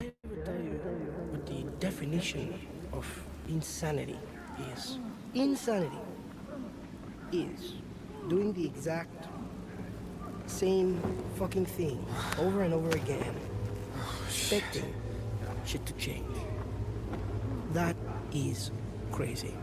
ever tell you what the definition of insanity is? Insanity is doing the exact same fucking thing over and over again, expecting shit to change. That is crazy.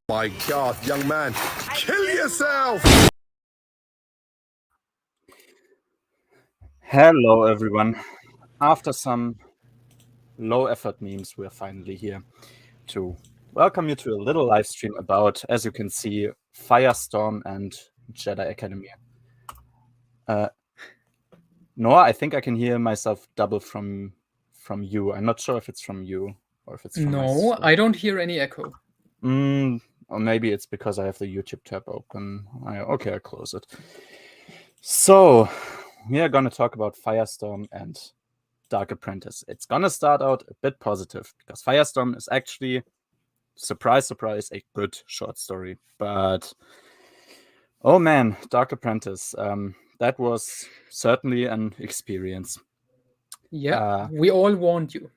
My God, young man, kill yourself! Hello, everyone. After some low effort memes, we're finally here to welcome you to a little live stream about, as you can see, Firestorm and Jedi Academy. Noah, I think I can hear myself double from you. I'm not sure if it's from you or if it's from No, I don't hear any echo. or maybe it's because I have the YouTube tab open. Okay, I'll close it. So, we are going to talk about Firestorm and Dark Apprentice. It's going to start out a bit positive because Firestorm is actually, surprise, surprise, a good short story. But, oh man, Dark Apprentice, that was certainly an experience. Yeah, we all warned you.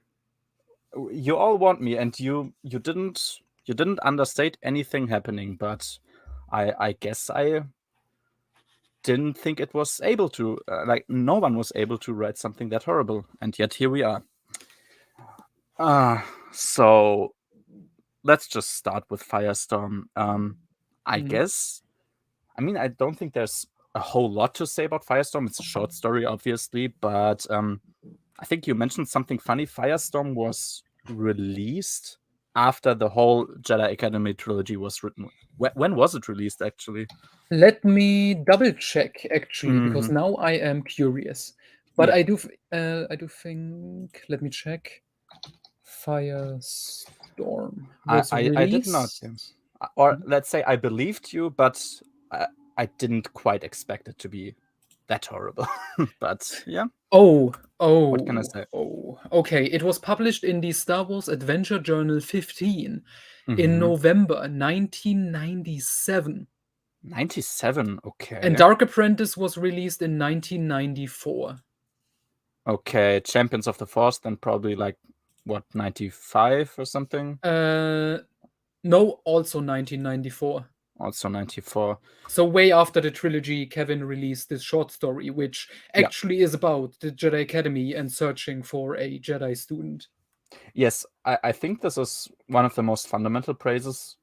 You all want me, and you didn't understate anything happening, but I guess I didn't think it was able to, no one was able to write something that horrible, and yet here we are. So let's just start with Firestorm. I guess, I mean, I don't think there's a whole lot to say about Firestorm. It's a short story, obviously, but I think you mentioned something funny. Firestorm was released after the whole Jedi Academy trilogy was written. When was it released, actually? Let me double check, actually, because now I am curious. But Yeah. I do think. Let me check. Firestorm I was did not. released. Or let's say I believed you, but I didn't quite expect it to be that horrible. But yeah. Oh, What can I say? okay. It was published in the Star Wars Adventure Journal 15 in Mhm. November 1997. 97, okay. And Dark Apprentice was released in 1994. Okay, Champions of the Force, then probably like, what, 95 or something? No, also 1994. Also 94. So way after the trilogy, Kevin released this short story, which actually is about the Jedi Academy and searching for a Jedi student. Yes, I think this is one of the most fundamental praises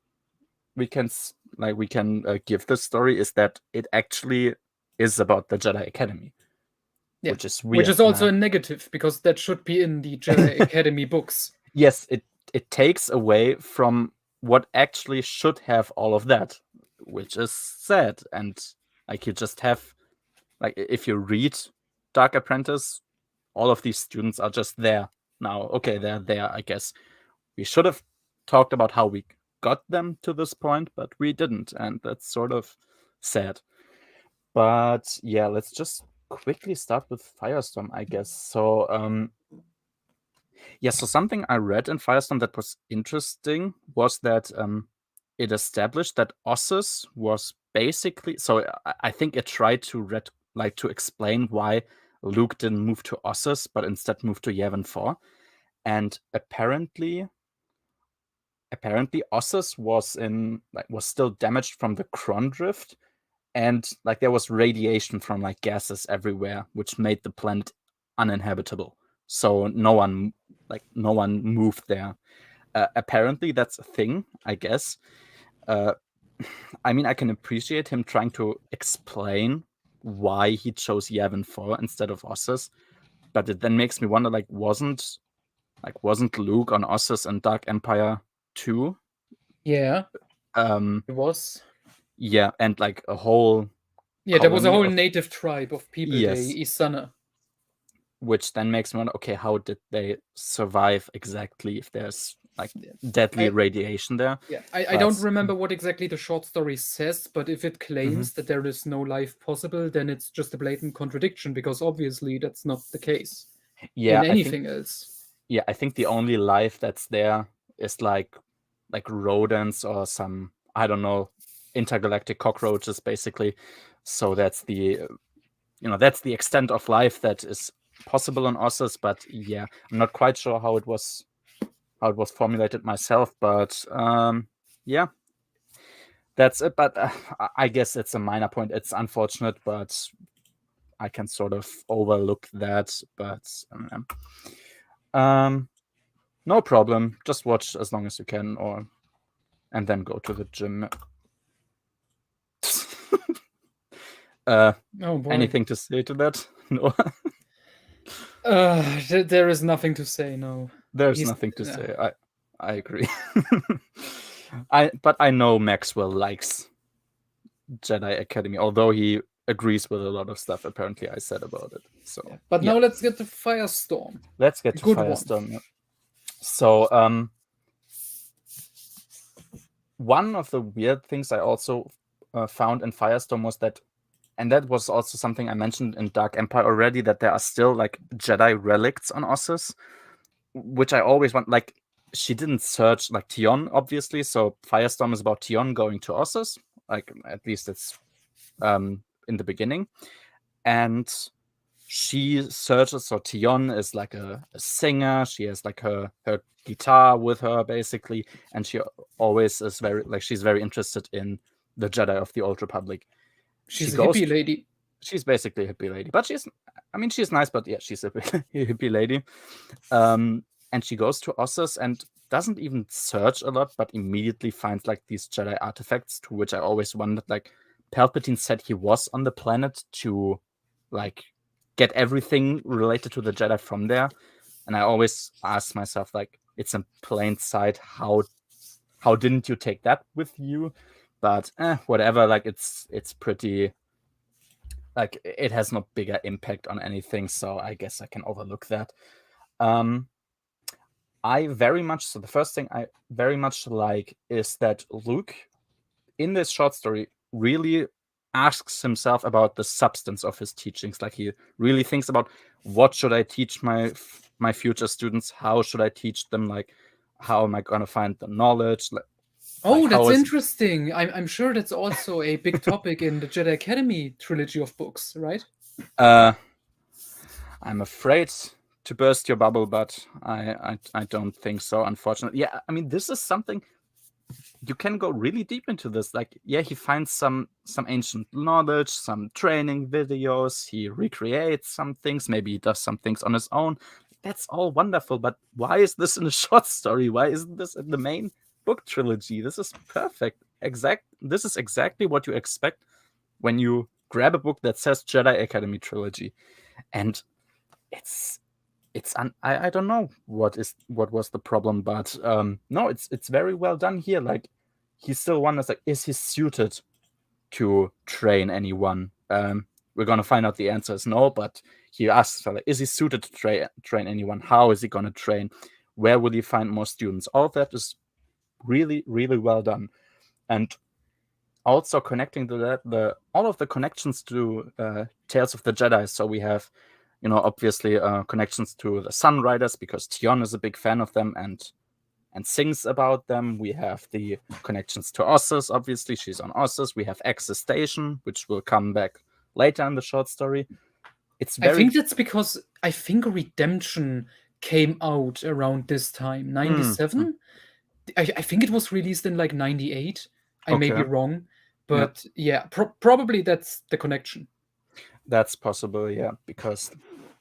we can give this story, is that it actually is about the Jedi Academy. Yeah. Which is weird. Which is also a negative, because that should be in the Jedi Academy books. Yes, it takes away from what actually should have all of that, which is sad. And like, you just have, like, if you read Dark Apprentice, all of these students are just there now. Okay, they're there, I guess. We should have talked about how we got them to this point, but we didn't, and that's sort of sad. But yeah, let's just quickly start with Firestorm, I guess. So so something I read in Firestorm that was interesting was that it established that Ossus was basically, so I think it tried to to explain why Luke didn't move to Ossus but instead moved to Yavin 4. And apparently Ossus was still damaged from the Kron drift, and like there was radiation from like gases everywhere, which made the planet uninhabitable. So no one moved there. Apparently that's a thing, I guess. I mean, I can appreciate him trying to explain why he chose Yavin 4 instead of Ossus, but it then makes me wonder, wasn't Luke on Ossus and Dark Empire 2? Yeah. It was. Yeah, and like a whole there was a colony whole native tribe of people, Yes. the Isana. which then makes me wonder, okay, how did they survive exactly if there's like deadly radiation there? Yeah, I don't remember what exactly the short story says, but if it claims that there is no life possible, then it's just a blatant contradiction, because obviously that's not the case Yeah, in anything else. Yeah, I think the only life that's there is like rodents or some, I don't know, intergalactic cockroaches, basically. So that's the that's the extent of life that is possible on Ossus. But yeah, I'm not quite sure how it was formulated myself. But yeah, that's it. But I guess it's a minor point. It's unfortunate, but I can sort of overlook that. But no problem. Just watch as long as you can, and then go to the gym. Oh boy. Anything to say to that? No. There is nothing to say. No. There's nothing to say. I agree. But I know Maxwell likes Jedi Academy, although he agrees with a lot of stuff apparently I said about it. So But now let's get to Firestorm. Let's get to Firestorm. Yeah. So one of the weird things I also found in Firestorm was that, and that was also something I mentioned in Dark Empire already, that there are still like Jedi relics on Ossus, which I always want. Like, she didn't search like Tion, obviously, so Firestorm is about Tion going to Ossus. Like, at least it's in the beginning. And she searches, so Tion is like a singer. She has like her guitar with her, basically, and she always is she's very interested in the Jedi of the Old Republic. She's a hippie lady. She's basically a hippie lady, but she's nice, but yeah, she's a hippie lady. And she goes to Ossus and doesn't even search a lot, but immediately finds like these Jedi artifacts, to which I always wondered, like, Palpatine said he was on the planet to like get everything related to the Jedi from there. And I always ask myself, like, it's in plain sight. How didn't you take that with you? But whatever. Like, it's pretty. Like, it has no bigger impact on anything, so I guess I can overlook that. The first thing I very much like is that Luke, in this short story, really asks himself about the substance of his teachings. Like, he really thinks about, what should I teach my future students? How should I teach them? Like, how am I going to find the knowledge? That's interesting. I'm sure that's also a big topic in the Jedi Academy trilogy of books, right? I'm afraid to burst your bubble, but I don't think so, unfortunately. Yeah, I mean, this is something you can go really deep into this. Like, yeah, he finds some ancient knowledge, some training videos, he recreates some things, maybe he does some things on his own. That's all wonderful, but why is this in a short story? Why isn't this in the main book trilogy? This is perfect. This is exactly what you expect when you grab a book that says Jedi Academy trilogy. And I don't know what was the problem, but no, it's very well done here. Like, he still wonders, like, is he suited to train anyone? We're gonna find out the answer is no, but he asks, like, is he suited to train anyone? How is he gonna train? Where will he find more students? All of that is really, really well done. And also connecting to that, all of the connections to Tales of the Jedi. So we have, obviously connections to the Sun Riders, because Tion is a big fan of them and sings about them. We have the connections to Ossus. Obviously, she's on Ossus. We have Axis Station, which will come back later in the short story. I think that's because I think Redemption came out around this time, 97. I think it was released in like 98. I may be wrong, but yeah, probably that's the connection. That's possible, yeah, because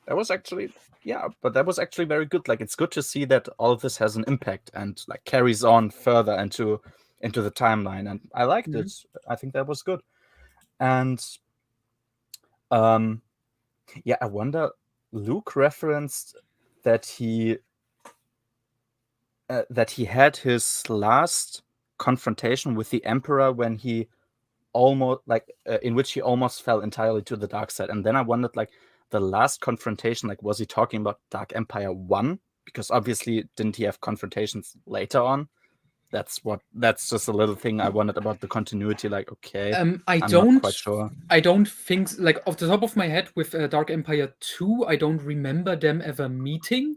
that was actually very good. Like, it's good to see that all of this has an impact and like carries on further into the timeline, and I liked it. I think that was good. And yeah, I wonder, Luke referenced that he had his last confrontation with the Emperor when he almost in which he almost fell entirely to the dark side. And then I wondered, like, the last confrontation, like, was he talking about Dark Empire 1? Because obviously, didn't he have confrontations later on? That's just a little thing I wondered about the continuity. Like, okay, I'm not quite sure. I don't think, like, off the top of my head, with Dark Empire 2, I don't remember them ever meeting.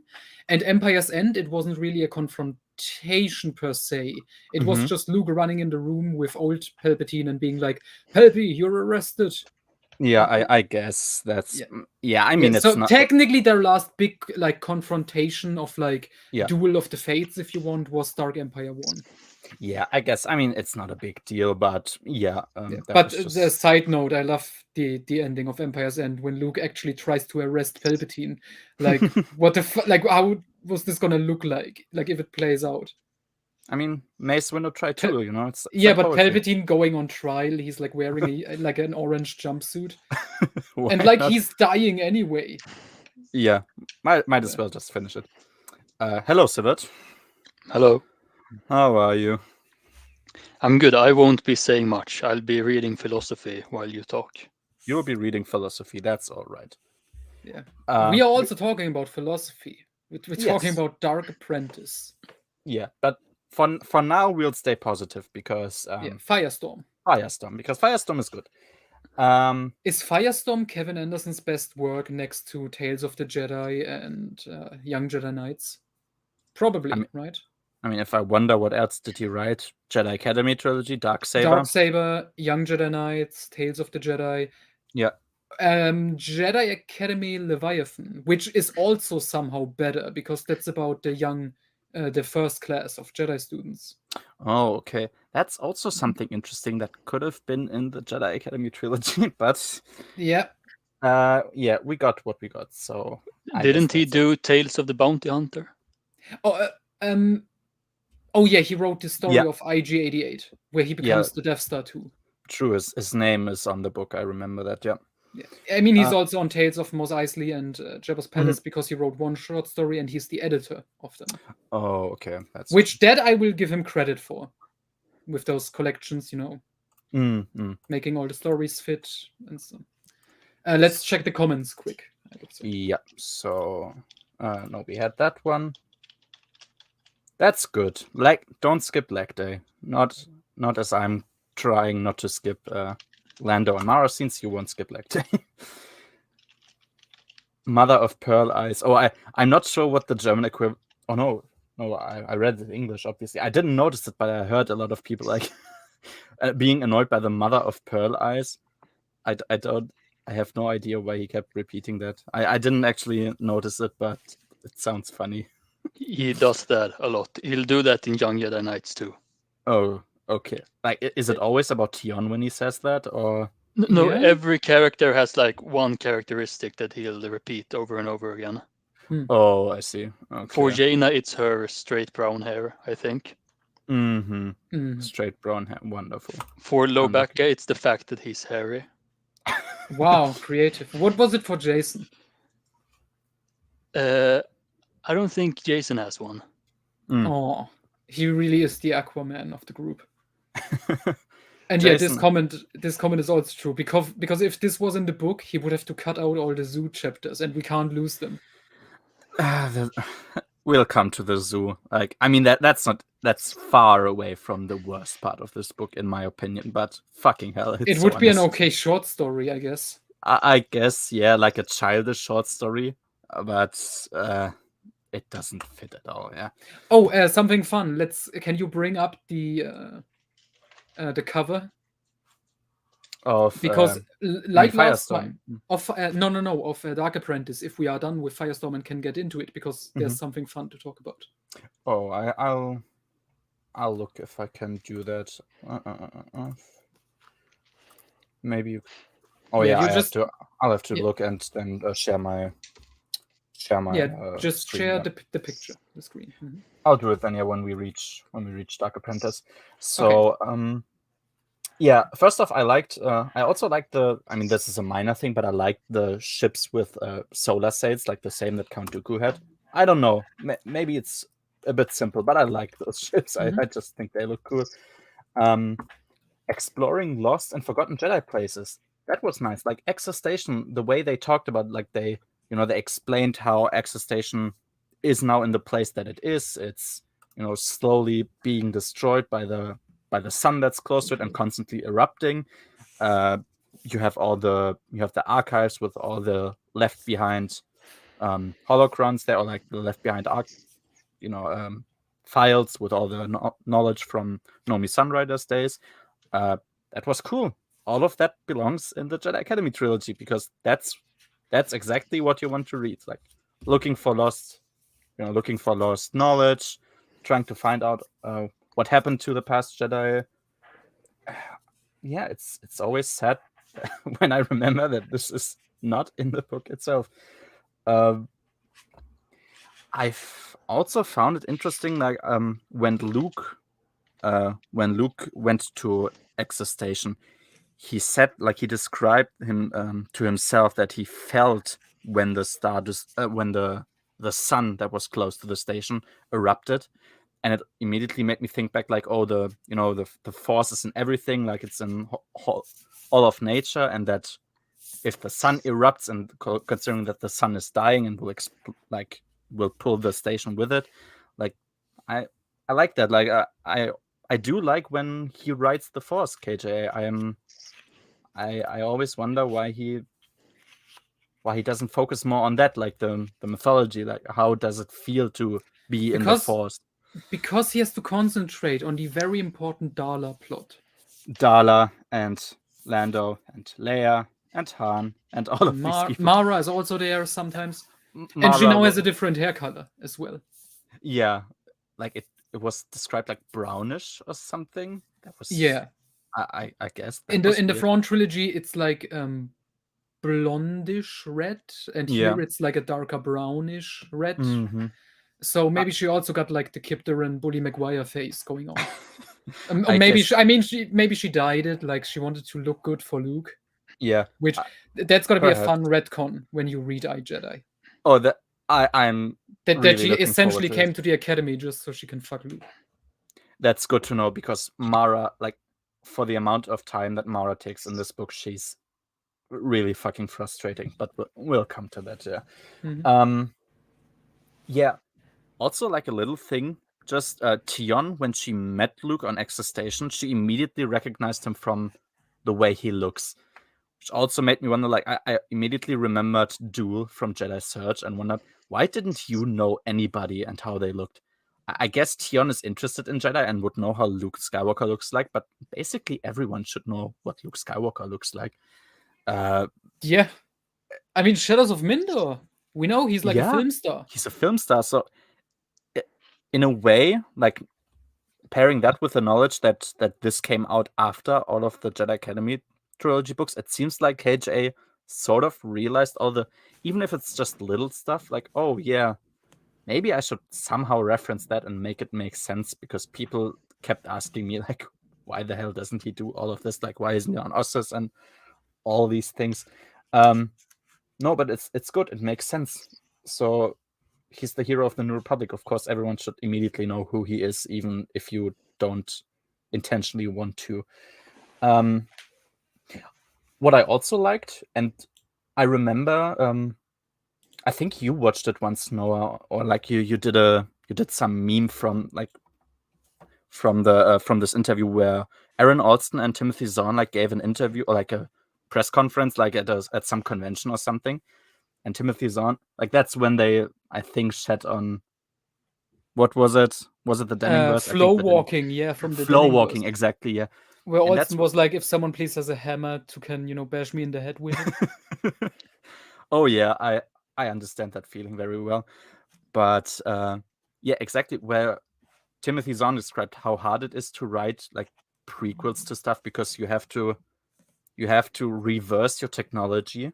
And Empire's End, it wasn't really a confrontation per se. It was just Luke running in the room with old Palpatine and being like, "Palpy, you're arrested." Yeah, I guess that's I mean, it's so not technically their last big like confrontation of like Yeah. Duel of the Fates, if you want, was Dark Empire 1. Yeah, I guess. I mean, it's not a big deal, but yeah. But the side note, I love the ending of Empire's End when Luke actually tries to arrest Palpatine. Like, what the fuck? Like, how was this gonna look like? Like, if it plays out. I mean, Mace Windu tried too, you know. It's yeah, like but poetry. Palpatine going on trial, he's like wearing like an orange jumpsuit, Why and like not? he's dying anyway. Yeah, might as well just finish it. Hello, Sivert. Hello. How are you? I'm good. I won't be saying much. I'll be reading philosophy while you talk. You'll be reading philosophy. That's all right. Yeah. We are also talking about philosophy. We're talking Yes. about Dark Apprentice. Yeah, but for now we'll stay positive because Firestorm. Because Firestorm is good. Is Firestorm Kevin Anderson's best work next to Tales of the Jedi and Young Jedi Knights? Probably, right? I mean, if I wonder what else did he write? Jedi Academy trilogy, Darksaber, Young Jedi Knights, Tales of the Jedi. Yeah. Jedi Academy Leviathan, which is also somehow better because that's about the first class of Jedi students. Oh, okay. That's also something interesting that could have been in the Jedi Academy trilogy, but yeah, we got what we got. So didn't he do Tales of the Bounty Hunter? Oh yeah, he wrote the story of IG-88 where he becomes the Death Star 2. True, his name is on the book. I remember that. Yeah. I mean, he's also on Tales of Mos Eisley and Jabba's Palace because he wrote one short story and he's the editor of them. Oh, okay. That I will give him credit for, with those collections, you know, making all the stories fit and so. Let's check the comments quick. Yeah. So, no, we had that one. That's good. Don't skip Leg Day. Not as I'm trying not to skip Lando and Mara scenes. You won't skip Leg Day. Mother of Pearl Eyes. Oh, I'm not sure what the German equivalent. Oh no, I read it in English. Obviously, I didn't notice it, but I heard a lot of people like being annoyed by the Mother of Pearl Eyes. I have no idea why he kept repeating that. I didn't actually notice it, but it sounds funny. He does that a lot. He'll do that in Young Jedi Knights too. Oh, okay. Like, is it always about Tion when he says that, or? No, every character has like one characteristic that he'll repeat over and over again. Oh, I see. Okay. For Jaina, it's her straight brown hair, I think. Straight brown hair, wonderful. For Lobacca, it's the fact that he's hairy. Wow, creative. What was it for Jason? I don't think Jason has one. Oh, he really is the Aquaman of the group. And Jason. this comment is also true because if this was in the book, he would have to cut out all the zoo chapters, and we can't lose them. We'll come to the zoo. Like, I mean, that's far away from the worst part of this book, in my opinion. But fucking hell, it would be an okay short story, I guess. I guess, yeah, like a childish short story, but it doesn't fit at all. Yeah. Oh, something fun. Can you bring up the cover? Because like last time of of Dark Apprentice, if we are done with Firestorm and can get into it, because there's something fun to talk about. Oh, I'll look if I can do that. Maybe you. Oh yeah, I'll have to look and then share my. Just screen, share the picture, the screen. I'll do it then. Yeah, when we reach Dark Apprentice. So yeah, first off, I also liked I mean, this is a minor thing, but I liked the ships with solar sails, like the same that Count Dooku had. I don't know, maybe it's a bit simple, but I like those ships. I just think they look cool. Exploring lost and forgotten Jedi places. that was nice. Like Exo Station, the way they talked about, like they explained how Exo Station is now in the place that it is. It's slowly being destroyed by the sun that's close to it and constantly erupting. You have the archives with all the left behind holocrons there, or like the left behind files with all the knowledge from Nomi Sunrider's days. That was cool. All of that belongs in the Jedi Academy trilogy because that's exactly what you want to read. Like looking for lost knowledge, trying to find out what happened to the past Jedi. Yeah, it's always sad when I remember that this is not in the book itself. I've also found it interesting, like when Luke went to Exo Station, he said, like he described him to himself that he felt when the sun that was close to the station erupted, and it immediately made me think back, like, oh, the forces and everything, like it's in all of nature, and that if the sun erupts, and considering that the sun is dying and will pull the station with it, like I like that. Like I do like when he writes the Force, KJ. I always wonder why he doesn't focus more on that, like the mythology, like how does it feel to be in the Force? Because he has to concentrate on the very important Darla plot. Darla and Lando and Leia and Han and all of these people. Mara is also there sometimes. And she now has a different hair color as well. Yeah. Like it was described like brownish or something. That was I guess. In the Thrawn trilogy, it's like blondish red, and here it's like a darker brownish red. Mm-hmm. So maybe she also got like the Kip Durran Bully Maguire face going on. Maybe she dyed it, like she wanted to look good for Luke. Yeah. Which that's gonna be a fun retcon when you read iJedi. Oh, I'm that she essentially came to the Academy just so she can fuck Luke. That's good to know, because Mara, like, for the amount of time that Mara takes in this book, she's really fucking frustrating. But we'll come to that. Yeah. Mm-hmm. Yeah. Also, like a little thing, just Tion, when she met Luke on Exo Station, she immediately recognized him from the way he looks. Which also made me wonder, like, I immediately remembered Duel from Jedi Surge and wondered, why didn't you know anybody and how they looked? I guess Tion is interested in Jedi and would know how Luke Skywalker looks like, but basically everyone should know what Luke Skywalker looks like. Yeah. I mean, Shadows of Mindor. We know he's like a film star. He's a film star, so in a way, like, pairing that with the knowledge that this came out after all of the Jedi Academy trilogy books, it seems like KJ sort of realized all the, even if it's just little stuff, like, oh yeah, maybe I should somehow reference that and make it make sense, because people kept asking me, like, why the hell doesn't he do all of this? Like, why isn't he on Ossus and all these things? No, but it's good. It makes sense. So he's the hero of the New Republic. Of course, everyone should immediately know who he is, even if you don't intentionally want to. What I also liked, and I remember, I think you watched it once, Noah, or like you did some meme from this interview where Aaron Alston and Timothy Zahn like gave an interview, or like a press conference, like at some convention or something. And Timothy Zahn, like, that's when they, I think, shat on, what was it? Was it the Denningverse? Flow walking, from the flow walking, exactly, yeah. Where Alston was like, if someone please has a hammer to can, bash me in the head with it. Oh yeah, I understand that feeling very well. But yeah, exactly, where Timothy Zahn described how hard it is to write like prequels to stuff, because you have to reverse your technology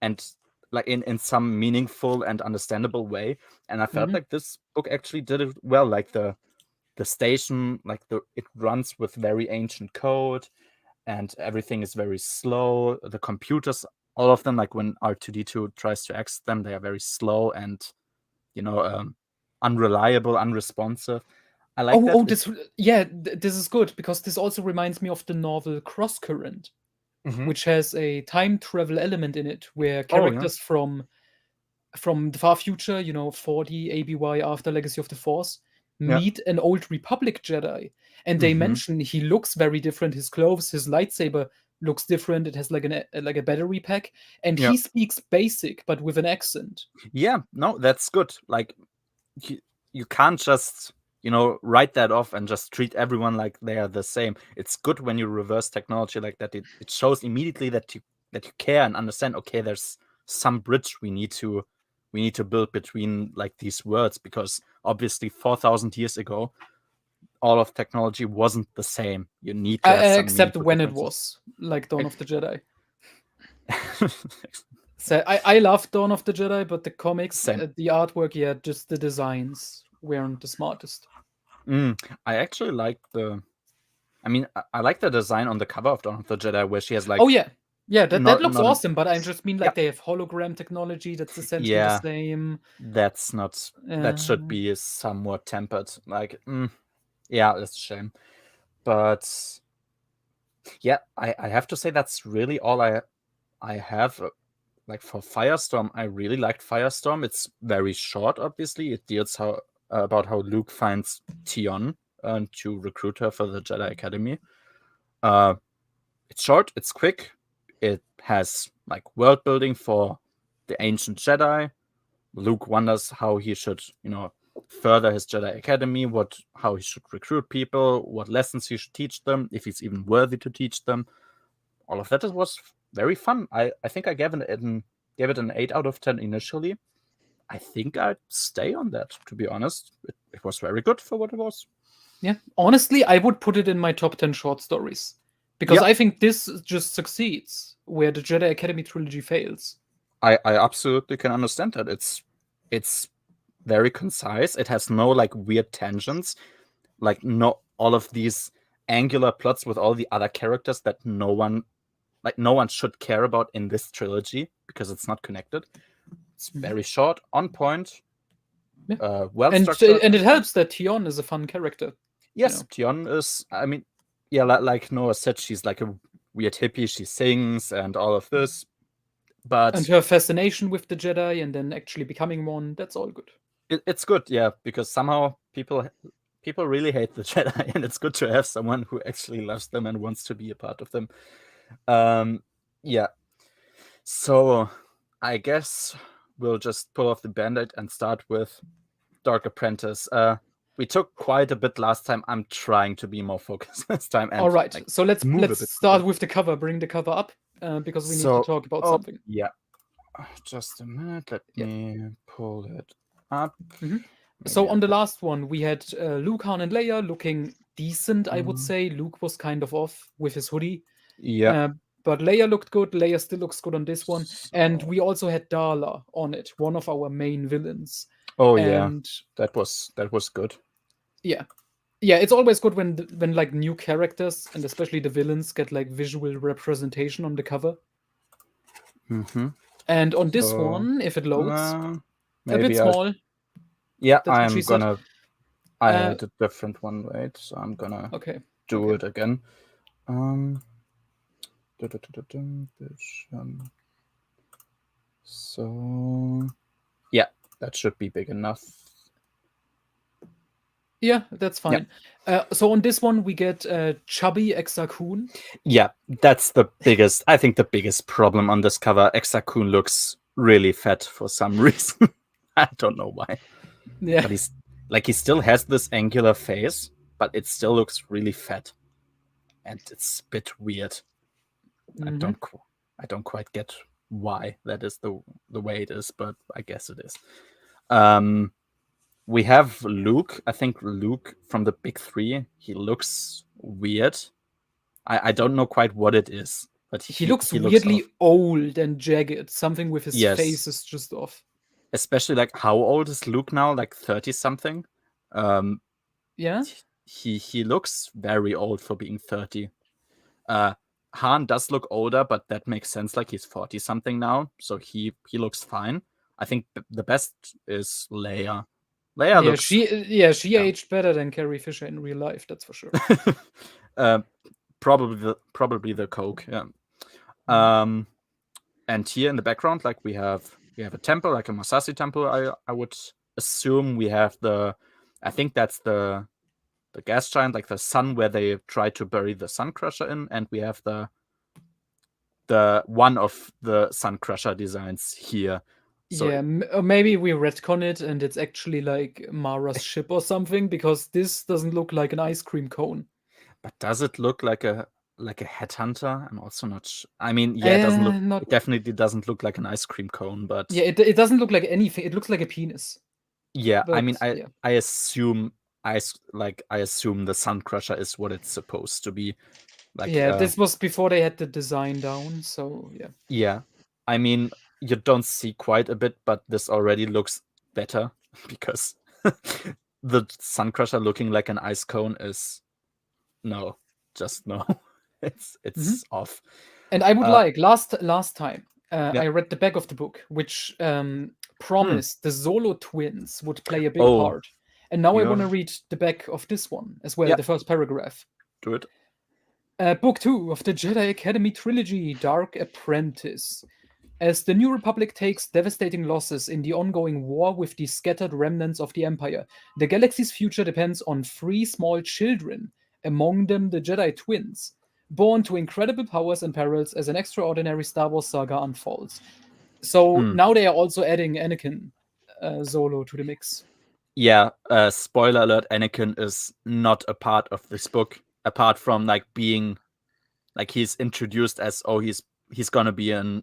and like in some meaningful and understandable way. And I felt like this book actually did it well. Like the station, like it runs with very ancient code, and everything is very slow. The computers, all of them, like when R2D2 tries to access them, they are very slow and unreliable, unresponsive. I like that. This is good, because this also reminds me of the novel Crosscurrent, which has a time travel element in it, where characters from the far future, 40 ABY after Legacy of the Force, meet an old Republic Jedi, and they mention he looks very different. His clothes, his lightsaber looks different. It has like a battery pack, and he speaks basic but with an accent. Yeah, no, that's good. Like you can't just write that off and just treat everyone like they are the same. It's good when you reverse technology like that. It shows immediately that you care and understand. Okay, there's some bridge we need to build between like these worlds, because obviously 4,000 years ago, all of technology wasn't the same. You need to have some except when it was like Dawn of the Jedi. So I love Dawn of the Jedi, but the comics, the artwork, just the designs weren't the smartest. I actually like I like the design on the cover of Dawn of the Jedi, where she has like... Oh yeah, that looks awesome. But I just mean like they have hologram technology that's essentially the same. That's not. That should be somewhat tempered. Like, it's a shame. But yeah, I have to say that's really all I have. Like for Firestorm, I really liked Firestorm. It's very short, obviously. It deals about how Luke finds Tion to recruit her for the Jedi Academy. It's short, it's quick. It has like world building for the ancient Jedi. Luke wonders how he should, further his Jedi Academy, how he should recruit people, what lessons he should teach them, if he's even worthy to teach them. All of that was very fun. I think I gave it an 8 out of 10 initially. I think I'd stay on that, to be honest. It was very good for what it was. Yeah, honestly, I would put it in my top 10 short stories, because I think this just succeeds where the Jedi Academy trilogy fails. I absolutely can understand that. It's very concise. It has no like weird tangents, like no all of these angular plots with all the other characters that no one should care about in this trilogy, because it's not connected. It's very short, on point, well structured. And it helps that Tion is a fun character. Yes, Tion is, like Noah said, she's like a weird hippie. She sings and all of this. And her fascination with the Jedi and then actually becoming one, that's all good. It's good, yeah, because somehow people really hate the Jedi, and it's good to have someone who actually loves them and wants to be a part of them. So I guess we'll just pull off the Band-Aid and start with Dark Apprentice. We took quite a bit last time. I'm trying to be more focused this time. And, all right, so let's start with the cover. Bring the cover up, because we need to talk about something. Yeah, just a minute. Let me pull it up. So on the last one, we had Luke, Han, and Leia looking decent, I would say. Luke was kind of off with his hoodie. Yeah. But Leia looked good. Leia still looks good on this one. And we also had Darla on it, one of our main villains. Oh, and that was good. Yeah. Yeah, it's always good when like new characters, and especially the villains, get like visual representation on the cover. And on this one, if it loads, a bit small. Yeah, I had a different one, wait, so I'm gonna do it again. So yeah, that should be big enough. Yeah, that's fine. So on this one, we get chubby Exar Kun. Yeah, that's the biggest. I think the biggest problem on this cover. Exar Kun looks really fat for some reason. I don't know why. Yeah, but he still has this angular face, but it still looks really fat, and it's a bit weird. I don't quite get why that is the way it is, but I guess it is. We have Luke. I think Luke from the big three, he looks weird. I don't know quite what it is, but he looks weirdly old and jagged. Something with his face is just off. Especially like, how old is Luke now? Like 30 something. Yeah. He looks very old for being 30. Han does look older, but that makes sense. Like he's 40 something now, so he looks fine. I think the best is Leia. Looks... she aged better than Carrie Fisher in real life. That's for sure. Probably the coke. Yeah. And here in the background, like we have a temple, like a Masashi temple. I would assume we have I think that's the gas giant, like the sun where they try to bury the Sun Crusher in, and we have the one of the Sun Crusher designs here. So yeah, or maybe we retcon it and it's actually like Mara's ship or something, because this doesn't look like an ice cream cone. But does it look like a headhunter? I'm also not. I mean, yeah, it doesn't look. It definitely doesn't look like an ice cream cone, but yeah, it doesn't look like anything. It looks like a penis. Yeah, but, I mean, yeah. I assume I assume the Sun Crusher is what it's supposed to be. Like, yeah, this was before they had the design down, so yeah. Yeah, I mean, you don't see quite a bit, but this already looks better because the Sun Crusher looking like an ice cone is just no. It's off. And I would like last time Yeah. I read the back of the book, which promised the Solo twins would play a big Oh, part. And now I yeah. want to read the back of this one as well, Yeah. the first paragraph. Do it. Book 2 of the Jedi Academy trilogy, Dark Apprentice. As the New Republic takes devastating losses in the ongoing war with the scattered remnants of the Empire, the galaxy's future depends on 3 small children, among them the Jedi twins, born to incredible powers and perils as an extraordinary Star Wars saga unfolds. So now they are also adding Anakin Solo to the mix. Yeah, spoiler alert, Anakin is not a part of this book, apart from like being like he's introduced as he's gonna be a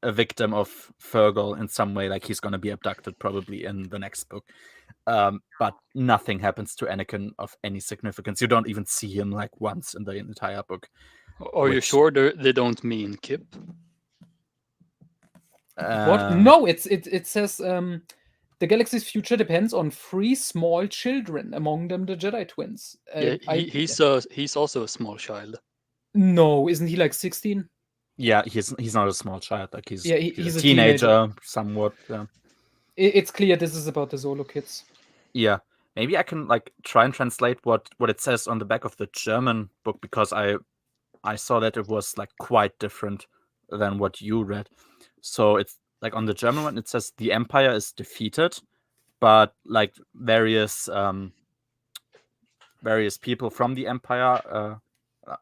victim of Fergal in some way, like he's gonna be abducted probably in the next book. But nothing happens to Anakin of any significance. You don't even see him like once in the entire book. Are you sure they don't mean Kip? What? No, it says the galaxy's future depends on 3 small children, among them the Jedi twins. He's also a small child. No, isn't he like 16? Yeah, he's not a small child. Like he's a teenager, somewhat. Yeah. It's clear this is about the Solo kids. Yeah, maybe I can like try and translate what it says on the back of the German book, because I saw that it was like quite different than what you read. So it's like on the German one, it says the Empire is defeated, but like various people from the Empire,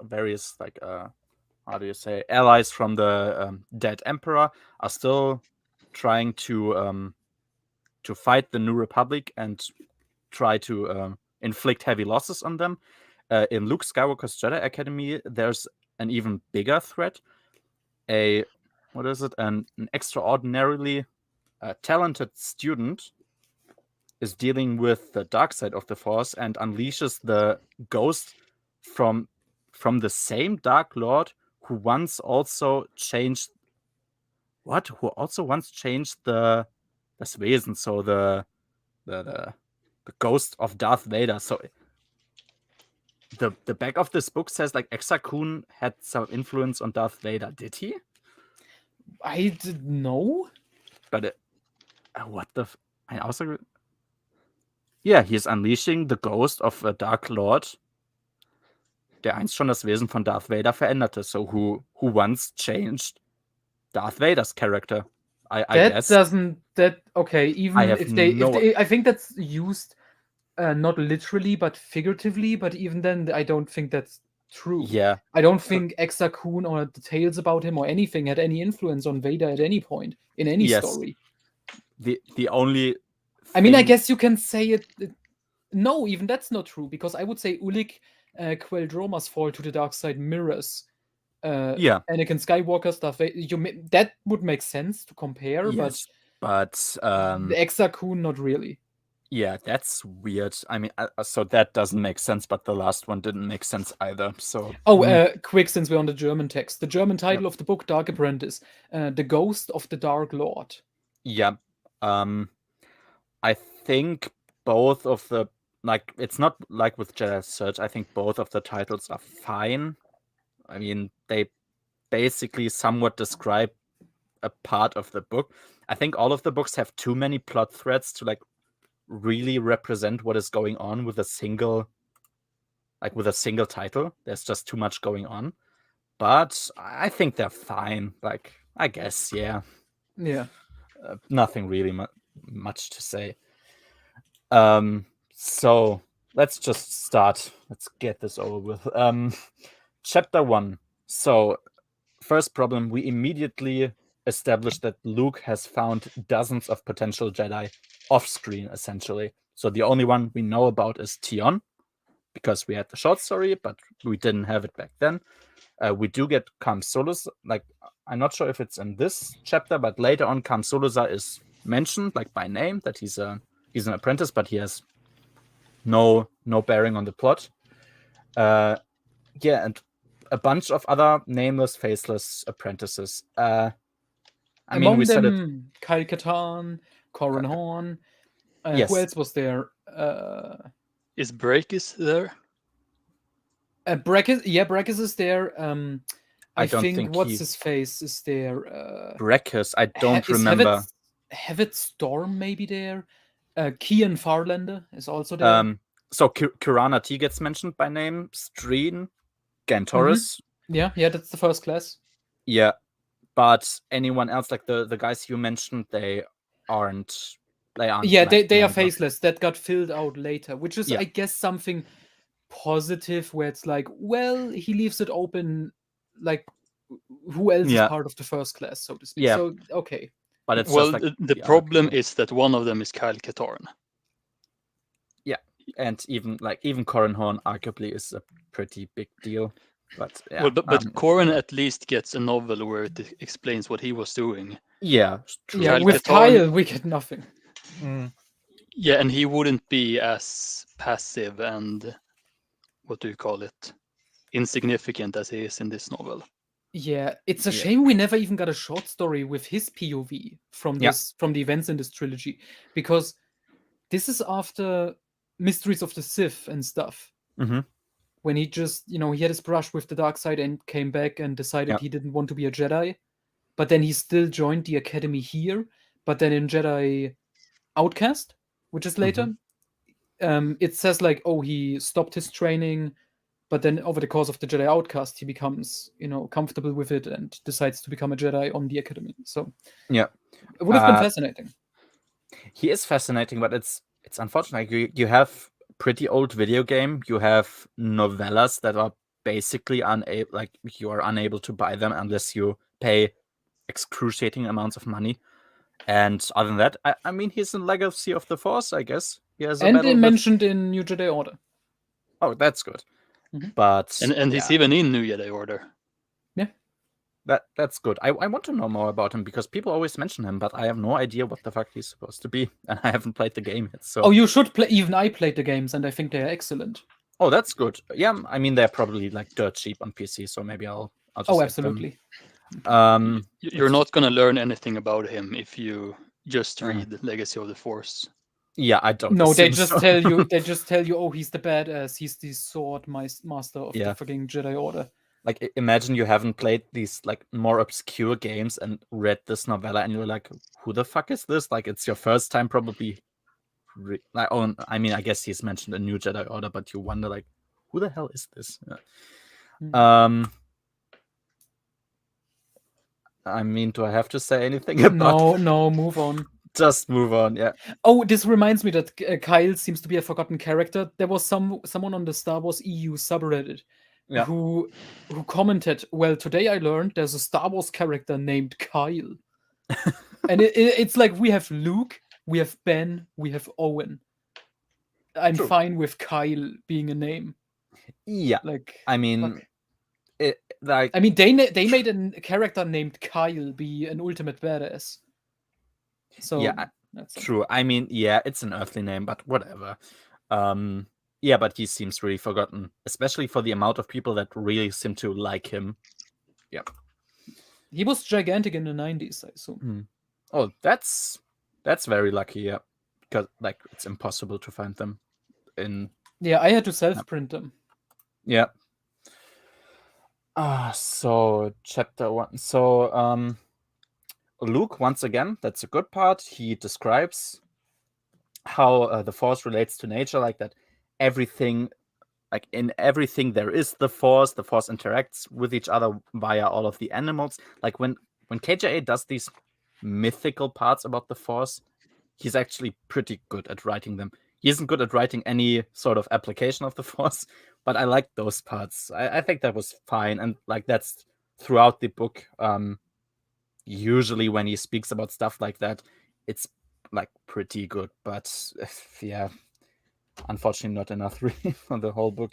various like how do you say, allies from the dead Emperor are still trying to fight the New Republic and try to inflict heavy losses on them. In Luke Skywalker's Jedi Academy, there's an even bigger threat. An extraordinarily talented student is dealing with the dark side of the Force and unleashes the ghost from the same Dark Lord who also changed the das Wesen, so the ghost of Darth Vader. So the back of this book says like Exar Kun had some influence on Darth Vader. Did he? I didn't know. But what the? I also. Yeah, he's unleashing the ghost of a Dark Lord, der einst schon das Wesen von Darth Vader veränderte. So who once changed Darth Vader's character. I guess. Okay, even if they I think that's used not literally but figuratively, but even then I don't think that's true. Yeah. I don't think Exar Kun or the tales about him or anything had any influence on Vader at any point in any story. The only I mean, I guess you can say it. No, even that's not true, because I would say Ulic Queldroma's fall to the dark side mirrors Anakin Skywalker stuff. That would make sense to compare, yes, but the Exar Kun, not really. Yeah, that's weird. I mean, so that doesn't make sense, but the last one didn't make sense either. So quick, since we're on the German text, the German title of the book, Dark Apprentice, The Ghost of the Dark Lord. Yeah, I think both of the it's not like with Jedi Search. I think both of the titles are fine. I mean, they basically somewhat describe a part of the book. I think all of the books have too many plot threads to like really represent what is going on with a single title. There's just too much going on. but I think they're fine. Like, I guess, yeah. Yeah. Nothing really much to say. So let's just start. Let's get this over with. Chapter 1. So, first problem, we immediately established that Luke has found dozens of potential Jedi off-screen, essentially. So the only one we know about is Tion, because we had the short story, but we didn't have it back then. We do get Kam Solus. Like, I'm not sure if it's in this chapter, but later on, Kam Solusa is mentioned, like by name, that he's an apprentice, but he has no bearing on the plot. Yeah, and a bunch of other nameless, faceless apprentices. Among we said it. them, Kyle Katarn, Corran Horn. Yes. Who else was there? Is Brakis there? Brakis is there. I don't think what's his face is there. Brakis, I don't remember. Hevet Storm maybe there. Kian Farlander is also there. So Kirana T gets mentioned by name. Streen, Gantoris. Yeah, that's the first class. Yeah, but anyone else, like the guys you mentioned, they aren't. Yeah, they are faceless. That got filled out later, which is, I guess, something positive, where it's like, well, he leaves it open, like, who else is part of the first class, so to speak. Yeah. So, okay. But it's well, just like the problem is that one of them is Kyle Katarn. Yeah, and even Corran Horn arguably is a pretty big deal. But yeah, well, but Corran at least gets a novel where it explains what he was doing. Yeah, true. Yeah, with Kyle, we get nothing. Yeah, and he wouldn't be as passive and what do you call it, insignificant as he is in this novel. Yeah, it's a shame we never even got a short story with his POV from the events in this trilogy, because this is after Mysteries of the Sith and stuff. Mm-hmm. When he just, he had his brush with the dark side and came back and decided he didn't want to be a Jedi, but then he still joined the academy here. But then in Jedi Outcast, which is later, it says like, oh, he stopped his training. But then over the course of the Jedi Outcast, he becomes, comfortable with it and decides to become a Jedi on the Academy. So yeah, it would have been fascinating. He is fascinating, but it's unfortunate. You have pretty old video game. You have novellas that are basically unable, like you are unable to buy them unless you pay excruciating amounts of money. And other than that, I mean, he's in Legacy of the Force, I guess. He has and they mentioned in New Jedi Order. Oh, that's good. But and he's even in New Jedi Order. Yeah, that's good. I want to know more about him because people always mention him, but I have no idea what the fuck he's supposed to be, and I haven't played the game yet. So you should play. Even I played the games, and I think they are excellent. Oh, that's good. Yeah, I mean they're probably like dirt cheap on PC, so maybe I'll just absolutely. You're not gonna learn anything about him if you just read Legacy of the Force. Yeah, I don't. No, they just tell you. They just tell you, oh, he's the badass. He's the sword master of the fucking Jedi Order. Like, imagine you haven't played these like more obscure games and read this novella, and you're like, "Who the fuck is this?" Like, it's your first time, probably. I mean, I guess he's mentioned a New Jedi Order, but you wonder, like, who the hell is this? Yeah. I mean, do I have to say anything about? No, move on. Just move on, yeah. Oh, this reminds me that Kyle seems to be a forgotten character. There was someone on the Star Wars EU subreddit who commented, well, today I learned there's a Star Wars character named Kyle. And it's like, we have Luke, we have Ben, we have Owen. I'm fine with Kyle being a name. Yeah. Like, I mean... I mean, they made a character named Kyle be an ultimate badass. So yeah, that's true. I mean, yeah, it's an earthly name, but whatever. Yeah, but he seems really forgotten, especially for the amount of people that really seem to like him. Yeah, he was gigantic in the 90s, I assume. Oh, that's very lucky. Yeah, because like it's impossible to find them in. Yeah, I had to self-print them. Yeah. So chapter 1. So Luke, once again, that's a good part. He describes how the Force relates to nature, like that everything like in everything there is the Force interacts with each other via all of the animals. Like when KJA does these mythical parts about the Force, he's actually pretty good at writing them. He isn't good at writing any sort of application of the Force, but I like those parts. I think that was fine, and like that's throughout the book. Usually when he speaks about stuff like that, it's like pretty good, but yeah, unfortunately not enough really for the whole book.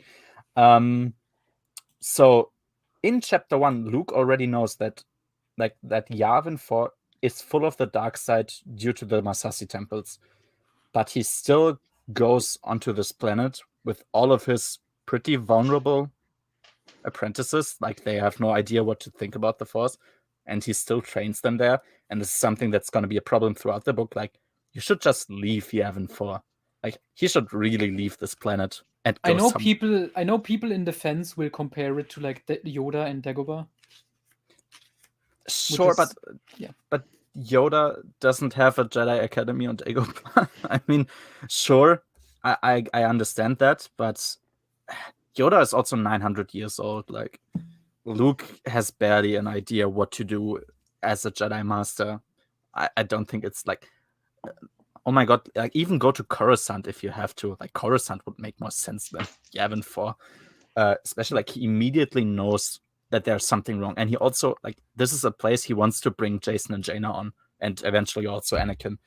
So in chapter 1, Luke already knows that Yavin 4 is full of the dark side due to the Massassi temples, but he still goes onto this planet with all of his pretty vulnerable apprentices. Like they have no idea what to think about the Force, and he still trains them there. And this is something that's going to be a problem throughout the book. Like, you should just leave Yavin 4. Like, he should really leave this planet and go I know people in the fence will compare it to like Yoda and Dagobah. Sure, but Yoda doesn't have a Jedi Academy on Dagobah. I mean, sure, I understand that, but Yoda is also 900 years old. Like, Luke has barely an idea what to do as a Jedi Master. I don't think it's like, oh my god, like even go to Coruscant if you have to. Like Coruscant would make more sense than Yavin 4. Especially like he immediately knows that there's something wrong. And he also, like, this is a place he wants to bring Jason and Jaina on, and eventually also Anakin.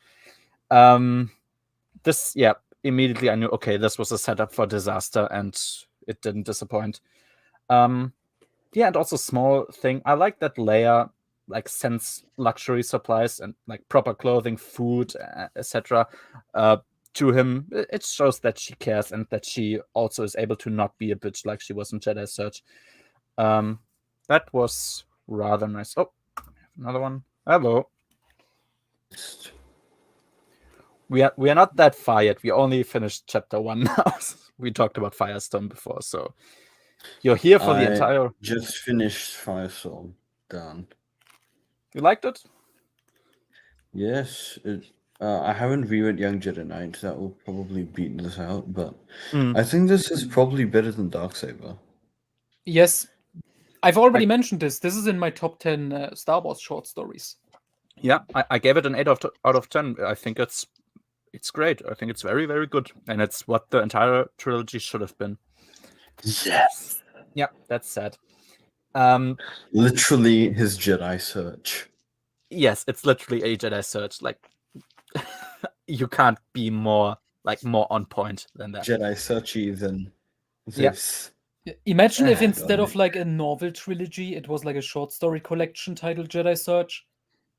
Immediately I knew, okay, this was a setup for disaster, and it didn't disappoint. And also small thing, I like that Leia like sends luxury supplies and like proper clothing, food, etc. To him. It shows that she cares and that she also is able to not be a bitch like she was in Jedi Search. That was rather nice. Oh, another one. Hello. We are not that far yet. We only finished chapter 1 now. We talked about Firestorm before, so you're here for the entire. Just finished Firestorm. Done. You liked it? Yes. I haven't reread Young Jedi Knight. That will probably beat this out, but I think this is probably better than Darksaber. Yes. I've already mentioned this. This is in my top 10 Star Wars short stories. Yeah, I gave it an 8 out of 10. I think it's great. I think it's very, very good. And it's what the entire trilogy should have been. Yes. Yeah, that's sad. Literally his Jedi Search. Yes, it's literally a Jedi Search. Like, you can't be more on point than that. Jedi Searchy than this. Imagine if instead of like a novel trilogy, it was like a short story collection titled Jedi Search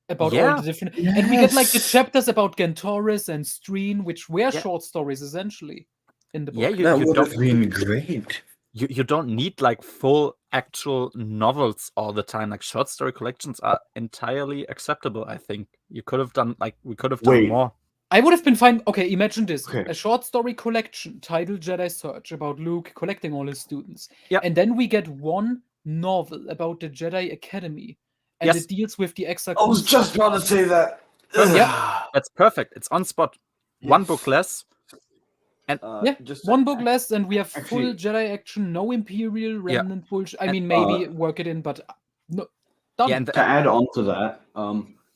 about all the different. Yes. And we get like the chapters about Gantoris and Streen, which were short stories essentially in the book. That would have been great. You don't need like full actual novels all the time. Like short story collections are entirely acceptable. I think we could have done more. I would have been fine. Okay, imagine this: a short story collection titled Jedi Search about Luke collecting all his students. Yeah, and then we get one novel about the Jedi Academy, and it deals with the extra. I was just about to say that. Yeah, that's perfect. It's on spot. Yes. One book less. And one book less, and we have full Jedi action, no Imperial remnant bullshit. I mean, maybe work it in, but no. Done. Yeah, and to add on to that,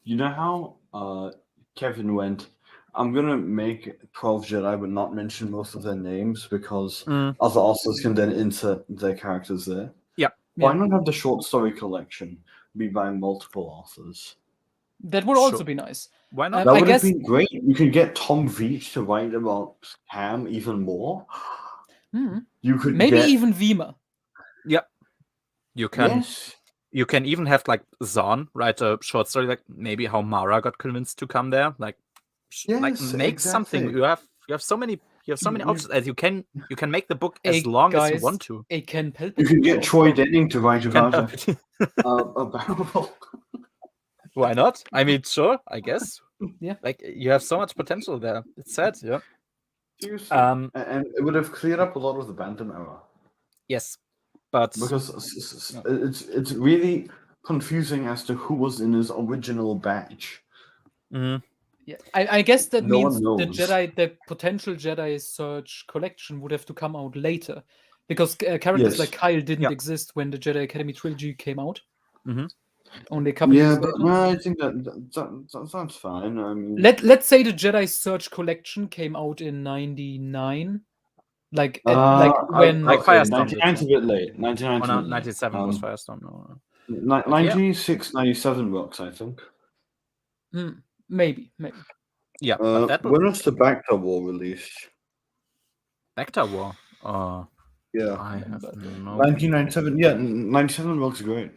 you know how Kevin went, I'm gonna make 12 Jedi but not mention most of their names because other authors can then insert their characters there. Yeah. Why not have the short story collection be by multiple authors? That would also be nice. Why not? That would have been great. You can get Tom Veach to write about Ham even more. You could even Vima. Yep. You can. Yes. You can even have like Zahn write a short story, like maybe how Mara got convinced to come there. Like, make something. You have so many options. As you can make the book as long as you want to. You can get Troy Denning to write about it. Why not? I mean, sure, I guess. Yeah. Like, you have so much potential there. It's sad, yeah. Seriously. And it would have cleared up a lot of the Bantam era. Yes, but... Because it's really confusing as to who was in his original batch. Mm-hmm. Yeah, I guess that means the potential Jedi Search collection would have to come out later. because characters Yes. like Kyle didn't Yeah. exist when the Jedi Academy trilogy came out. Mhm. Only a couple years but later. no, I think that's fine. I mean, Let's say the Jedi Search Collection came out in '99, like when like okay, Firestorm did, 99's a bit late. 99's Oh, a no, bit late. 97 was Firestorm. No. 96, 97 works, I think. maybe. Yeah, but that When was the Bacta War released? Bacta War. Yeah, I have no. 1997. Yeah, 97 works great.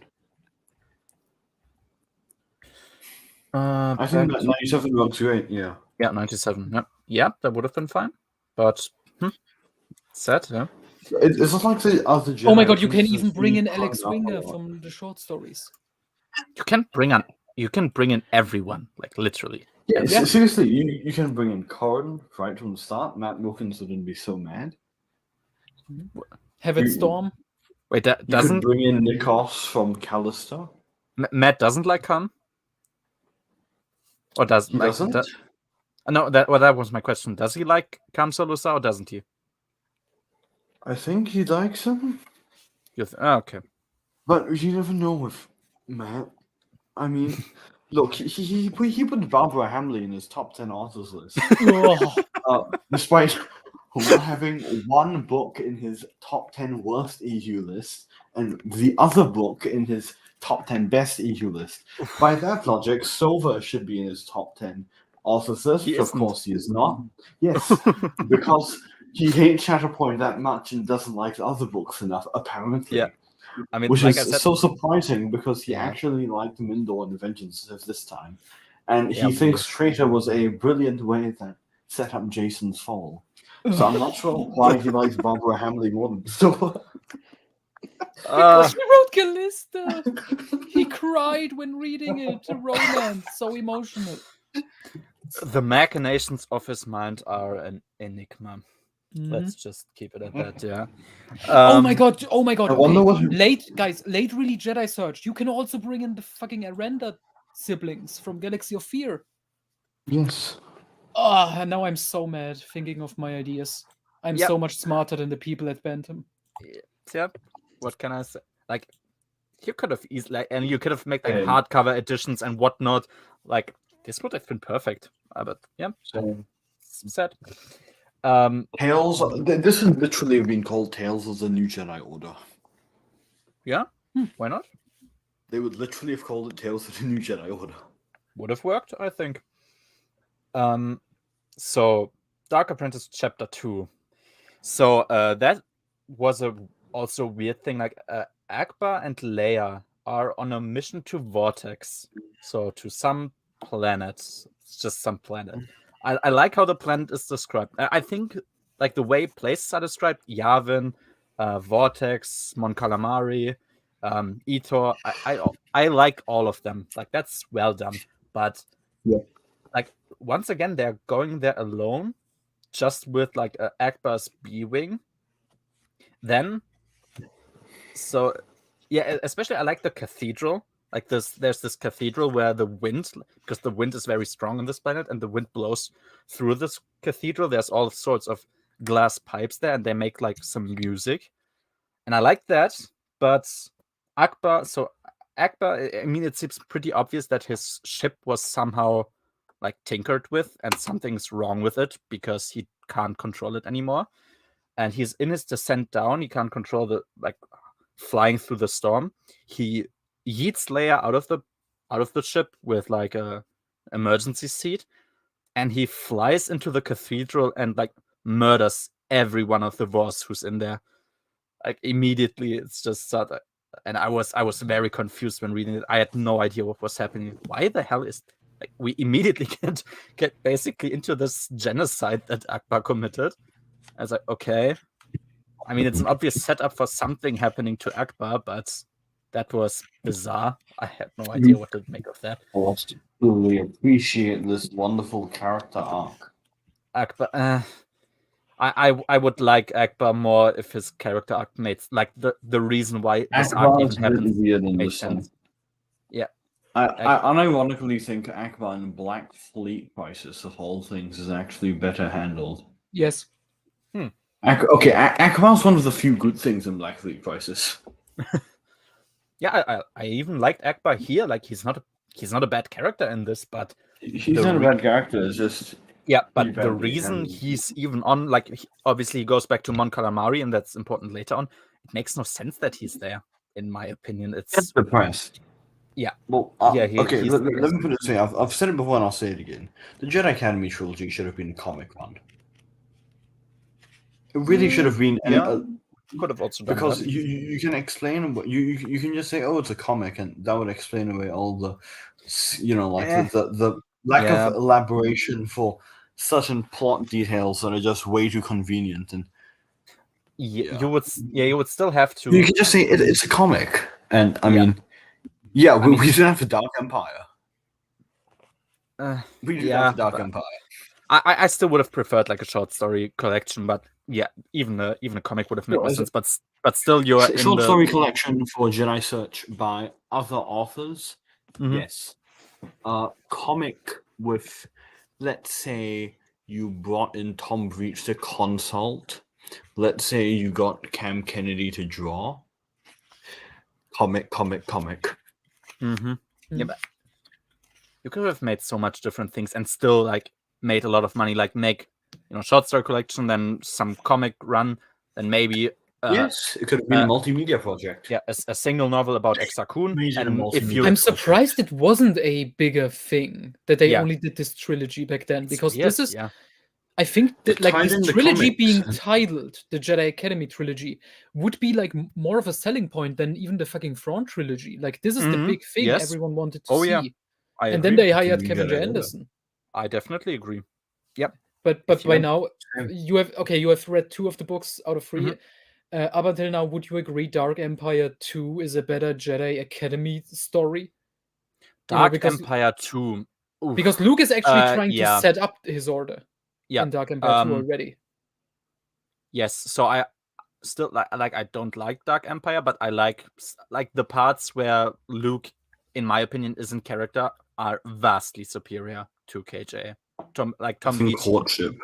I think that 97 works great. Yeah. Yeah, 97. Yeah, that would have been fine. But sad, yeah. It's not like the other Jedi. Oh my god, you can Princess even bring in really Alex grown up a Winger lot. from the short stories. You can bring in everyone, like literally. Yeah, Yeah. seriously, you can bring in Corin right from the start. Matt Wilkins wouldn't be so mad. Have it You- Storm. Wait, that You could doesn't bring in Nikos from Callister. Matt doesn't like Khan? Or does He like doesn't. no, that was my question. Does he like Khan Solusa or doesn't he? I think he likes him, Okay. but you never know with Matt. I mean, look, he put Barbara Hamley in his top 10 authors list, despite having one book in his top 10 worst EU list and the other book in his top 10 best EU list. By that logic, Silver should be in his top 10 authors list, He but of isn't. course he is not. Yes, because he hates Shatterpoint that much and doesn't like the other books enough, apparently. Yeah. I mean, Which like is I said, so surprising because he Yeah. actually liked Mindor and the Vengeance of this time. And Yeah, he thinks Traitor was a brilliant way that set up Jason's fall. So I'm not sure why he likes Barbara Hamley more than Silver. Because he wrote Callista. He cried when reading it. A romance, so emotional. the machinations of his mind are an enigma. Let's just keep it at that, yeah. Oh my god! I wonder what Late really Jedi Search. You can also bring in the fucking Arenda siblings from Galaxy of Fear. Yes. Oh, now I'm so mad thinking of my ideas. I'm Yep. so much smarter than the people at Bantam. Yeah. What can I say? Like, you could have easily, and you could have made like Hey. hardcover editions and whatnot. Like, this would have been perfect. But yeah, sad. Tales. This has literally been called Tales of the New Jedi Order. Yeah, why not? They would literally have called it Tales of the New Jedi Order. Would have worked, I think. So Dark Apprentice Chapter 2. So that was also weird thing. Like Akbar and Leia are on a mission to Vortex, so to some planet. It's just some planet. I like how the planet is described. I think like the way places are described: Yavin, Vortex, Mon Calamari, Etor. I like all of them. Like that's well done. But like once again, they're going there alone, just with like Akbar's B-wing. Then, so yeah, especially I like the cathedral. Like there's this cathedral where the wind, because the wind is very strong on this planet, and the wind blows through this cathedral. There's all sorts of glass pipes there, and they make like some music, and I like that. But Akbar, I mean, it seems pretty obvious that his ship was somehow like tinkered with, and something's wrong with it because he can't control it anymore. And he's in his descent down. He can't control the like flying through the storm. He yeets Leia out of the ship with like a emergency seat, and he flies into the cathedral and like murders every one of the Vors who's in there. Like immediately, it's just sort and I was very confused when reading it. I had no idea what was happening. Why the hell is like we immediately get basically into this genocide that Akbar committed? I was like, okay. I mean, it's an obvious setup for something happening to Akbar, but that was bizarre. I had no idea what to make of that. I really appreciate this wonderful character arc. Akbar, I would like Akbar more if his character arc made like the reason why this arc even happens made sense. Yeah, I unironically think Akbar in Black Fleet Crisis of all things is actually better handled. Yes. Okay, Aquaman's one of the few good things in Black Fleet Crisis. Yeah, I even liked Akbar here. Like he's not a bad character in this, but He's not a bad character. It's just but the reason he's even on, like, obviously he goes back to Mon Calamari, and that's important later on. It makes no sense that he's there, in my opinion. It's depressed. Yeah. Well, okay. Let me put it this way. I've said it before, and I'll say it again. The Jedi Academy trilogy should have been a comic one. It really should have been. Could have also done because that. you can explain what you can just say, oh, it's a comic, and that would explain away all the, the lack of elaboration for certain plot details that are just way too convenient. And you would still have to. You can just say it's a comic, and I mean, we didn't have the Dark Empire. We didn't have the Dark Empire. I still would have preferred like a short story collection, but yeah, even a comic would have made more sense. But still, you're in short story collection for Jedi Search by other authors. Mm-hmm. Yes, comic with, let's say, you brought in Tom Breach to consult. Let's say you got Cam Kennedy to draw. Comic. Mm-hmm. Yeah, but you could have made so much different things and still like made a lot of money. Like make short story collection, then some comic run, then maybe yes, it could have been a multimedia project. Yeah, a single novel about Exar Kun. I'm surprised it wasn't a bigger thing that they only did this trilogy back then, because this is. Yeah. I think that like this trilogy being titled the Jedi Academy trilogy would be like more of a selling point than even the fucking Thrawn trilogy. Like this is the big thing everyone wanted to see. Yeah. And then they hired Kevin J. Anderson. I definitely agree. Yep. But by now you have read 2 of the books out of 3. Up until now, would you agree Dark Empire 2 is a better Jedi Academy story? Dark Empire 2. Oof. Because Luke is actually trying to set up his order. In Dark Empire 2 already. Yes, so I still like I don't like Dark Empire, but I like the parts where Luke, in my opinion, is in character are vastly superior to KJ. Tom Courtship.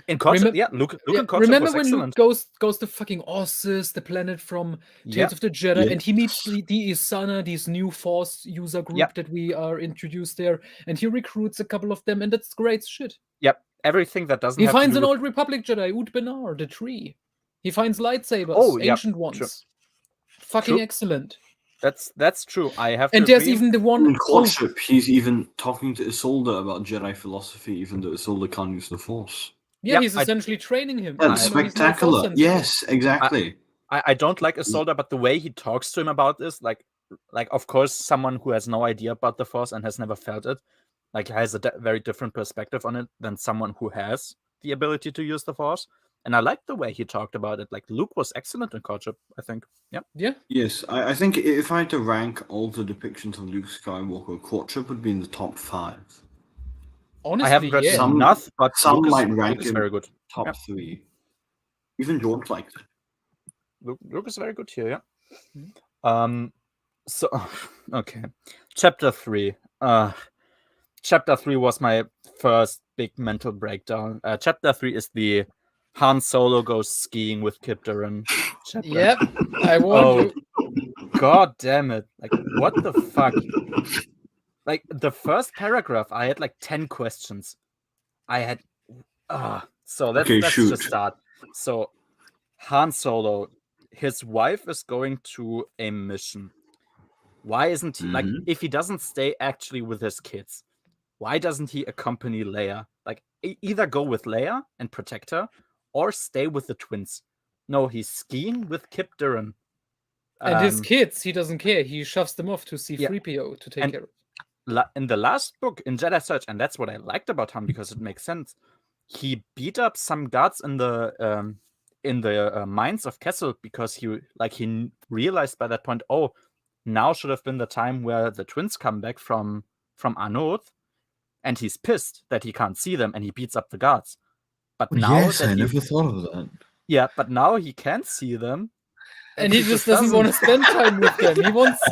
In Courtship, Luke in Courtship remember was when excellent. Luke goes to fucking Ossus, the planet from Tales of the Jedi, and he meets the Isana, these new Force user group that we are introduced there, and he recruits a couple of them, and that's great shit. Yep, everything that doesn't. He finds an old Republic Jedi, Ut Benar, the tree. He finds lightsabers, ancient ones. True. Fucking excellent. That's true. I have. And there's even the one in Courtship. He's even talking to Isolde about Jedi philosophy, even though Isolde can't use the Force. Yeah, he's essentially training him. That's spectacular. Yes, exactly. I don't like Isolde, but the way he talks to him about this, like of course, someone who has no idea about the Force and has never felt it, like has a very different perspective on it than someone who has the ability to use the Force. And I like the way he talked about it. Like Luke was excellent in Courtship, I think. Yeah. Yes, I think if I had to rank all the depictions of Luke Skywalker, Courtship would be in the top 5. Honestly, I haven't read enough, but some Luke might rank is very good. Top 3. Even George liked it. Luke is very good here. So okay, Chapter 3. Chapter 3 was my first big mental breakdown. Chapter 3 is the Han Solo goes skiing with Kip Duran chapter. Yep, I want God damn it. Like, what the fuck? Like, the first paragraph, I had like 10 questions. So let's just start. So, Han Solo, his wife is going to a mission. Why isn't he, like, if he doesn't stay actually with his kids, why doesn't he accompany Leia? Like, either go with Leia and protect her, or stay with the twins. No, he's skiing with Kip Duran. And his kids, he doesn't care. He shoves them off to C-3PO to take care of. In the last book, in Jedi Search, and that's what I liked about him, because it makes sense, he beat up some guards in the mines of Kessel, because he realized by that point, now should have been the time where the twins come back from Anoth, and he's pissed that he can't see them, and he beats up the guards. But now I never thought of that. Yeah, but now he can't see them, and he just doesn't want to spend time with them.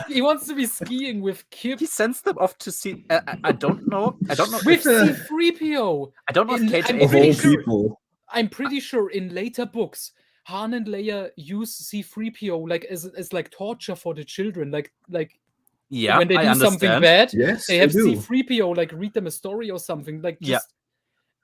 He wants to be skiing with Kip. He sends them off to see. I don't know. With C-3PO. I don't know if KJ. I'm pretty sure in later books, Han and Leia use C-3PO like as like torture for the children. Like Yeah, when they I do something understand. bad, Yes, they have do. C-3PO like read them a story or something. Like Yeah. just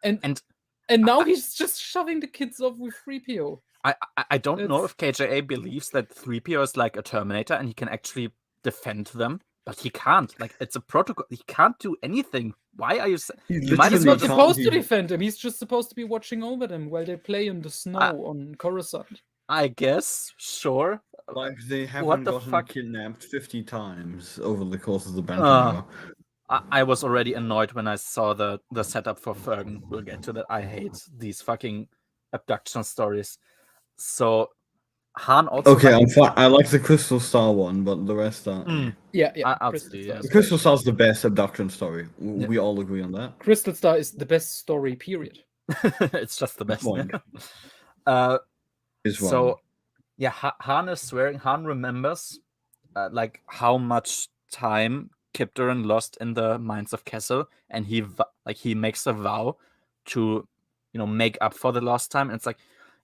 and And now he's just shoving the kids off with 3PO. I don't know It's- if KJA believes that 3PO is like a Terminator and he can actually defend them, but he can't. Like, it's a protocol. He can't do anything. Why are you? You might He's as well not just. supposed to defend him. He's just supposed to be watching over them while they play in the snow on Coruscant. I guess, sure. Like they haven't What the gotten fuck? kidnapped 50 times over the course of the Bantam War. I was already annoyed when I saw the setup for Fergan. We'll get to that. I hate these fucking abduction stories. So Han also. Okay, I'm fine. I like the Crystal Star one, but the rest are. Yeah. I'll Crystal see, Star yeah. is The Crystal great. Star's the best abduction story. We all agree on that. Crystal Star is the best story, period. It's just the best. Point. Is So, one. yeah, Han is swearing. Han remembers like how much time Kip Duran lost in the mines of Kessel, and he makes a vow to, make up for the lost time. And it's like,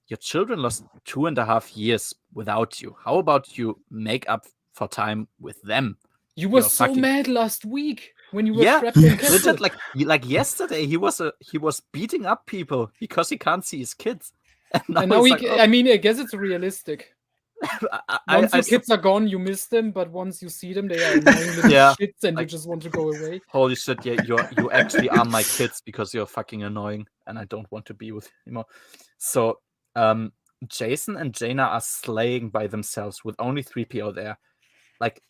your children lost 2.5 years without you. How about you make up for time with them? You were You're so fucking- mad last week when you were Yeah, trapped in Kessel. legit, like yesterday, he was beating up people because he can't see his kids. And now he's he, like, oh. I mean, I guess it's realistic. Once your I kids are gone, you miss them, but once you see them, they are annoying little Yeah, shits, and like- you just want to go away. Holy shit, yeah, you actually are my kids because you're fucking annoying and I don't want to be with you anymore. So, Jason and Jaina are slaying by themselves with only 3PO there. Like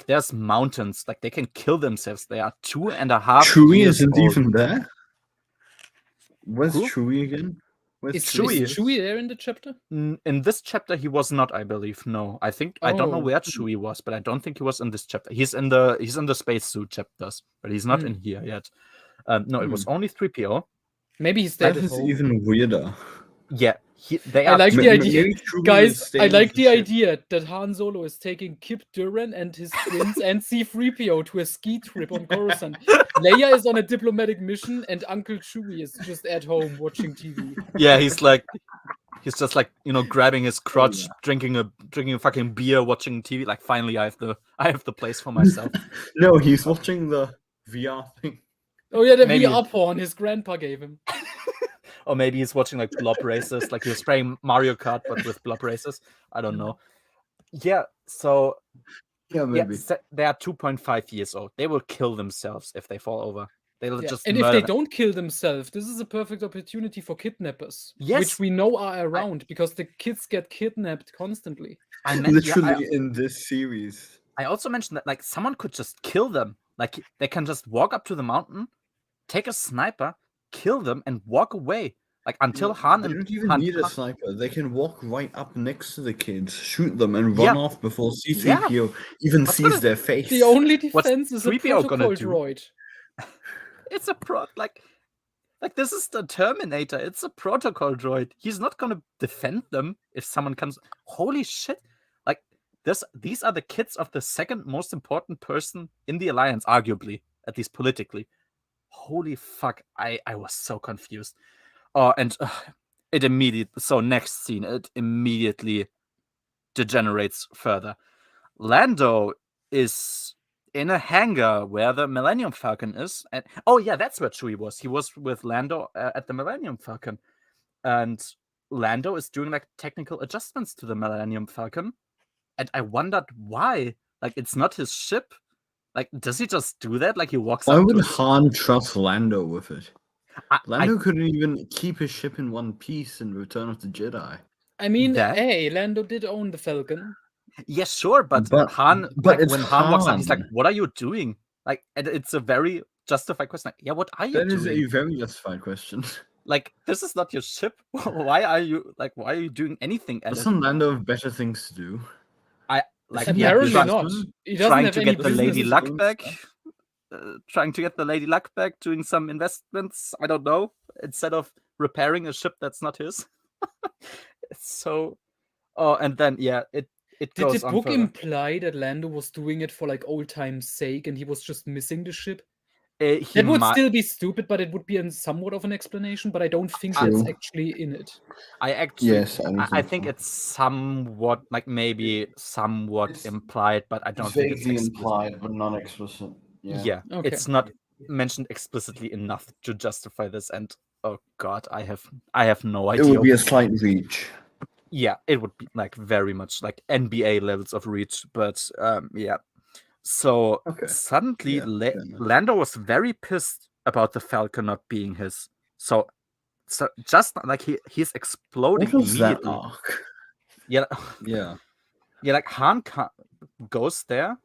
there's mountains, like they can kill themselves. They are 2.5 Chewie years isn't old. even there? Where's Who? Chewie again? Where's Is Chewie? Chewie there in the chapter? In this chapter, he was not, I believe. No, I think I don't know Oh. where Chewie was, but I don't think he was in this chapter. He's in the spacesuit chapters, but he's not in here yet. No, it was only 3PO. Maybe he's That dead at is home. even weirder. Yeah, they I are. like the idea, Maybe Chewie is guys. I staying like with the ship. idea that Han Solo is taking Kip Duran and his twins and C-3PO to a ski trip on Coruscant. Leia is on a diplomatic mission, and Uncle Chewie is just at home watching TV. Yeah, he's just like grabbing his crotch, drinking a fucking beer, watching TV. Like, finally, I have the place for myself. No, he's watching the VR thing. Oh yeah, the Maybe. VR porn his grandpa gave him. Or maybe he's watching like blob races, like he was playing Mario Kart but with blob races. I don't know. Yeah, so Yeah, maybe. they are 2.5 years old. They will kill themselves if they fall over. They'll Yeah. just And if murder they them. don't kill themselves, this is a perfect opportunity for kidnappers, Yes. which we know are around because the kids get kidnapped constantly. Literally in this series. I also mentioned that like someone could just kill them. Like they can just walk up to the mountain, take a sniper, kill them, and walk away. Like until Han They and don't even Han- need a Han- sniper. They can walk right up next to the kids, shoot them, and Yeah. run off before C-3PO even What's sees gonna- their face. The only What's defense is a 3PO gonna protocol do? droid. It's a like this is the Terminator. It's a protocol droid. He's not gonna defend them if someone comes. Holy shit! Like these are the kids of the second most important person in the Alliance, arguably, at least politically. Holy fuck! I was so confused. Oh, and it immediately. So next scene, it immediately degenerates further. Lando is in a hangar where the Millennium Falcon is. And oh yeah, that's where Chewie was. He was with Lando at the Millennium Falcon. And Lando is doing like technical adjustments to the Millennium Falcon. And I wondered why. Like, it's not his ship. Like, does he just do that? Like, he walks Why up would to Han trust Lando with it? I- Lando couldn't even keep his ship in one piece in Return of the Jedi. I mean, That- hey, Lando did own the Falcon. Yeah, sure, but But- Han, but like, it's when Han walks up, he's like, Han. what are you doing? Like, and it's a very justified question. Like, yeah, what are you That doing? is a very justified question. Like, this is not your ship. Why are you doing anything at it? Doesn't Lando have better things to do? Like, Isn't yeah, Apparently trying- not. He doesn't trying have to any get the business. Lady his Luck own back. stuff. Trying to get the Lady Luck back, doing some investments. I don't know. Instead of repairing a ship that's not his. So, oh, and then yeah, it Did goes the on book further. imply that Lando was doing it for like old time's sake and he was just missing the ship? That would still be stupid, but it would be somewhat of an explanation. But I don't think that's actually in it. I think it's somewhat maybe somewhat implied, but I don't think it's vaguely implied, but not explicit. Yeah, Okay. it's not mentioned explicitly enough to justify this. And oh god, I have no idea. It would be a slight reach. Yeah, it would be very much like NBA levels of reach, but yeah. So suddenly, Lando was very pissed about the Falcon not being his. So just he's exploding What was immediately. that arc? Yeah, yeah. Like Han goes there,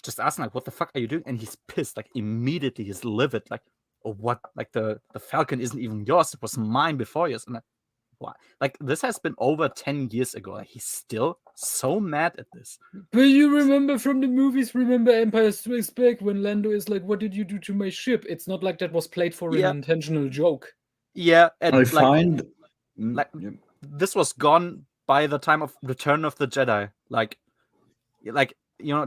just asking what the fuck are you doing, and he's pissed immediately. He's livid, oh, what? The Falcon isn't even yours. It was mine before yours. And why? This has been over 10 years ago. He's still so mad at this. But you remember from the movies, remember Empire Strikes Back, when Lando is like, what did you do to my ship? It's not like that was played for an intentional joke. Yeah, and I find this was gone by the time of Return of the Jedi.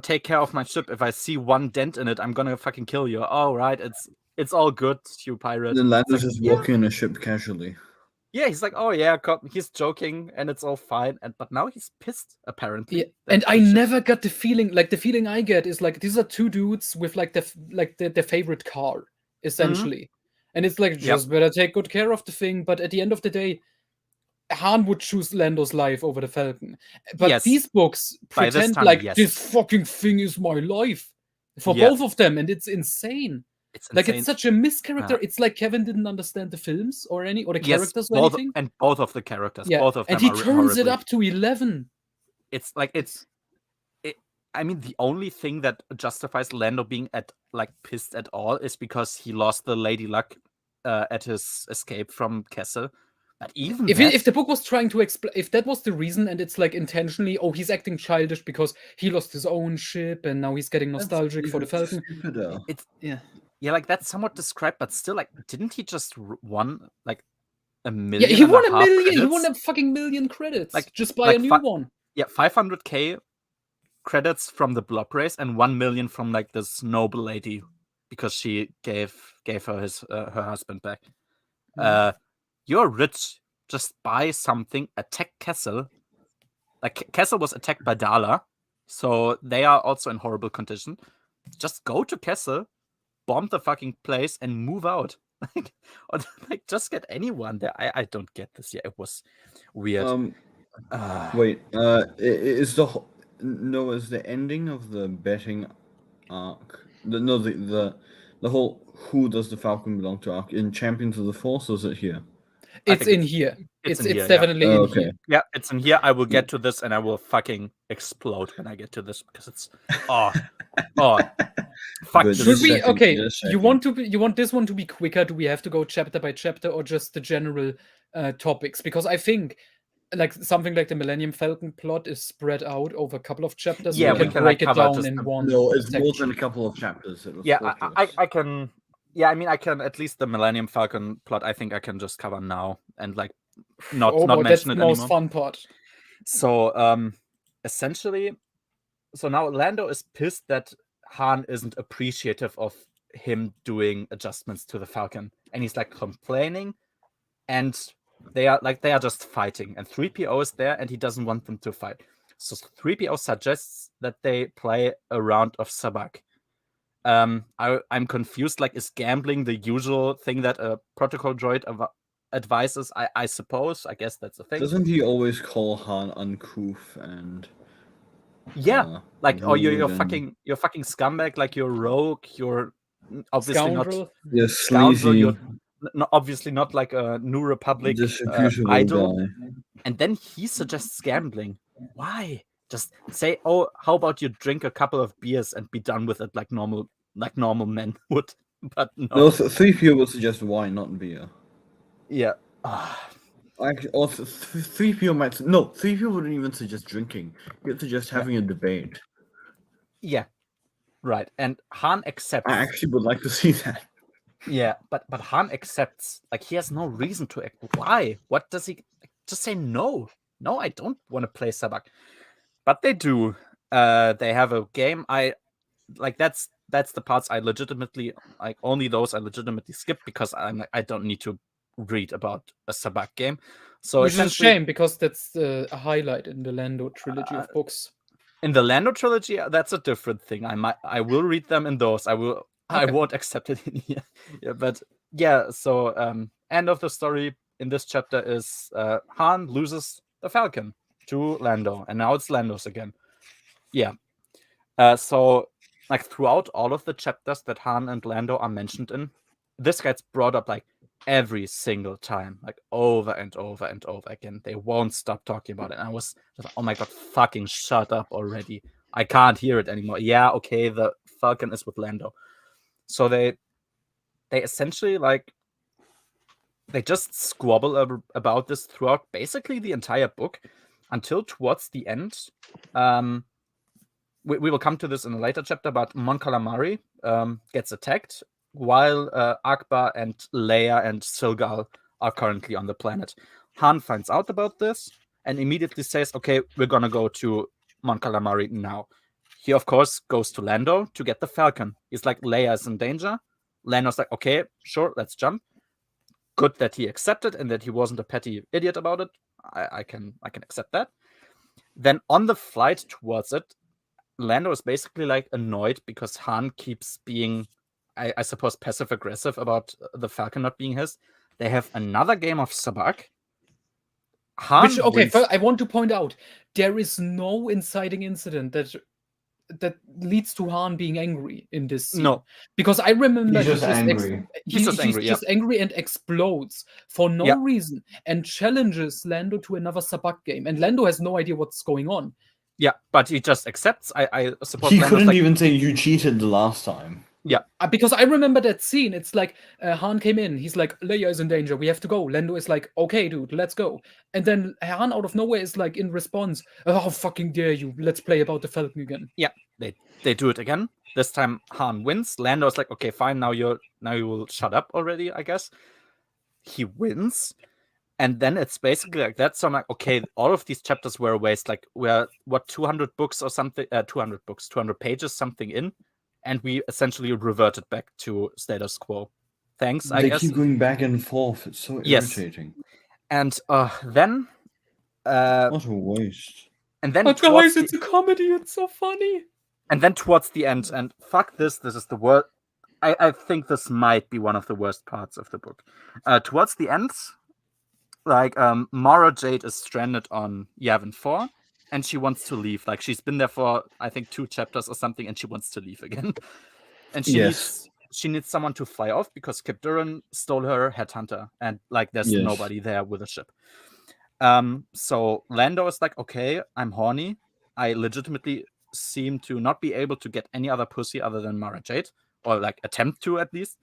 Take care of my ship. If I see one dent in it, I'm gonna fucking kill you. Oh, right, it's all good, you pirate. Then Lando's just walking in a ship casually. Yeah, he's like, oh yeah, he's joking, and it's all fine. But now he's pissed, apparently. Yeah, and I never got the feeling. The feeling I get is these are two dudes with their favorite car, essentially, and it's just better take good care of the thing. But at the end of the day, Han would choose Lando's life over the Falcon. But these books pretend this fucking thing is my life for both of them, and it's insane. It's such a mischaracter. It's like Kevin didn't understand the films or the characters or anything. And both of the characters, both of them. And he turns it up to 11. I mean, the only thing that justifies Lando being pissed at all is because he lost the Lady Luck at his escape from Kessel. But even if the book was trying to explain, if that was the reason, and it's intentionally, he's acting childish because he lost his own ship and now he's getting nostalgic for the Falcon. Yeah, that's somewhat described, but still, didn't he just won a million? Yeah, he won a million. Credits? He won a fucking million credits. Just buy a new one. Yeah, 500k credits from the Blob race and 1 million from this noble lady because she gave her her husband back. You're rich. Just buy something. Attack Kessel. Kessel was attacked by Dala, so they are also in horrible condition. Just go to Kessel, bomb the fucking place, and move out. Or just get anyone there. I don't get this. Yeah, it was weird. Wait. Is the ending of the betting arc? The whole who does the Falcon belong to arc in Champions of the Force, or is it here? It's in here. It's definitely in here. Yeah, it's in here. I will get to this, and I will fucking explode when I get to this because it's fuck. Should we? Okay, you want this one to be quicker? Do we have to go chapter by chapter, or just the general topics? Because I think something like the Millennium Falcon plot is spread out over a couple of chapters. Yeah, we can break it down in one. No, it's more than a couple of chapters. Yeah, I can. Yeah, I mean, I can at least the Millennium Falcon plot. I think I can just cover now and not mention it anymore. That's the most fun part. So, essentially, now Lando is pissed that Han isn't appreciative of him doing adjustments to the Falcon, and he's complaining, and they are just fighting, and 3PO is there, and he doesn't want them to fight. So 3PO suggests that they play a round of Sabacc. I'm confused. Is gambling the usual thing that a protocol droid advises? I suppose. I guess that's the thing. Doesn't he always call Han uncouth and? Yeah, you're fucking scumbag. You're rogue. You're obviously Scoundrel. You're sleazy. You're obviously not a New Republic idol. Guy. And then he suggests gambling. Why? Just say, oh, how about you drink a couple of beers and be done with it like normal men would. But no. 3PO would suggest wine, not beer. Yeah. Or 3PO might... No, 3PO wouldn't even suggest drinking. He would suggest having a debate. Yeah. Right. And Han accepts... I actually would like to see that. Yeah, but Han accepts. He has no reason to... Why? What does he... Just say no. No, I don't want to play Sabacc. But they do. They have a game. That's that's the parts I legitimately like. Only those I legitimately skip because I don't need to read about a Sabak game. So which is a essentially, shame because that's a highlight in the Lando trilogy of books. in the Lando trilogy, that's a different thing. I will read them in those. I Okay. won't accept it in here. Yeah, but yeah. So end of the story in this chapter is Han loses the Falcon to Lando, and now it's Lando's again. Yeah. So like throughout all of the chapters that Han and Lando are mentioned in, this gets brought up like every single time, like over and over and over again. They won't stop talking about it. And I was just like, oh my god, fucking shut up already. I can't hear it anymore. Yeah, okay, the Falcon is with Lando. So they essentially like they just squabble about this throughout basically the entire book until towards the end. We will come to this in a later chapter, but Mon Calamari gets attacked while Akbar and Leia and Silgal are currently on the planet. Han finds out about this and immediately says, okay, we're gonna go to Mon Calamari now. He, of course, goes to Lando to get the Falcon. He's like, Leia is in danger. Lando's like, okay, sure, let's jump. Good that he accepted and that he wasn't a petty idiot about it. I can accept that. Then on the flight towards it, Lando is basically like annoyed because Han keeps being, I suppose, passive aggressive about the Falcon not being his. They have another game of Sabak. Han Which, okay, wins. first, I want to point out there is no inciting incident that leads to Han being angry in this scene. No, because I remember He's just angry. He's just angry, just angry and explodes for no Yeah. reason and challenges Lando to another Sabak game, and Lando has no idea what's going on. yeah, but he just accepts. I suppose He Lando's couldn't like, even say you cheated the last time. yeah, Because I remember that scene. It's like Han came in. He's like, Leia is in danger. We have to go. Lando is like, okay, dude, let's go. And then Han out of nowhere is like in response, oh, how fucking dare you? Let's play about the Falcon again. yeah. They do it again. This time Han wins. Lando's like, okay, fine. Now you will shut up already, I guess. He wins. And then it's basically like that. So I'm like, okay, all of these chapters were a waste. Like, we're, 200 books or something, 200 books, 200 pages, something in. And we essentially reverted back to status quo. Thanks, I guess. They keep going back and forth. It's so Yes. irritating. And then... what a waste. And then But guys, it's a comedy. It's so funny. And then towards the end, and fuck this is the worst. I think this might be one of the worst parts of the book. Towards the end, like Mara Jade is stranded on Yavin 4 and she wants to leave. Like, she's been there for I think 2 chapters or something, and she wants to leave again. And she needs someone to fly off because Kip Duran stole her headhunter, and like there's nobody there with a ship. So Lando is like, okay, I'm horny. I legitimately seem to not be able to get any other pussy other than Mara Jade, or like attempt to at least.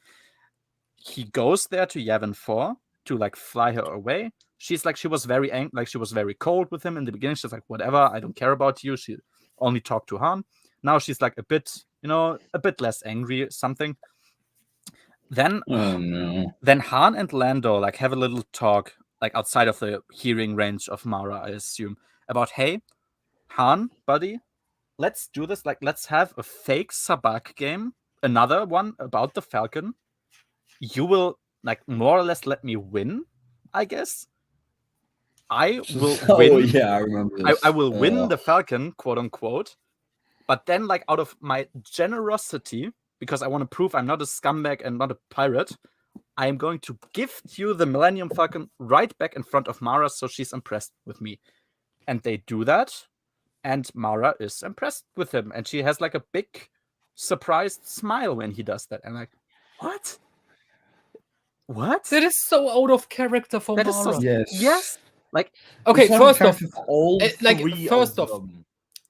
He goes there to Yavin 4 to like fly her away. She's like, she was very angry, like she was very cold with him in the beginning. She's like, whatever, I don't care about you. She only talked to Han. Now she's like a bit less angry, something. Then, then Han and Lando like have a little talk, like outside of the hearing range of Mara, I assume, about, hey, Han, buddy, let's do this. Like, let's have a fake Sabak game, another one about the Falcon. You will like more or less let me win, I guess. I will win. Oh yeah, I remember this. I will win the Falcon, quote unquote. But then, like, out of my generosity, because I want to prove I'm not a scumbag and not a pirate, I am going to gift you the Millennium Falcon right back in front of Mara, so she's impressed with me. And they do that, and Mara is impressed with him, and she has like a big surprised smile when he does that. And like, what? What? That is so out of character for That Mara. is so, Yes. yes. Like, okay, first off, first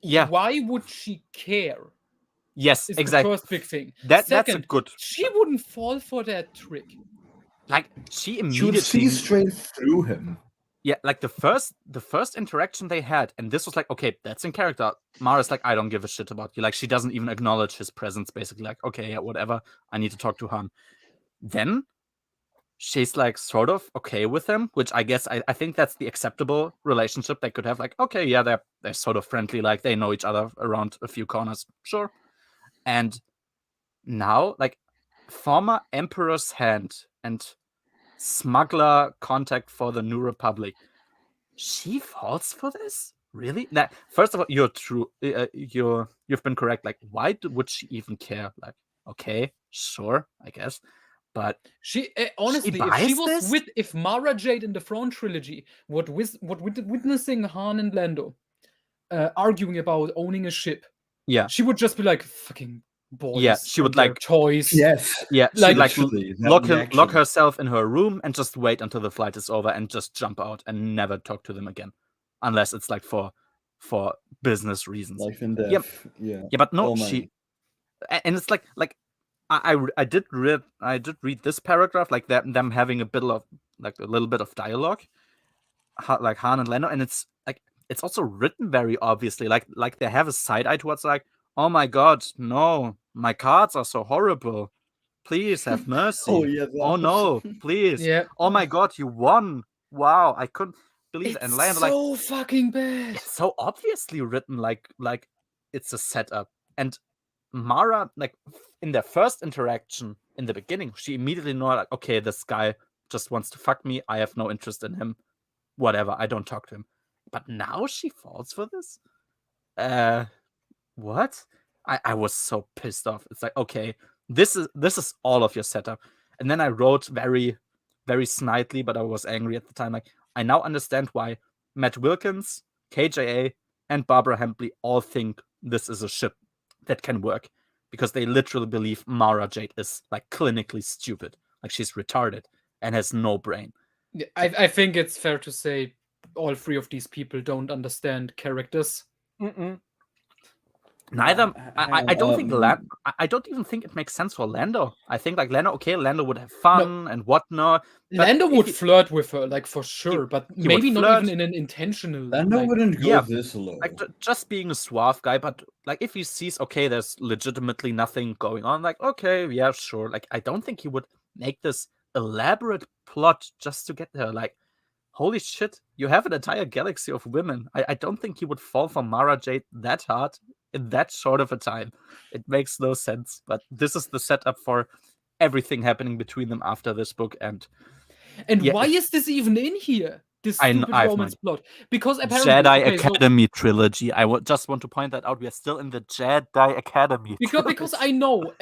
yeah. Why would she care? Yes, is exactly. The first big thing. Second, that's a good. She wouldn't fall for that trick. Like, she immediately would see straight through him. Yeah, like the first interaction they had, and this was like, okay, that's in character. Mara's like, I don't give a shit about you. Like, she doesn't even acknowledge his presence, basically. Like, okay, yeah, whatever. I need to talk to Han. Then she's like sort of okay with him, which I guess I think that's the acceptable relationship they could have. Like, okay, yeah, they're sort of friendly, like they know each other around a few corners, sure. And now, like former Emperor's Hand and smuggler contact for the New Republic, she falls for this? Really? Now, first of all, you're true. You've been correct. Like, why would she even care? Like, okay, sure, I guess, but She honestly, if she was if Mara Jade in the Thrawn trilogy, witnessing Han and Lando arguing about owning a ship, yeah, she would just be like, "Fucking boys." Yeah, she would and their like toys. Yes. Yeah, Like, she'd like Literally, that lock reaction. herself in her room and just wait until the flight is over and just jump out and never talk to them again, unless it's like for business reasons. Life and death. Yeah. Yeah, but no, Oh, she, and it's like I did read this paragraph, like them having a little bit of dialogue, like Han and Lando, and it's like it's also written very obviously, like they have a side eye towards like, oh my god, no, my cards are so horrible. Please have mercy. Oh, yeah, that Oh no, please. Yeah. Oh my god, you won. Wow, I couldn't believe it. And Lando, like, so fucking bad. it's so obviously written like it's a setup. And Mara, like in their first interaction in the beginning, she immediately knew like, okay, this guy just wants to fuck me. I have no interest in him. Whatever, I don't talk to him. But now she falls for this? What? I was so pissed off. It's like, okay, this is all of your setup. And then I wrote very, very snidely, but I was angry at the time. Like, I now understand why Matt Wilkins, KJA, and Barbara Hembley all think this is a ship that can work. Because they literally believe Mara Jade is like clinically stupid. Like she's retarded and has no brain. Yeah, I think it's fair to say all three of these people don't understand characters. Neither. I don't think I don't even think it makes sense for Lando. I think like Lando would have fun and whatnot. Lando would flirt with her, like for sure, but maybe not even in an intentional. Lando wouldn't go this low. Like just being a suave guy, but like if he sees okay, there's legitimately nothing going on, like okay, yeah, sure. Like I don't think he would make this elaborate plot just to get there. Like, holy shit, you have an entire galaxy of women. I don't think he would fall for Mara Jade that hard in that short of a time. It makes no sense. But this is the setup for everything happening between them after this book. And yeah, why is this even in here? This stupid romance plot. Because apparently Jedi Academy trilogy. I just want to point that out. We are still in the Jedi Academy. Because I know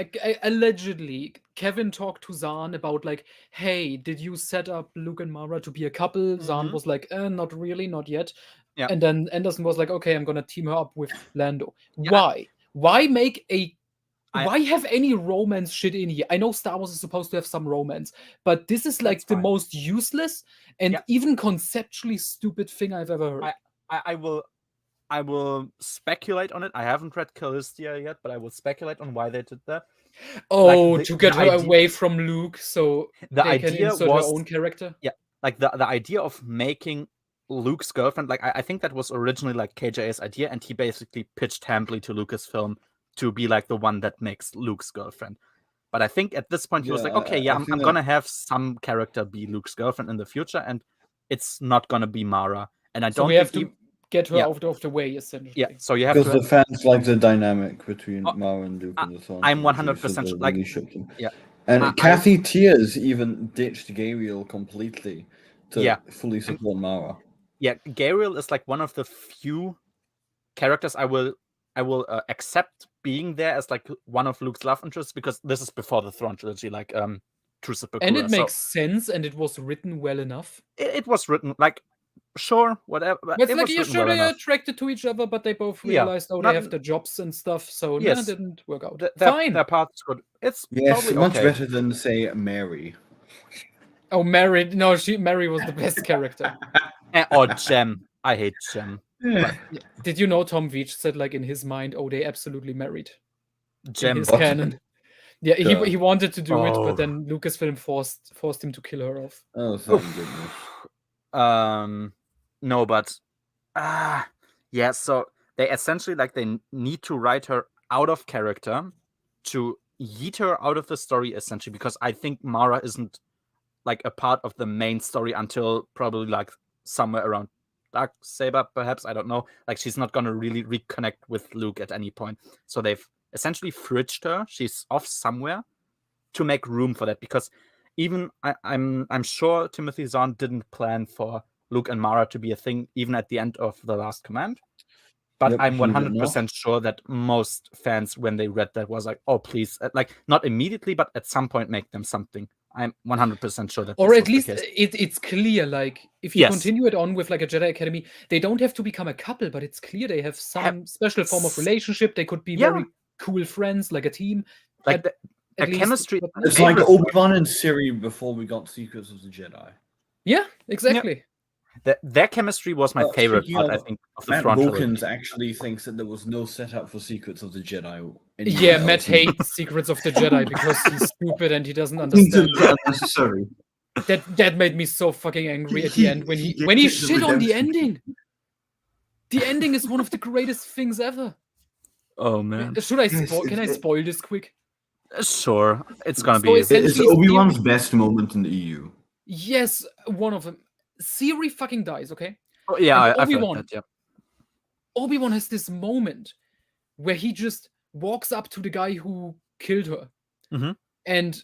allegedly Kevin talked to Zahn about like, hey, did you set up Luke and Mara to be a couple? Zahn was like, not really, not yet. Yeah. And then Anderson was like, okay, I'm gonna team her up with Lando. Yeah. Why make why have any romance shit in here? I know Star Wars is supposed to have some romance, but this is like the most useless and even conceptually stupid thing I've ever heard. I will speculate on it. I haven't read Callistia yet, but I will speculate on why they did that. Oh, to get her away from Luke, so they can insert her own character. Yeah, like the idea of making Luke's girlfriend. Like I think that was originally like KJ's idea, and he basically pitched Hambly to Lucasfilm to be like the one that makes Luke's girlfriend. But I think at this point he was like, okay, I'm gonna have some character be Luke's girlfriend in the future, and it's not gonna be Mara. And I don't. We have to get her out of the way, essentially. Yeah. So you have because the fans like the dynamic between Mara and Luke in the song. I'm 100% like. Yeah. And Kathy Tears even ditched Gabriel completely to fully support Mara. Yeah, Gabriel is like one of the few characters I will accept being there as like one of Luke's love interests, because this is before the Thrawn trilogy, like Truce of Bakura. And it makes sense, and it was written well enough. It was written like, sure, whatever. It's like, yeah, sure, they are attracted to each other, but they both realized, they have the jobs and stuff, so it didn't work out. Fine. Their part's good. It's much better than, say, Mary. Oh, Mary. No, Mary was the best character. Or Jem. I hate Jem. Yeah. Did you know Tom Veitch said, like, in his mind, they absolutely married. Jem. In his canon. Yeah, he wanted to do it, but then Lucasfilm forced him to kill her off. Oh, thank goodness. No, but so they essentially like they need to write her out of character to yeet her out of the story, essentially, because I think Mara isn't like a part of the main story until probably like somewhere around Darksaber, perhaps, I don't know. Like she's not gonna really reconnect with Luke at any point. So they've essentially fridged her. She's off somewhere to make room for that, because even I'm sure Timothy Zahn didn't plan for Luke and Mara to be a thing even at the end of The Last Command. But Yep, I'm he did 100% sure that most fans, when they read that, was like, "Oh, please!" Like not immediately, but at some point, make them something. I'm 100% sure that. Or this at was the least case. it's clear, like, if you Yes. continue it on with like a Jedi Academy, they don't have to become a couple, but it's clear they have some special form of relationship. They could be very cool friends, like a team. Like at least, chemistry. but It's like Obi-Wan and Siri before we got Secrets of the Jedi. yeah, exactly. Their chemistry was my favorite Speaking part, I of, think, of the Matt Thrawn Wilkins trilogy. actually thinks that there was no setup for Secrets of the Jedi. Yeah, Matt hates Secrets of the Jedi because he's stupid and he doesn't Thinks it understand. was unnecessary. That made me so fucking angry at the end when he shit on the ending. The ending is one of the greatest things ever. Oh man! Should I spoil? Can I spoil this quick? Sure, it's gonna So be. It's Obi-Wan's best moment in the EU. Yes, one of them. Siri fucking dies. Okay. Oh, yeah, And I've heard that. Yeah. Obi-Wan has this moment where he just walks up to the guy who killed her, and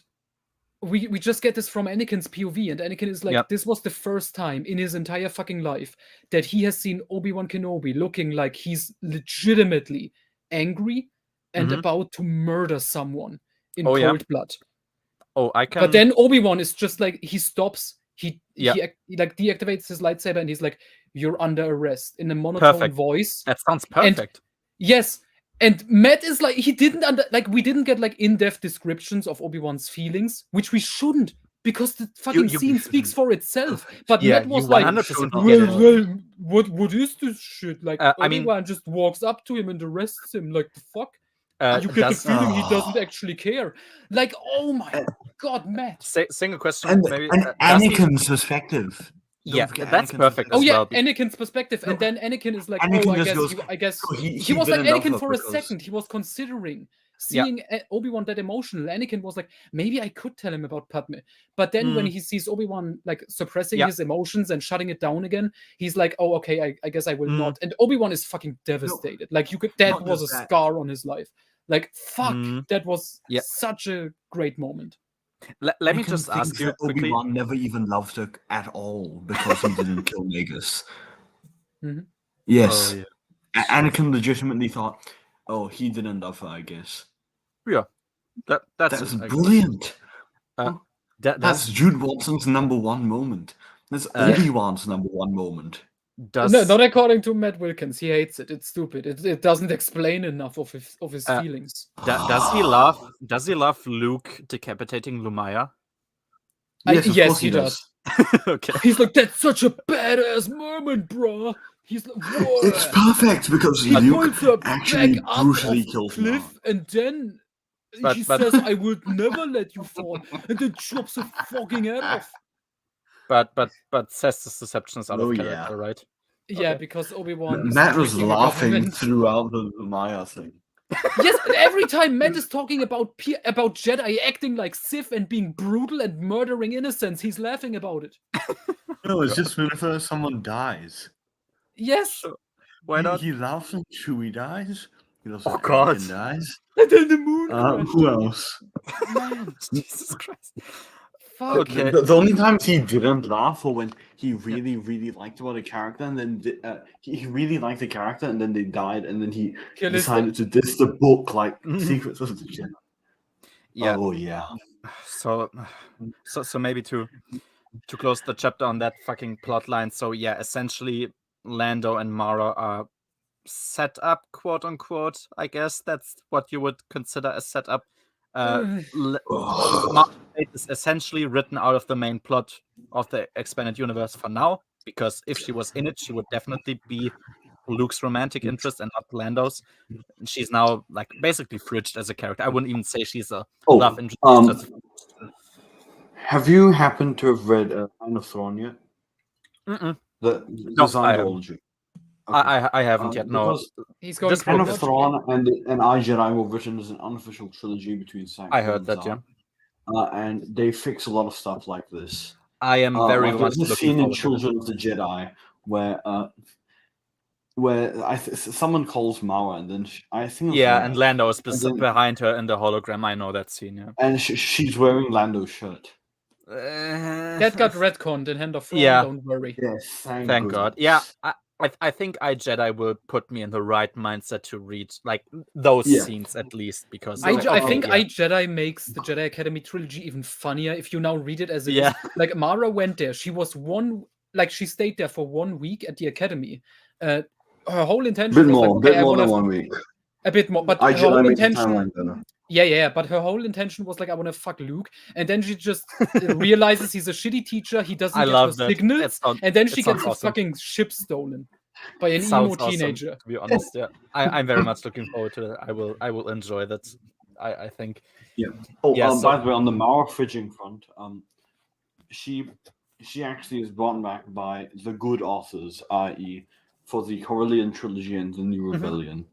we just get this from Anakin's POV, and Anakin is like, this was the first time in his entire fucking life that he has seen Obi-Wan Kenobi looking like he's legitimately angry and about to murder someone in cold blood. Oh, I can. But then Obi-Wan is just like, he stops, he like deactivates his lightsaber, and he's like, "You're under arrest," in a monotone voice. That sounds perfect. Yes. And Matt is like, he didn't we didn't get like in-depth descriptions of Obi-Wan's feelings, which we shouldn't, because the fucking scene speaks for itself. But Matt was like, well, what is this shit? Like, Obi-Wan just walks up to him and arrests him. Like, the fuck? You get the feeling he doesn't actually care. Like, oh my god, Matt. Single question. And maybe, Anakin's perspective. Yeah, that's perfect. Oh as yeah, well. Anakin's perspective, and then Anakin is like, Anakin I guess he was like Anakin for a second. He was considering seeing Obi-Wan that emotional. Anakin was like, maybe I could tell him about Padme, but then when he sees Obi-Wan like suppressing his emotions and shutting it down again, he's like, oh okay, I guess I will not. And Obi-Wan is fucking devastated. Like that was a scar on his life. Like fuck, that was such a great moment. Let me just ask you quickly. Obi-Wan never even loved her at all because he didn't kill Nagus. Yes. Oh, yeah. Anakin legitimately thought, oh, he didn't love her, I guess. Yeah. That's brilliant. That's Jude Watson's number one moment. That's Obi-Wan's number one moment. No, not according to Matt Wilkins. He hates it. It's stupid. It doesn't explain enough of his feelings. Does he love Luke decapitating Lumaya? Yes, he does. Okay. He's like, that's such a badass moment, bro. He's like, whoa. It's perfect because he Luke actually brutally kills Cliff, and then he says, "I would never let you fall," and then chops her fucking head off. But says this deception is out of character, right? Yeah, because Obi-Wan. Matt was laughing throughout the Maya thing. Yes, and every time Matt is talking about Jedi acting like Sith and being brutal and murdering innocents, he's laughing about it. No, it's just whenever someone dies. Yes. Why not? He laughs when Chewie dies. He loves when God. Anakin dies. And then the moon crashed. Who else? Man. Jesus Christ. Fuck. Okay. The only times he didn't laugh were when he really, really liked about a character, and then he really liked the character, and then they died, and then he decided to diss the book like Secrets of the Jedi. Yeah. Oh yeah. So maybe to close the chapter on that fucking plot line. So yeah, essentially Lando and Mara are set up, quote unquote. I guess that's what you would consider a setup. Is essentially written out of the main plot of the expanded universe for now, because if she was in it, she would definitely be Luke's romantic interest and not Lando's. She's now like basically fridged as a character. I wouldn't even say she's a love interest. Have you happened to have read Iron of Thrawn yet? The Scientology. I haven't yet. No, he's going Iron of Thrawn and I, Jedi were written as an unofficial trilogy between Sanctum. I heard that, yeah. And they fix a lot of stuff like this. I am very much looking looking scene in forward to Children of the Jedi where where someone calls Mara, and then I think and Lando is then, behind her in the hologram. I know that scene. Yeah, and she's wearing Lando's shirt. That got retconned in Hand of Thrawn. Yeah. Don't worry. Yes, thank God. Yeah, I think iJedi will put me in the right mindset to read like those scenes at least, because I think iJedi makes the Jedi Academy trilogy even funnier if you now read it as it is. Like Mara went there. She was she stayed there for 1 week at the academy. Her whole intention was like, okay, I want to 1 week. A bit more, but her whole intention. Yeah, but her whole intention was like, I want to fuck Luke, and then she just realizes he's a shitty teacher. He doesn't get her signals, and then she gets the fucking ship stolen by an emo teenager. Awesome, to be honest, yeah, I'm very much looking forward to it. I will enjoy that. I think. Yeah. By the way, on the Mara fridging front, she actually is brought back by the good authors, i.e., for the Corellian trilogy and the New Rebellion,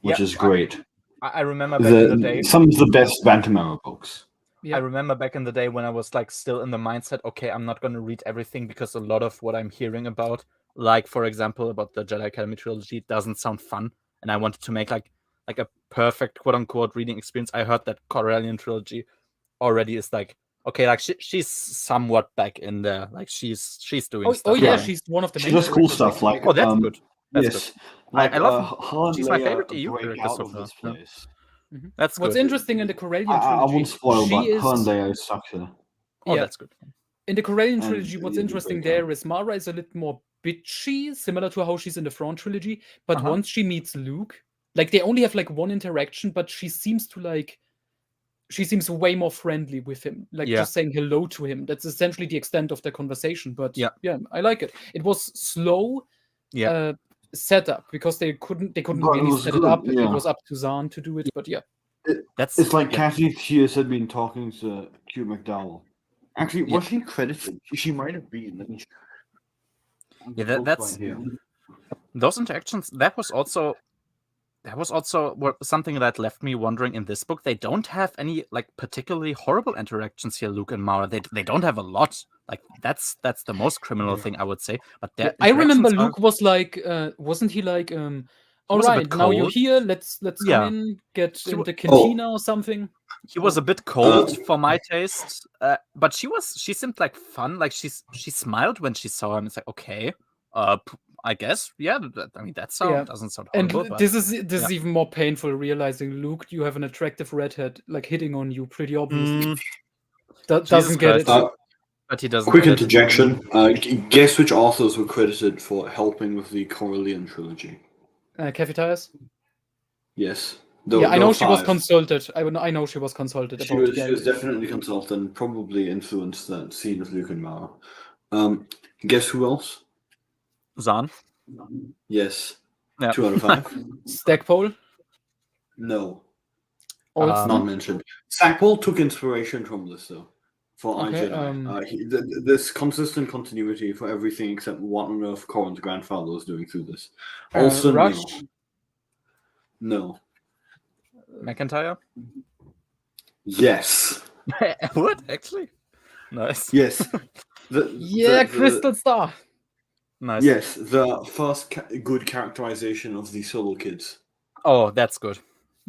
which is great. I remember back in the day, some of the best Bantamara books. I remember back in the day when I was like still in the mindset, okay, I'm not going to read everything because a lot of what I'm hearing about, like for example about the Jedi Academy trilogy, doesn't sound fun, and I wanted to make like a perfect quote unquote reading experience. I heard that Corellian trilogy already is like, okay, like she's somewhat back in there, like she's doing stuff. Oh yeah, she's one of the main. She does cool stuff like that's good. That's yes, good. like I love her. She's my favorite EU break character out so of far. this place. That's what's good. interesting in the Corellian trilogy. I won't spoil, but her and Leia is successful. Oh, that's good. In the Corellian trilogy, what's interesting there is Mara is a little more bitchy, similar to how she's in the Thrawn trilogy. But once she meets Luke, like they only have like one interaction, but she seems way more friendly with him, like just saying hello to him. That's essentially the extent of the conversation. But yeah, I like it. It was slow setup because they couldn't really set it up. It was up to Zahn to do it. But yeah, it's like Kathy Thiers had been talking to Q McDowell. Actually, was she credited? She might have been. That's those interactions. That was also something that left me wondering in this book. They don't have any like particularly horrible interactions here, Luke and Mara. They don't have a lot. Like that's the most criminal thing I would say. But I remember Luke was like, wasn't he like, all right, now you're here. Let's come in, get in the cantina or something. He was a bit cold for my taste, but she seemed like fun. Like she smiled when she saw him. It's like, okay, I guess, yeah. I mean, that doesn't sound horrible. And this is even more painful. Realizing, Luke, you have an attractive redhead like hitting on you, pretty obviously. Doesn't get it. But he doesn't. Quick interjection. Guess which authors were credited for helping with the Corellian trilogy? Kathy Thiers? Yes. I know she was consulted. I know she was consulted. She was definitely consulted and probably influenced that scene with Luke and Mara. Guess who else? Zahn? Yes. 2 out of 5. Stackpole? No. Not mentioned. Stackpole took inspiration from this, though. For iJedi. This consistent continuity for everything except what on earth Corran's grandfather was doing through this. Also, Rush? No. McIntyre? Yes. What? Actually? Nice. Yes. Crystal Star. Nice. Yes, the first good characterization of the Solo kids. Oh, that's good.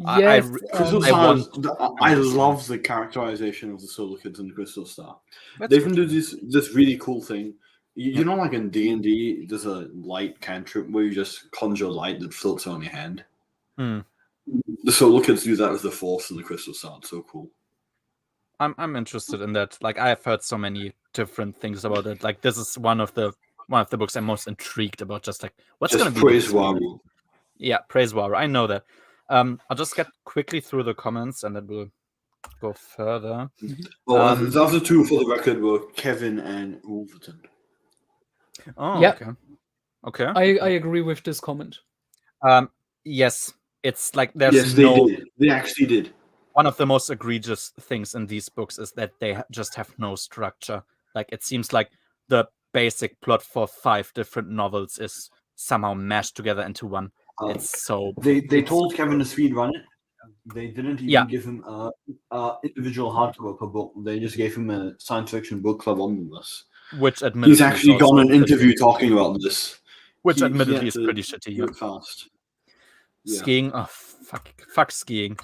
Yes, I love the characterization of the Solo kids in Crystal Star. They even do this really cool thing. You know, like in D&D, there's a light cantrip where you just conjure light that floats on your hand. The Solo kids do that with the Force and the Crystal Star. It's so cool. I'm interested in that. Like, I've heard so many different things about it. Like, this is one of the books I'm most intrigued about. Just like, what's going to be praise Waru. Yeah, praise Waru. I know that. I'll just get quickly through the comments and then we'll go further. The other two, for the record, were Kevin and Wolverton. Oh, yeah. Okay. I agree with this comment. Yes, it's like there's yes, they did. They actually did. One of the most egregious things in these books is that they just have no structure. Like, it seems like the basic plot for 5 different novels is somehow mashed together into one. It's so... They told Kevin to speed run it. They didn't even give him individual hardcover per book. They just gave him a science fiction book club omnibus. Which he's actually gone an interview talking about this. Which He admittedly had is to pretty shitty. do it fast. Yeah. Skiing, oh fuck skiing.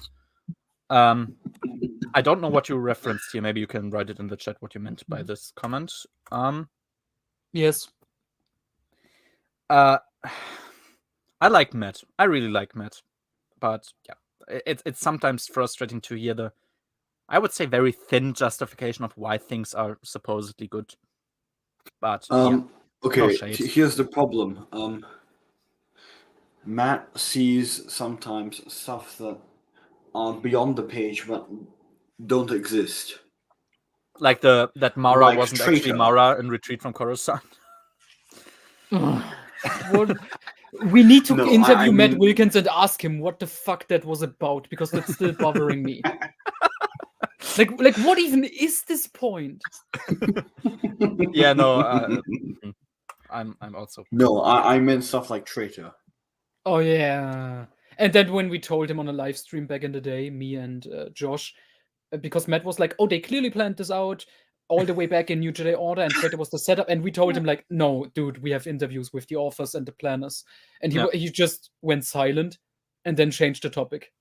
I don't know what you referenced here. Maybe you can write it in the chat what you meant by this comment. Yes. I like Matt. I really like Matt, but yeah, it's sometimes frustrating to hear the, I would say, very thin justification of why things are supposedly good. But yeah, okay, no shade. here's the problem. Matt sees sometimes stuff that are beyond the page but don't exist. Like that Mara Like wasn't Traitor. actually Mara in Retreat from Coruscant. What? We need to No, interview I Matt mean- Wilkins and ask him what the fuck that was about, because that's still bothering me. Like, what even is this point? Yeah, no, I'm also. No, I meant stuff like Traitor. Oh yeah. And then when we told him on a live stream back in the day, me and Josh, because Matt was like, "Oh, they clearly planned this out all the way back in New Jedi Order, and Traitor was the setup." And we told him like, "No, dude, we have interviews with the authors and the planners," and he just went silent, and then changed the topic.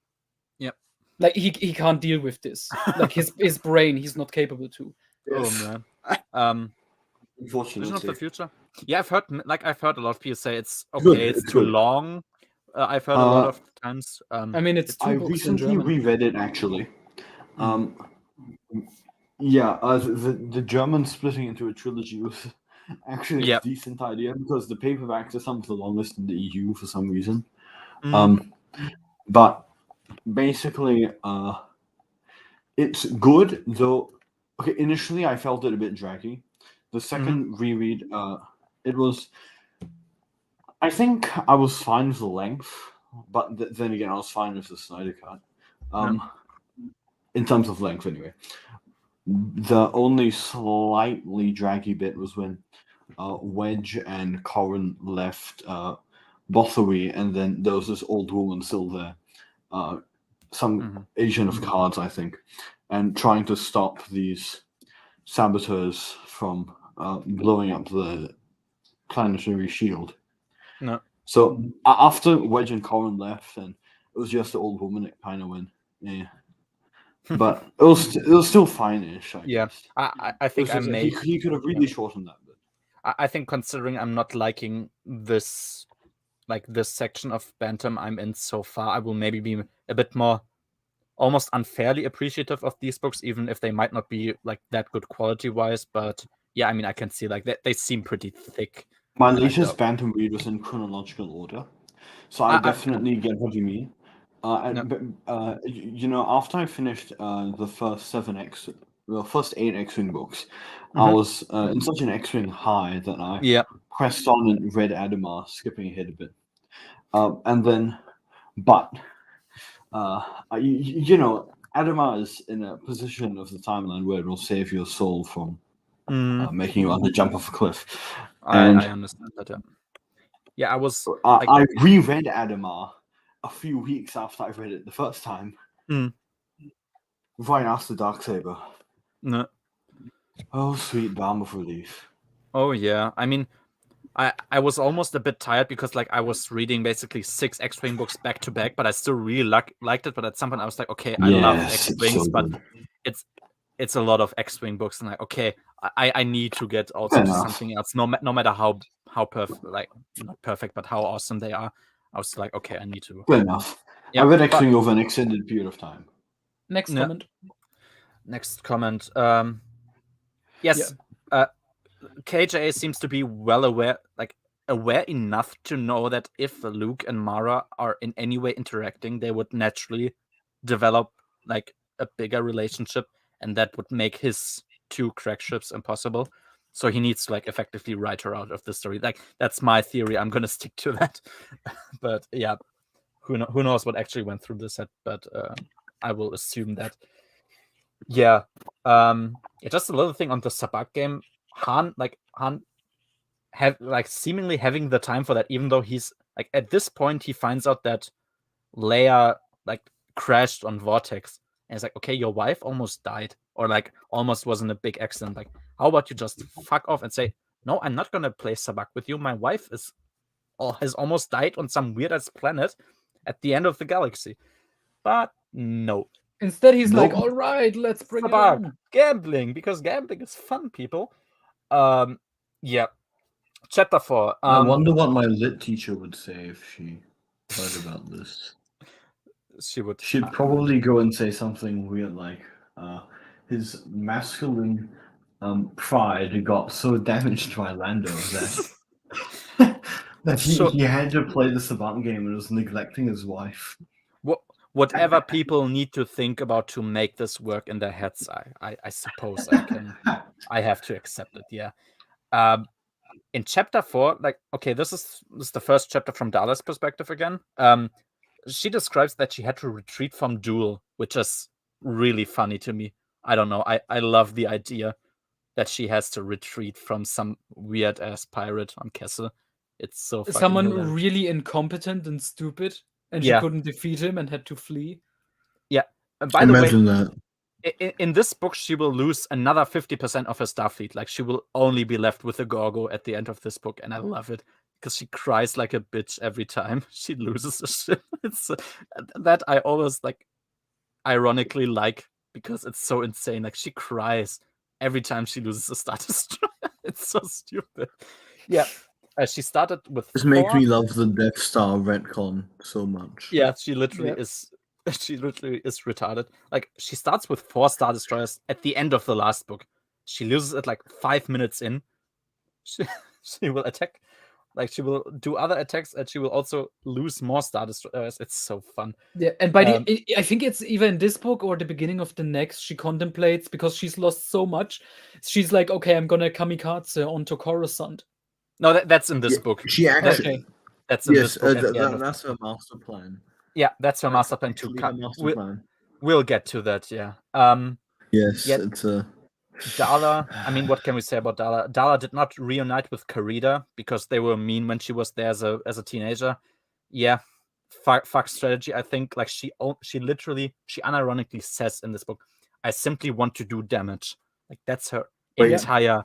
Yep. Like he can't deal with this. Like his brain, he's not capable to. Oh man. Unfortunately. Vision of the Future. Yeah, I've heard a lot of people say it's okay. Good, It's it's too good. long. I've heard a lot of times. I mean, it's two I books in recently German. reread it actually. Yeah, the German splitting into a trilogy was actually a decent idea because the paperbacks are some of the longest in the EU for some reason. But basically, it's good though. Okay, initially I felt it a bit draggy. The second reread, it was. I think I was fine with the length, but then again, I was fine with the Snyder Cut. In terms of length, anyway. The only slightly draggy bit was when Wedge and Corrin left Bothery, and then there was this old woman still there, some agent of cards, I think, and trying to stop these saboteurs from blowing up the planetary shield. No. So after Wedge and Corrin left, and it was just the old woman, it kind of went, yeah. But it was still fine-ish. I guess. I think he could have really shortened that bit. I think considering I'm not liking this section of Bantam I'm in so far, I will maybe be a bit more almost unfairly appreciative of these books, even if they might not be like that good quality-wise. But yeah, I mean, I can see like they seem pretty thick. My latest Bantam read was in chronological order, so I definitely get what you mean. You know, after I finished the first 8 X-Wing books, I was in such an X-Wing high that I pressed on and read Adamar, skipping ahead a bit. And then, you know, Adamar is in a position of the timeline where it will save your soul from making you want to jump off a cliff. And I understand that. Yeah, I was. I reread Adamar a few weeks after I read it the first time. Right after Darksaber. No. Oh, sweet balm of relief. Oh yeah, I mean, I was almost a bit tired because like I was reading basically 6 X-Wing books back to back, but I still really liked it. But at some point I was like, okay, I love X-Wings, but it's a lot of X-Wing books, and like, okay, I need to get also to something else. No matter how perfect, like not perfect, but how awesome they are. I was like, okay, I need to. Fair enough. I read X-Wing over an extended period of time. Next comment. Next comment. Yes. KJ seems to be well aware enough to know that if Luke and Mara are in any way interacting, they would naturally develop like a bigger relationship, and that would make his 2 crack ships impossible. So he needs to like effectively write her out of the story. Like that's my theory. I'm gonna stick to that. But yeah, who knows what actually went through the set? But I will assume that. Yeah. Just a little thing on the Sabak game. Han seemingly having the time for that, even though he's like at this point he finds out that Leia like crashed on Vortex, and it's like, okay, your wife almost died, or like almost was in a big accident. Like, how about you just fuck off and say, no, I'm not gonna play Sabak with you. My wife is has almost died on some weird-ass planet at the end of the galaxy. But no. Instead, he's like, Nope. all right, let's bring it About on. gambling, because gambling is fun, people. Yeah. Chapter 4. I wonder what my lit teacher would say if she heard about this. She'd probably go and say something weird like, his masculine pride got so damaged by Lando that he had to play the Sabat game and was neglecting his wife. Whatever people need to think about to make this work in their heads, I suppose I have to accept it. Yeah. In chapter 4, like, okay, this is the first chapter from Dala's perspective again. She describes that she had to retreat from Duel, which is really funny to me. I don't know. I love the idea that she has to retreat from some weird ass pirate on Kessel. It's so fucking Someone hilarious. really incompetent and stupid, and she Yeah. couldn't defeat him and had to flee. Yeah. And by the way, Imagine that. in this book, she will lose another 50% of her Starfleet. Like, she will only be left with a Gorgo at the end of this book, and I love it because she cries like a bitch every time she loses a ship. It's that I always like, ironically like, because it's so insane. Like, she cries every time she loses a Star Destroyer. It's so stupid. Yeah, she started with. This makes me love the Death Star retcon so much. Yeah, she literally is. She literally is retarded. Like, she starts with 4 Star Destroyers at the end of the last book. She loses it like 5 minutes in. She will attack. Like, she will do other attacks, and she will also lose more Star Destroyers. It's so fun. Yeah, and by I think it's either in this book or the beginning of the next, she contemplates, because she's lost so much. She's like, okay, I'm gonna kamikaze onto Coruscant. No, that's in this book. She actually. Okay. That's in this book. That's her master plan. Yeah, that's her master plan too. We'll get to that. Yeah. Yes, it's a. Dala. I mean, what can we say about Dala? Dala did not reunite with Karida because they were mean when she was there as a teenager. Yeah, fuck strategy. I think, like, she unironically says in this book, "I simply want to do damage." Like, that's her entire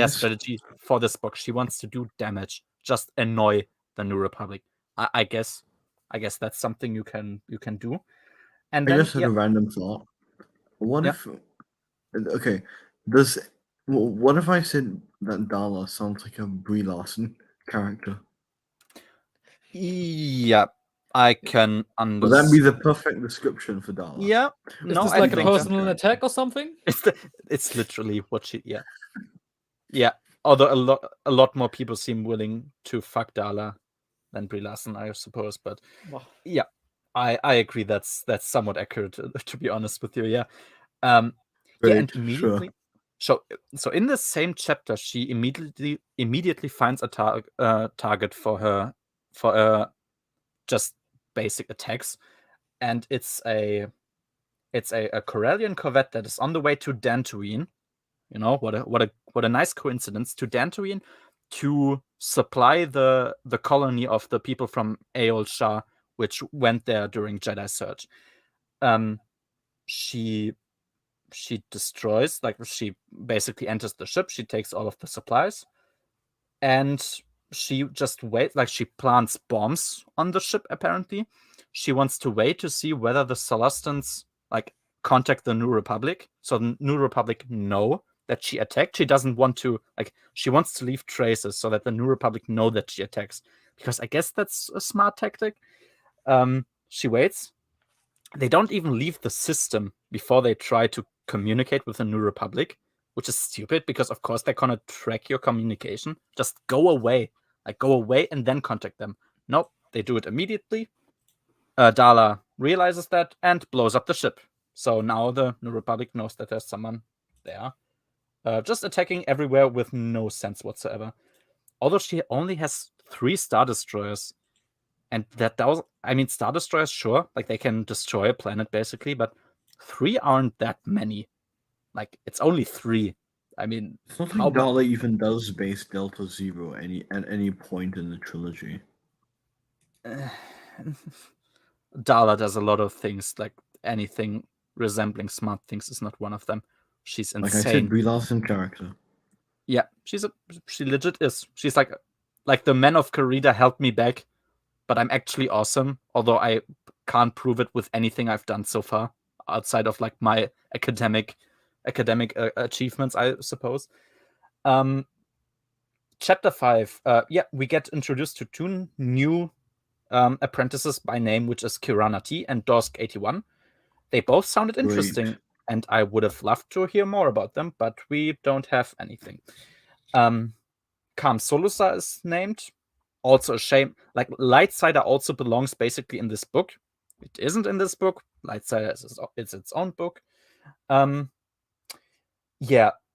strategy for this book. She wants to do damage, just annoy the New Republic. I guess that's something you can do. And I then, just had a random thought. What if? Okay, what if I said that Dala sounds like a Brie Larson character? Yeah, I can understand. Would that be the perfect description for Dala? Yeah. Is this like a personal attack or something? It's literally what she. Yeah. Although a lot more people seem willing to fuck Dala than Brie Larson, I suppose. But yeah, I agree. That's somewhat accurate, to be honest with you. Yeah. And immediately. Sure. So in the same chapter, she immediately finds a target for her just basic attacks, and it's a Corellian corvette that is on the way to Dantooine. You know, what a nice coincidence, to Dantooine to supply the colony of the people from Aol Shah, which went there during Jedi Surge. She destroys, like, she basically enters the ship, she takes all of the supplies, and she just waits, like, she plants bombs on the ship, apparently. She wants to wait to see whether the Celestans, like, contact the New Republic, so the New Republic know that she attacked. She doesn't want to, like, she wants to leave traces so that the New Republic know that she attacks, because I guess that's a smart tactic. She waits. They don't even leave the system before they try to communicate with the New Republic, which is stupid because, of course, they're gonna track your communication. Just go away. Like, go away and then contact them. Nope, they do it immediately. Dala realizes that and blows up the ship. So now the New Republic knows that there's someone there. Just attacking everywhere with no sense whatsoever. Although she only has 3 Star Destroyers. And Star Destroyers, sure, like, they can destroy a planet basically, but 3 aren't that many. Like, it's only 3. I mean, it's not like Dala even does base Delta Zero at any point in the trilogy. Dala does a lot of things, like, anything resembling smart things is not one of them. She's insane. Like I said, Brie Larson character. Yeah, she legit is. She's like like the Men of Karida held me back, but I'm actually awesome, although I can't prove it with anything I've done so far outside of like my academic achievements, I suppose. Chapter 5, we get introduced to 2 new apprentices by name, which is Kirana T and Dorsk81. They both sounded interesting, and I would have loved to hear more about them, but we don't have anything. Kam Solusa is named. Also a shame. Like, Lightsider also belongs basically in this book. It isn't in this book. Lightsider is its own book.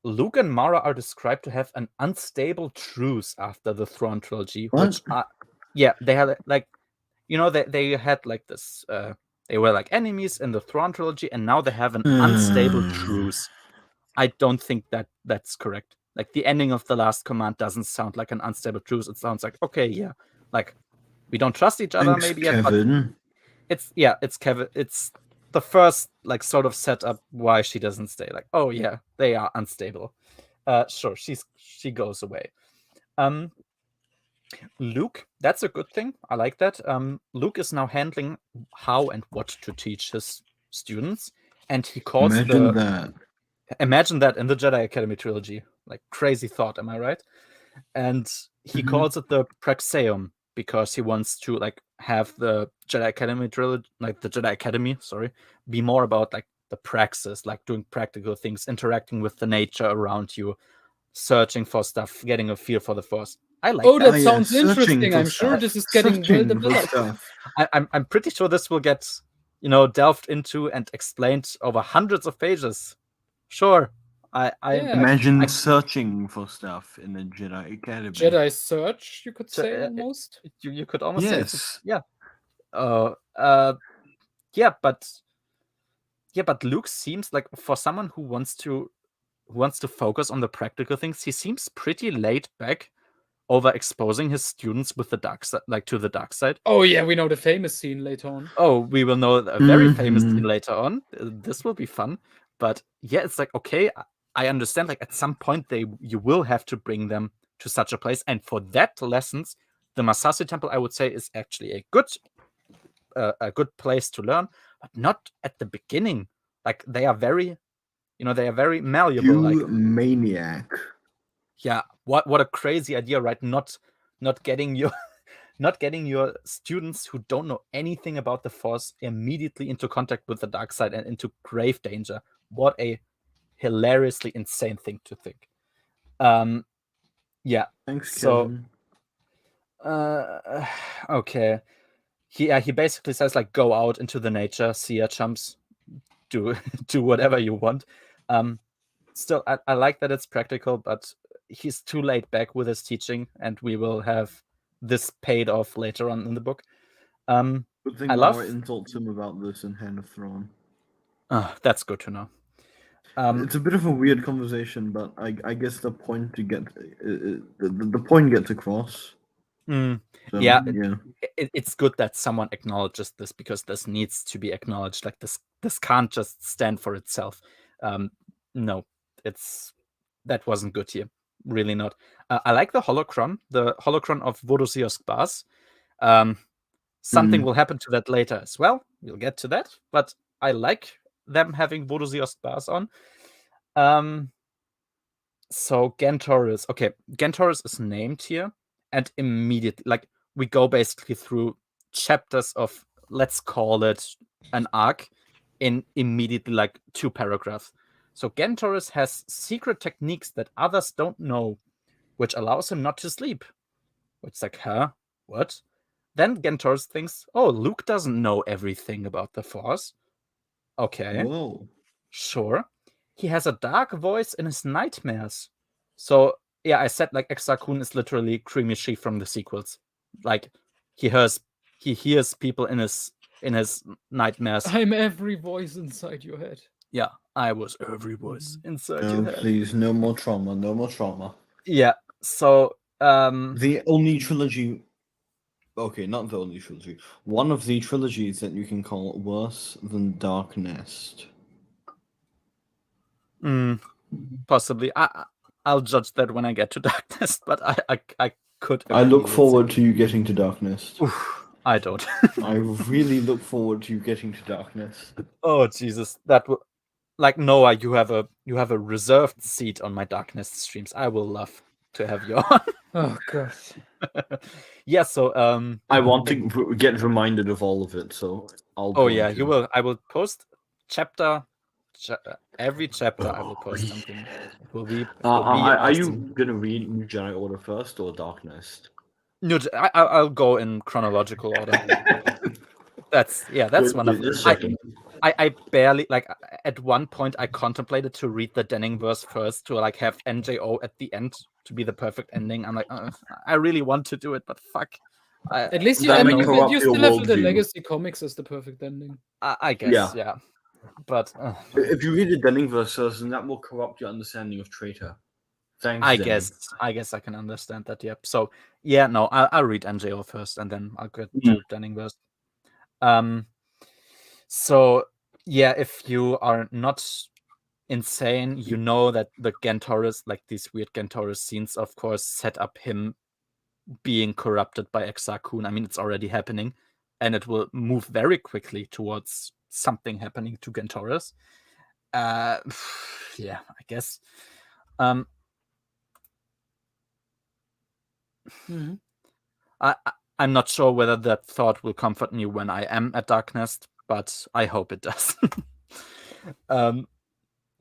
Luke and Mara are described to have an unstable truce after the Thrawn trilogy, which they had like, they had like this. They were like enemies in the Thrawn trilogy, and now they have an unstable truce. I don't think that's correct. Like, the ending of The Last Command doesn't sound like an unstable truce. It sounds like, okay, yeah, like, we don't trust each other, maybe yet, Kevin. But it's Kevin. It's the first like sort of setup why she doesn't stay. Like, oh yeah, they are unstable. Sure, she goes away. Luke, that's a good thing. I like that. Luke is now handling how and what to teach his students, and he calls Imagine that in the Jedi Academy trilogy. Like, crazy thought, am I right? And he calls it the Praxeum because he wants to like have the Jedi Academy trilogy, like the Jedi Academy, be more about like the praxis, like doing practical things, interacting with the nature around you, searching for stuff, getting a feel for the Force. I like that. That sounds interesting. I'm sure this is getting well developed. I'm pretty sure this will get, delved into and explained over hundreds of pages. Sure. Imagine searching for stuff in the Jedi Academy. Jedi search, you could say, almost. You could almost say it's, yeah. But Luke seems like, for someone who wants to focus on the practical things, he seems pretty laid back over exposing his students with the dark side, like to the dark side. Oh yeah, we know the famous scene later on. Oh, we will know a very famous scene later on. This will be fun. But yeah, it's like, okay, I understand, like, at some point you will have to bring them to such a place, and for that lessons, the Masasi Temple, I would say, is actually a good place to learn, but not at the beginning. Like, they are very malleable. You maniac. Yeah, what a crazy idea, right? Not getting your students who don't know anything about the Force immediately into contact with the dark side and into grave danger. What a hilariously insane thing to think. Yeah. Thanks, Kevin. Okay. He basically says, like, go out into the nature, see ya, chumps. Do whatever you want. Still, I like that it's practical, but he's too laid back with his teaching, and we will have this paid off later on in the book. Good thing Laura insults him about this in Hand of Thrawn. That's good to know. It's a bit of a weird conversation, but I guess the point to get the point gets across. It's good that someone acknowledges this, because this needs to be acknowledged. Like, this can't just stand for itself. No, that wasn't good here. Really not. I like the holocron of Vodosios Bas. Something will happen to that later as well. We'll get to that, but I like them having Vodosios Bas on. So Gantoris. Okay, Gantoris is named here, and immediately, like, we go basically through chapters of, let's call it an arc, in immediately like 2 paragraphs. So Gantoris has secret techniques that others don't know, which allows him not to sleep. It's like, huh? What? Then Gantoris thinks, oh, Luke doesn't know everything about the Force. Okay. Whoa. Sure. He has a dark voice in his nightmares. So, yeah, I said, like, Exar Kun is literally Creamy Sheep from the sequels. Like, he hears people in his nightmares. I'm every voice inside your head. Yeah, I was every voice inside your head. Please, no more trauma, no more trauma. Yeah, so the only trilogy. Okay, not the only trilogy. One of the trilogies that you can call worse than Dark Nest. Possibly. I'll judge that when I get to Dark Nest, but I could. I look appeal, forward to you getting to darkness. Oof, I don't. I really look forward to you getting to darkness. Oh Jesus, that would like Noah. You have a reserved seat on my darkness streams. I will love to have you on. Oh god. Yeah. So I want to get reminded of all of it, so I'll. Oh yeah, you will. I will post every chapter. I will post something. It will be. Are awesome. you gonna read New Jedi Order first or Darkness? No, I'll go in chronological order. That's one of. Just checking. I barely like. At one point, I contemplated to read the Denning verse first to like have NJO at the end to be the perfect ending. I'm like, I really want to do it, but fuck. At least you That still may corrupt have your the worldview. Legacy comics as the perfect ending. I guess, yeah. But if you read the Denning verse first, then that will corrupt your understanding of Traitor. Thanks. I Denning. guess I can understand that. Yep. So yeah, no, I'll read NJO first, and then I'll get to Denning verse. So yeah, if you are not insane, you know that the Gantoris, like these weird Gantoris scenes, of course, set up him being corrupted by Exar Kun. I mean, it's already happening, and it will move very quickly towards something happening to Gantoris. Yeah, I guess. I'm not sure whether that thought will comfort me when I am at Darknest, but I hope it does.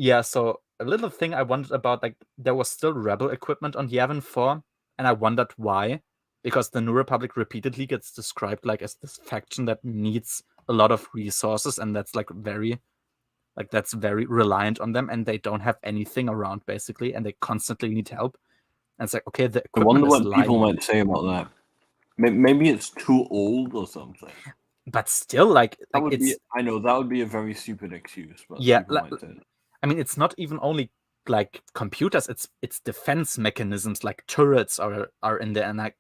Yeah, so a little thing I wondered about, like, there was still rebel equipment on Yavin 4, and I wondered why. Because the New Republic repeatedly gets described like as this faction that needs a lot of resources, and that's very reliant on them, and they don't have anything around basically, and they constantly need help. And it's like, okay, the I equipment wonder is what people might say about that. Maybe it's too old or something. But still, like that would it's. I know that would be a very stupid excuse, but yeah, I mean, it's not even only like computers; it's defense mechanisms like turrets are in there, and like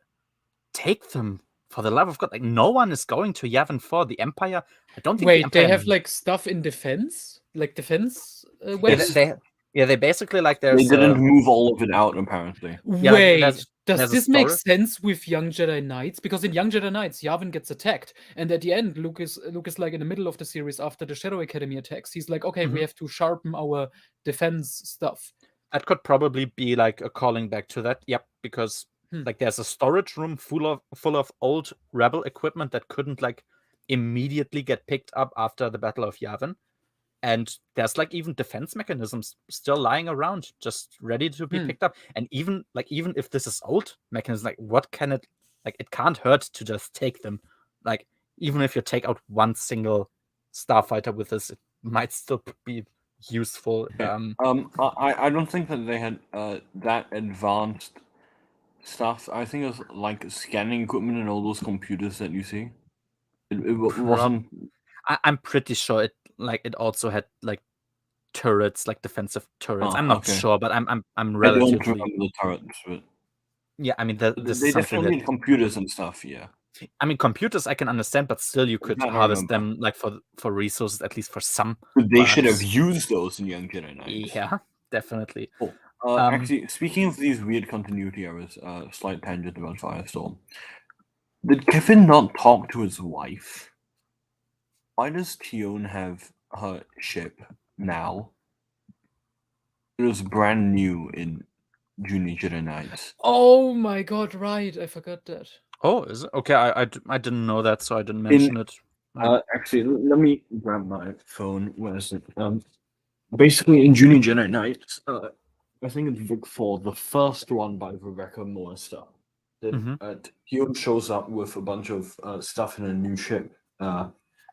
take them for the love of God. Like no one is going to Yavin 4. The Empire. I don't think. Wait, they have like stuff in defense, like defense. They basically like there's. They didn't move all of it out apparently. Yeah, Wait, like, does this make sense with Young Jedi Knights? Because in Young Jedi Knights, Yavin gets attacked, and at the end, Luke is like in the middle of the series after the Shadow Academy attacks. He's like, okay, we have to sharpen our defense stuff. That could probably be like a calling back to that. Yep, because like there's a storage room full of old rebel equipment that couldn't like immediately get picked up after the Battle of Yavin. And there's like even defense mechanisms still lying around, just ready to be picked up. And even if this is old mechanism, like what can it like? It can't hurt to just take them. Like even if you take out one single starfighter with this, it might still be useful. I don't think that they had that advanced stuff. I think it was like scanning equipment and all those computers that you see. It wasn't. I'm pretty sure it also had like turrets, like defensive turrets. I'm not sure, but I'm relatively. I don't remember the turrets, but yeah, I mean they definitely need computers and stuff. Yeah, I mean computers I can understand, but still you could harvest them like for resources, at least for some. They should have used those in Young Jedi Knights. Yeah, definitely. Oh. Actually, speaking of these weird continuity errors, slight tangent about Firestorm. Did Kevin not talk to his wife? Why does Tion have her ship now? It was brand new in Junior Jedi Knights. Oh my god, right. I forgot that. Oh, is it? Okay, I didn't know that, so I didn't mention it. Actually, let me grab my phone. Where is it? Basically, in Junior Jedi Knights, I think it's book 4, the first one by Rebecca Moesta. Tion shows up with a bunch of stuff in a new ship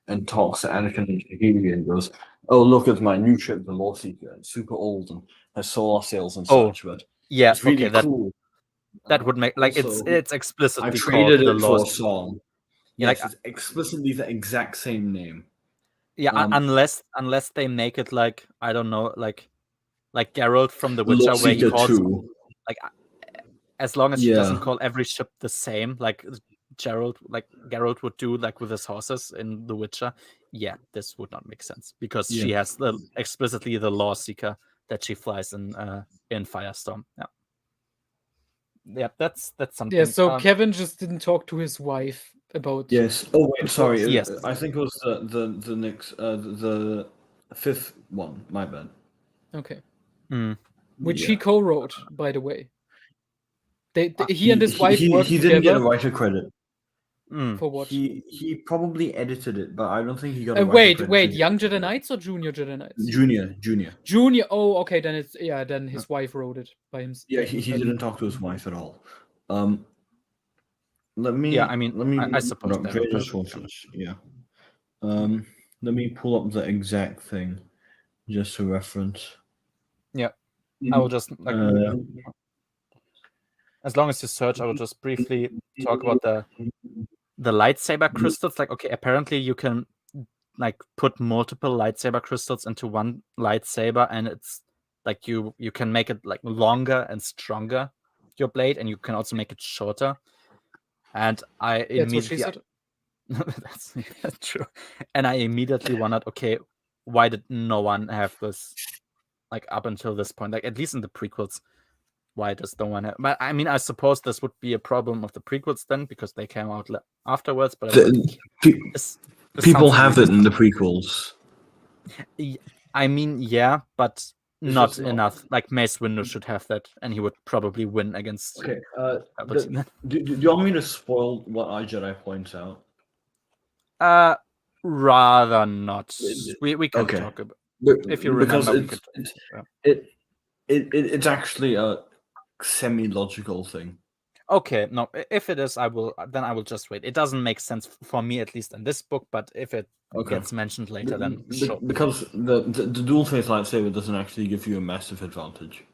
and talks to Anakin and Tahiri and goes, "Oh, look at my new ship, the Lawseeker. It's super old and has solar sails and such, but yeah, it's really cool." That would make like it's explicitly I traded called it the for a Lost. song. Yeah, Yes, it's explicitly the exact same name. Yeah, unless they make it like I don't know, like Geralt from The Witcher, where he calls like as long as he doesn't call every ship the same, like Geralt would do like with his horses in The Witcher. Yeah, this would not make sense because she has explicitly the Lawseeker that she flies in Firestorm. Yeah. yeah, that's something. Yeah, so Kevin just didn't talk to his wife about. Yes. Oh wait, sorry. Yes. I think it was the next the fifth one. My bad. Okay. Which he co-wrote, by the way. He and his wife worked he together. didn't get a writer credit. For what? He probably edited it, but I don't think he got a writer credit. Wait, Young Jedi Knights or Junior Jedi Knights? Junior. Oh, okay, then his wife wrote it by himself. Yeah, he didn't talk to his wife at all. Let me. Yeah, I mean, I suppose Yeah. Let me pull up the exact thing, just for reference. Yeah, I will just as long as you search, I will just briefly talk about the lightsaber crystals. Like, okay, apparently you can like put multiple lightsaber crystals into one lightsaber, and it's like you can make it like longer and stronger, your blade, and you can also make it shorter. And I immediately that's true. And I immediately wondered, okay, why did no one have this like up until this point? Like, at least in the prequels, why does no one have? But I mean, I suppose this would be a problem of the prequels then, because they came out afterwards. But people have it in the prequels. I mean, yeah, but not enough. Like, Mace Windu should have that, and he would probably win against. Okay. Do you want me to spoil what iJedi points out? Rather not. We can talk about. If you remember, it's actually a semi-logical thing. Okay, no, if it is, then I will just wait. It doesn't make sense for me, at least in this book, but if it gets mentioned later, then sure. Because the dual-face lightsaber doesn't actually give you a massive advantage.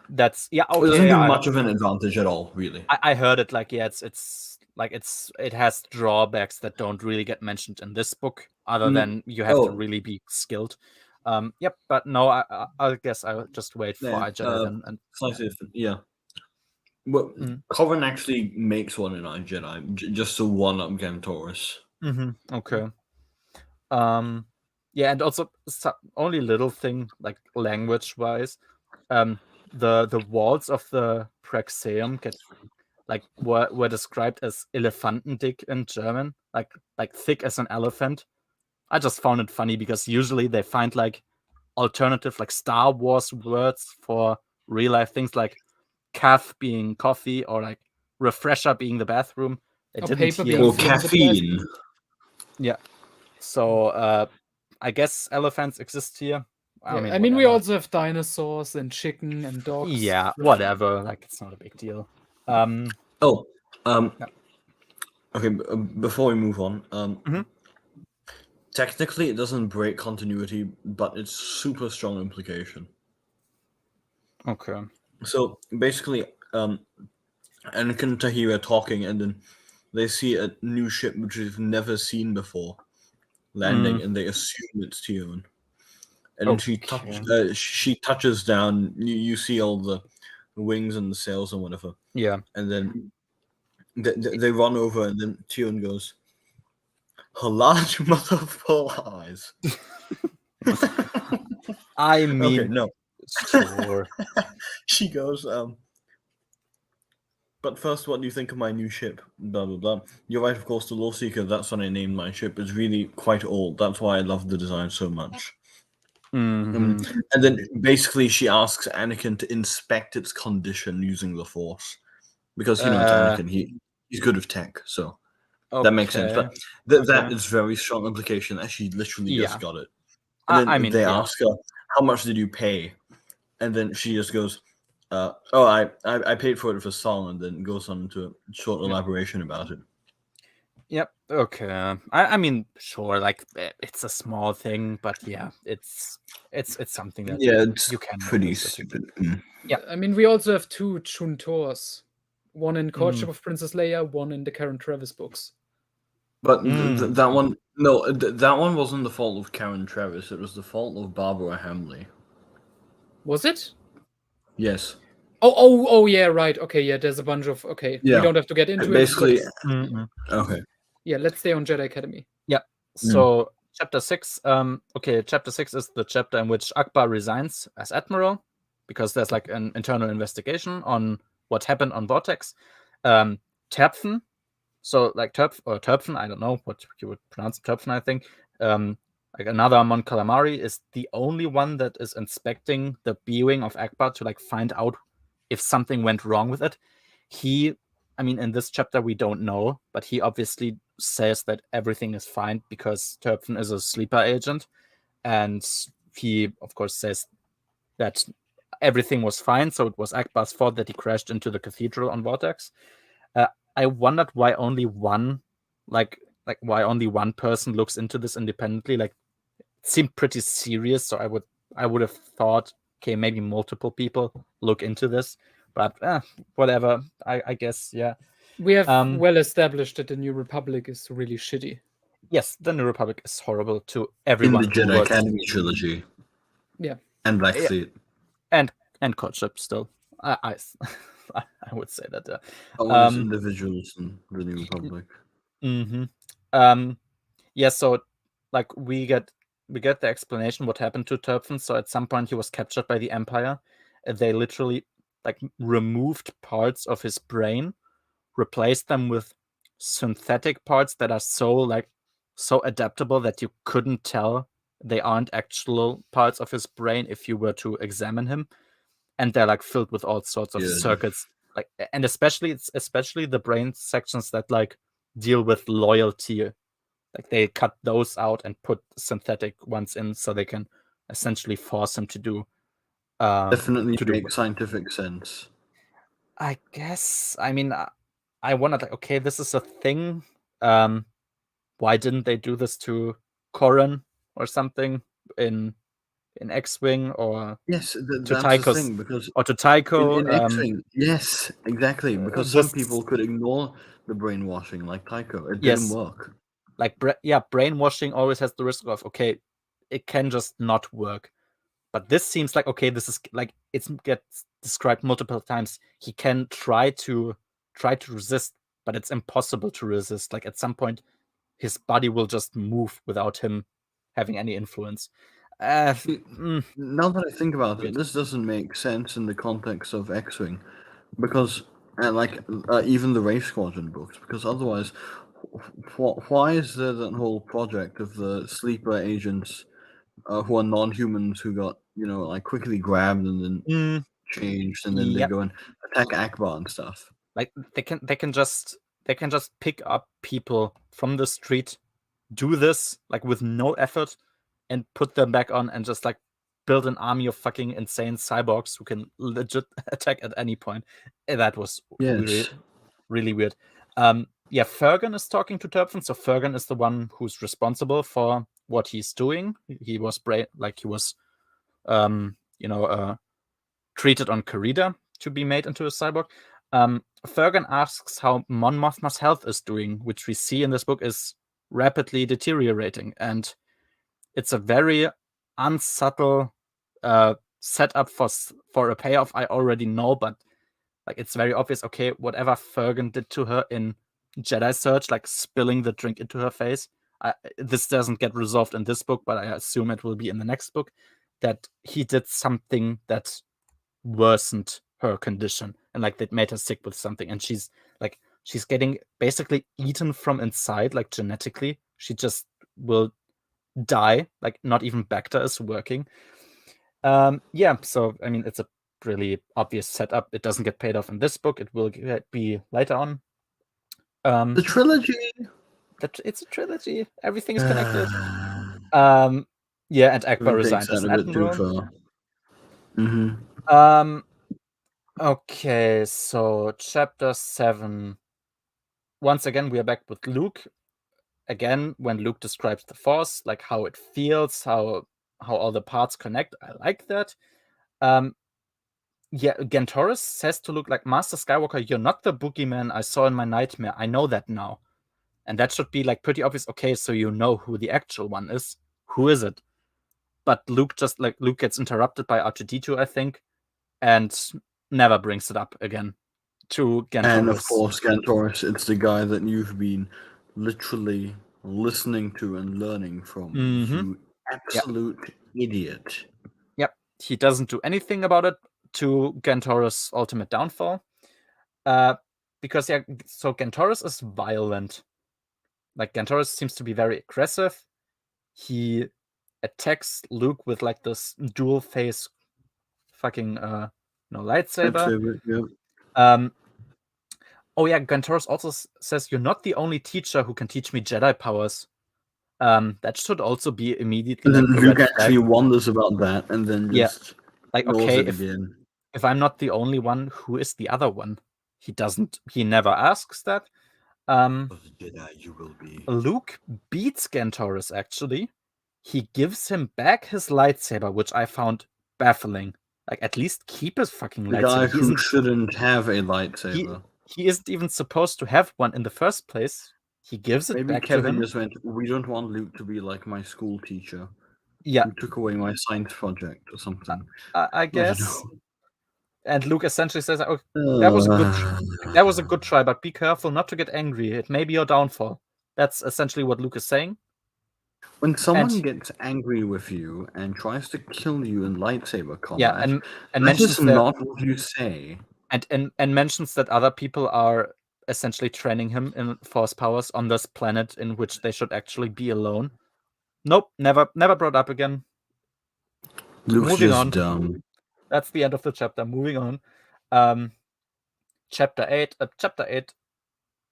That's okay. It doesn't give much of an advantage at all, really. I heard it like, yeah, it has drawbacks that don't really get mentioned in this book, other than you have to really be skilled. Yep, but no, I guess I'll just wait for iJedi then. And slightly different, yeah. Well, Coven actually makes one in iJedi, just to one-up Gantoris. Okay. Yeah, and also only little thing, like language-wise, the walls of the Praxeum were described as Elefantendick in German, like thick as an elephant. I just found it funny because usually they find like alternative, like Star Wars words for real life things, like caff being coffee or like refresher being the bathroom. They didn't hear or caffeine. Yeah. So I guess elephants exist here. I mean, we also have dinosaurs and chicken and dogs. Yeah, whatever. Like, it's not a big deal. Okay, before we move on, technically it doesn't break continuity, but it's super strong implication. Okay. So basically, Anakin and Tahira are talking, and then they see a new ship which they've never seen before landing, and they assume it's Tion. And she touches down. You see all the wings and the sails and whatever. Yeah. And then they run over, and then Tion goes, "Her large mother of pearl eyes." I mean, okay, no. Sure. She goes, but first, what do you think of my new ship? Blah, blah, blah. You're right, of course, the Law Seeker, that's what I named my ship. It's really quite old. That's why I love the design so much. And then basically she asks Anakin to inspect its condition using the Force. Because, it's Anakin, he's good with tech, so that makes sense. But that is very strong implication that she literally just got it. And then they ask her, how much did you pay? And then she just goes, I paid for it for song, and then goes on to a short elaboration about it. Yep. Okay. I mean, sure. Like, it's a small thing, but yeah, it's something that it's you can pretty stupid. Yeah. I mean, we also have two Chuntors, one in Courtship of Princess Leia, one in the Karen Traviss books. But that one, no, that one wasn't the fault of Karen Traviss. It was the fault of Barbara Hamley. Was it? Yes. Oh, yeah, right. Okay, yeah, there's a bunch of... Okay, we don't have to get into basically, it. Basically... Okay. Yeah, let's stay on Jedi Academy. Yeah. So, Chapter 6. Chapter 6 is the chapter in which Akbar resigns as Admiral, because there's like an internal investigation on what happened on Vortex. Terpfen, so like Terpfen, I don't know what you would pronounce Terpfen, I think. Like another Mon Calamari is the only one that is inspecting the being of Akbar to like find out if something went wrong with it. In this chapter we don't know, but he obviously says that everything is fine because Terpfen is a sleeper agent, and he of course says that everything was fine, so it was Akbar's fault that he crashed into the cathedral on Vortex. I wondered why only one, why only one person looks into this independently. Like, it seemed pretty serious, so I would have thought, okay, maybe multiple people look into this, but whatever. I guess, yeah. We have well established that the New Republic is really shitty. Yes, the New Republic is horrible to everyone. In the Jedi Academy trilogy. Yeah. And Black Fleet. And courtship still. I would say that. Individuals in the New Republic. Yeah, so like we get the explanation what happened to Terpfen. So at some point he was captured by the Empire. They literally like removed parts of his brain, replaced them with synthetic parts that are so adaptable that you couldn't tell they aren't actual parts of his brain if you were to examine him. And they're like filled with all sorts of circuits, like, and especially the brain sections that like deal with loyalty. Like they cut those out and put synthetic ones in, so they can essentially force him to do. Definitely to make scientific sense. I guess. I wondered, like, okay, this is a thing. Why didn't they do this to Corran or something in X-Wing, or yes, to Tycho's thing, because or to Tycho in X-Wing, yes, exactly, because some people could ignore the brainwashing, like Tycho. It didn't work. Like brainwashing always has the risk of, okay, it can just not work. But this seems like, okay, this is like it gets described multiple times. He can try to resist, but it's impossible to resist. Like at some point, his body will just move without him having any influence. Now that I think about it, this doesn't make sense in the context of X-Wing, because even the Race Squadron books, because otherwise, why is there that whole project of the sleeper agents who are non-humans who got quickly grabbed and then changed, and then they go and attack Akbar and stuff? Like they can just pick up people from the street, do this like with no effort, and put them back on, and just like build an army of fucking insane cyborgs who can legit attack at any point. That was really, really weird. Fergan is talking to Terpfen, so Fergan is the one who's responsible for what he's doing. He was treated on Karida to be made into a cyborg. Fergan asks how Mon Mothma's health is doing, which we see in this book is rapidly deteriorating, and it's a very unsubtle setup for a payoff I already know, but like it's very obvious. Okay, whatever Fergan did to her in Jedi Search, like spilling the drink into her face, this doesn't get resolved in this book, but I assume it will be in the next book, that he did something that worsened her condition and like that made her sick with something, and she's getting basically eaten from inside, like genetically. She just will die, like not even Bacta is working. So it's a really obvious setup. It doesn't get paid off in this book. It will be later on. The trilogy. It's a trilogy. Everything is connected. And Akbar resigned as an admiral. Okay, so chapter 7. Once again, we are back with Luke. Again, when Luke describes the Force, like how it feels, how all the parts connect. I like that. Gantoris says to Luke, like, Master Skywalker, you're not the boogeyman I saw in my nightmare. I know that now. And that should be like pretty obvious. Okay, so you know who the actual one is. Who is it? But Luke gets interrupted by R2-D2, I think, and never brings it up again to Gantoris. And of course, Gantoris, it's the guy that you've been literally listening to and learning from. You absolute idiot. Yep, he doesn't do anything about it, to Gantoris' ultimate downfall. Because so Gantoris is violent. Like Gantoris seems to be very aggressive. He attacks Luke with like this dual face fucking lightsaber. Oh yeah, Gantoris also says, "You're not the only teacher who can teach me Jedi powers." That should also be immediately. And then like, Luke actually wonders about that, and then just ignores okay, it again. If I'm not the only one, who is the other one? He never asks that. Jedi you will be. Luke beats Gantoris, actually. He gives him back his lightsaber, which I found baffling. Like, at least keep his fucking lightsaber. The guy who shouldn't have a lightsaber. He isn't even supposed to have one in the first place. He gives it back to him. Maybe Kevin just went, we don't want Luke to be like my school teacher. Yeah. Who took away my science project or something. I guess. And Luke essentially says, "Oh, that was a good try, but be careful not to get angry. It may be your downfall." That's essentially what Luke is saying. When someone gets angry with you and tries to kill you in lightsaber combat, and that is not what you say. And mentions that other people are essentially training him in force powers on this planet in which they should actually be alone. Nope, never brought up again. Luke's just dumb. That's the end of the chapter. Moving on. Chapter 8. Chapter 8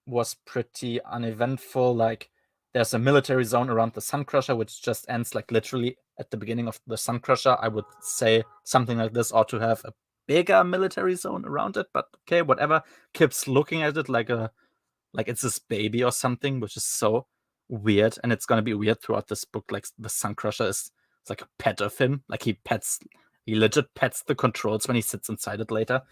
was pretty uneventful. Like, there's a military zone around the Sun Crusher, which just ends like literally at the beginning of the Sun Crusher. I would say something like this ought to have a bigger military zone around it, but okay, whatever. Kip's looking at it like it's his baby or something, which is so weird, and it's gonna be weird throughout this book. Like, the Sun Crusher is like a pet of him. Like, he legit pets the controls when he sits inside it later.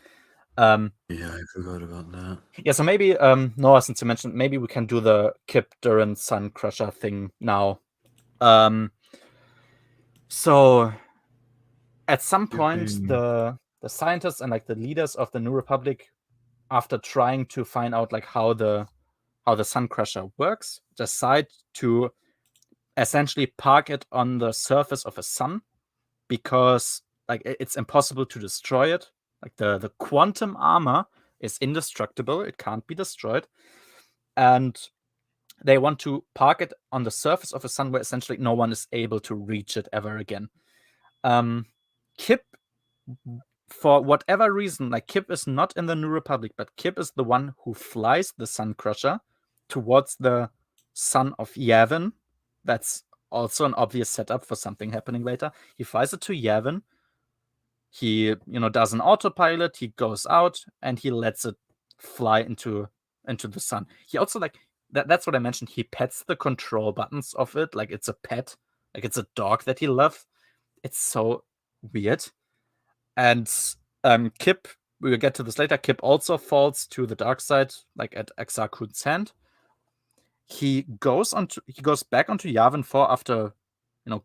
Yeah, I forgot about that. Yeah, so maybe Noah, since you mentioned, maybe we can do the Kip Duran Sun Crusher thing now. So at some point, the scientists and like the leaders of the New Republic, after trying to find out like how the Sun Crusher works, decide to essentially park it on the surface of a sun, because like it's impossible to destroy it. Like the quantum armor is indestructible; it can't be destroyed, and they want to park it on the surface of a sun where essentially no one is able to reach it ever again. Kip, for whatever reason, like Kip is not in the New Republic, but Kip is the one who flies the Sun Crusher towards the sun of Yavin. That's also an obvious setup for something happening later. He flies it to Yavin. He, does an autopilot. He goes out and he lets it fly into the sun. He also that's what I mentioned. He pets the control buttons of it like it's a pet, like it's a dog that he loves. It's so weird. And Kip, we will get to this later. Kip also falls to the dark side, like at Exar Kun's hand. He goes back onto Yavin 4 after,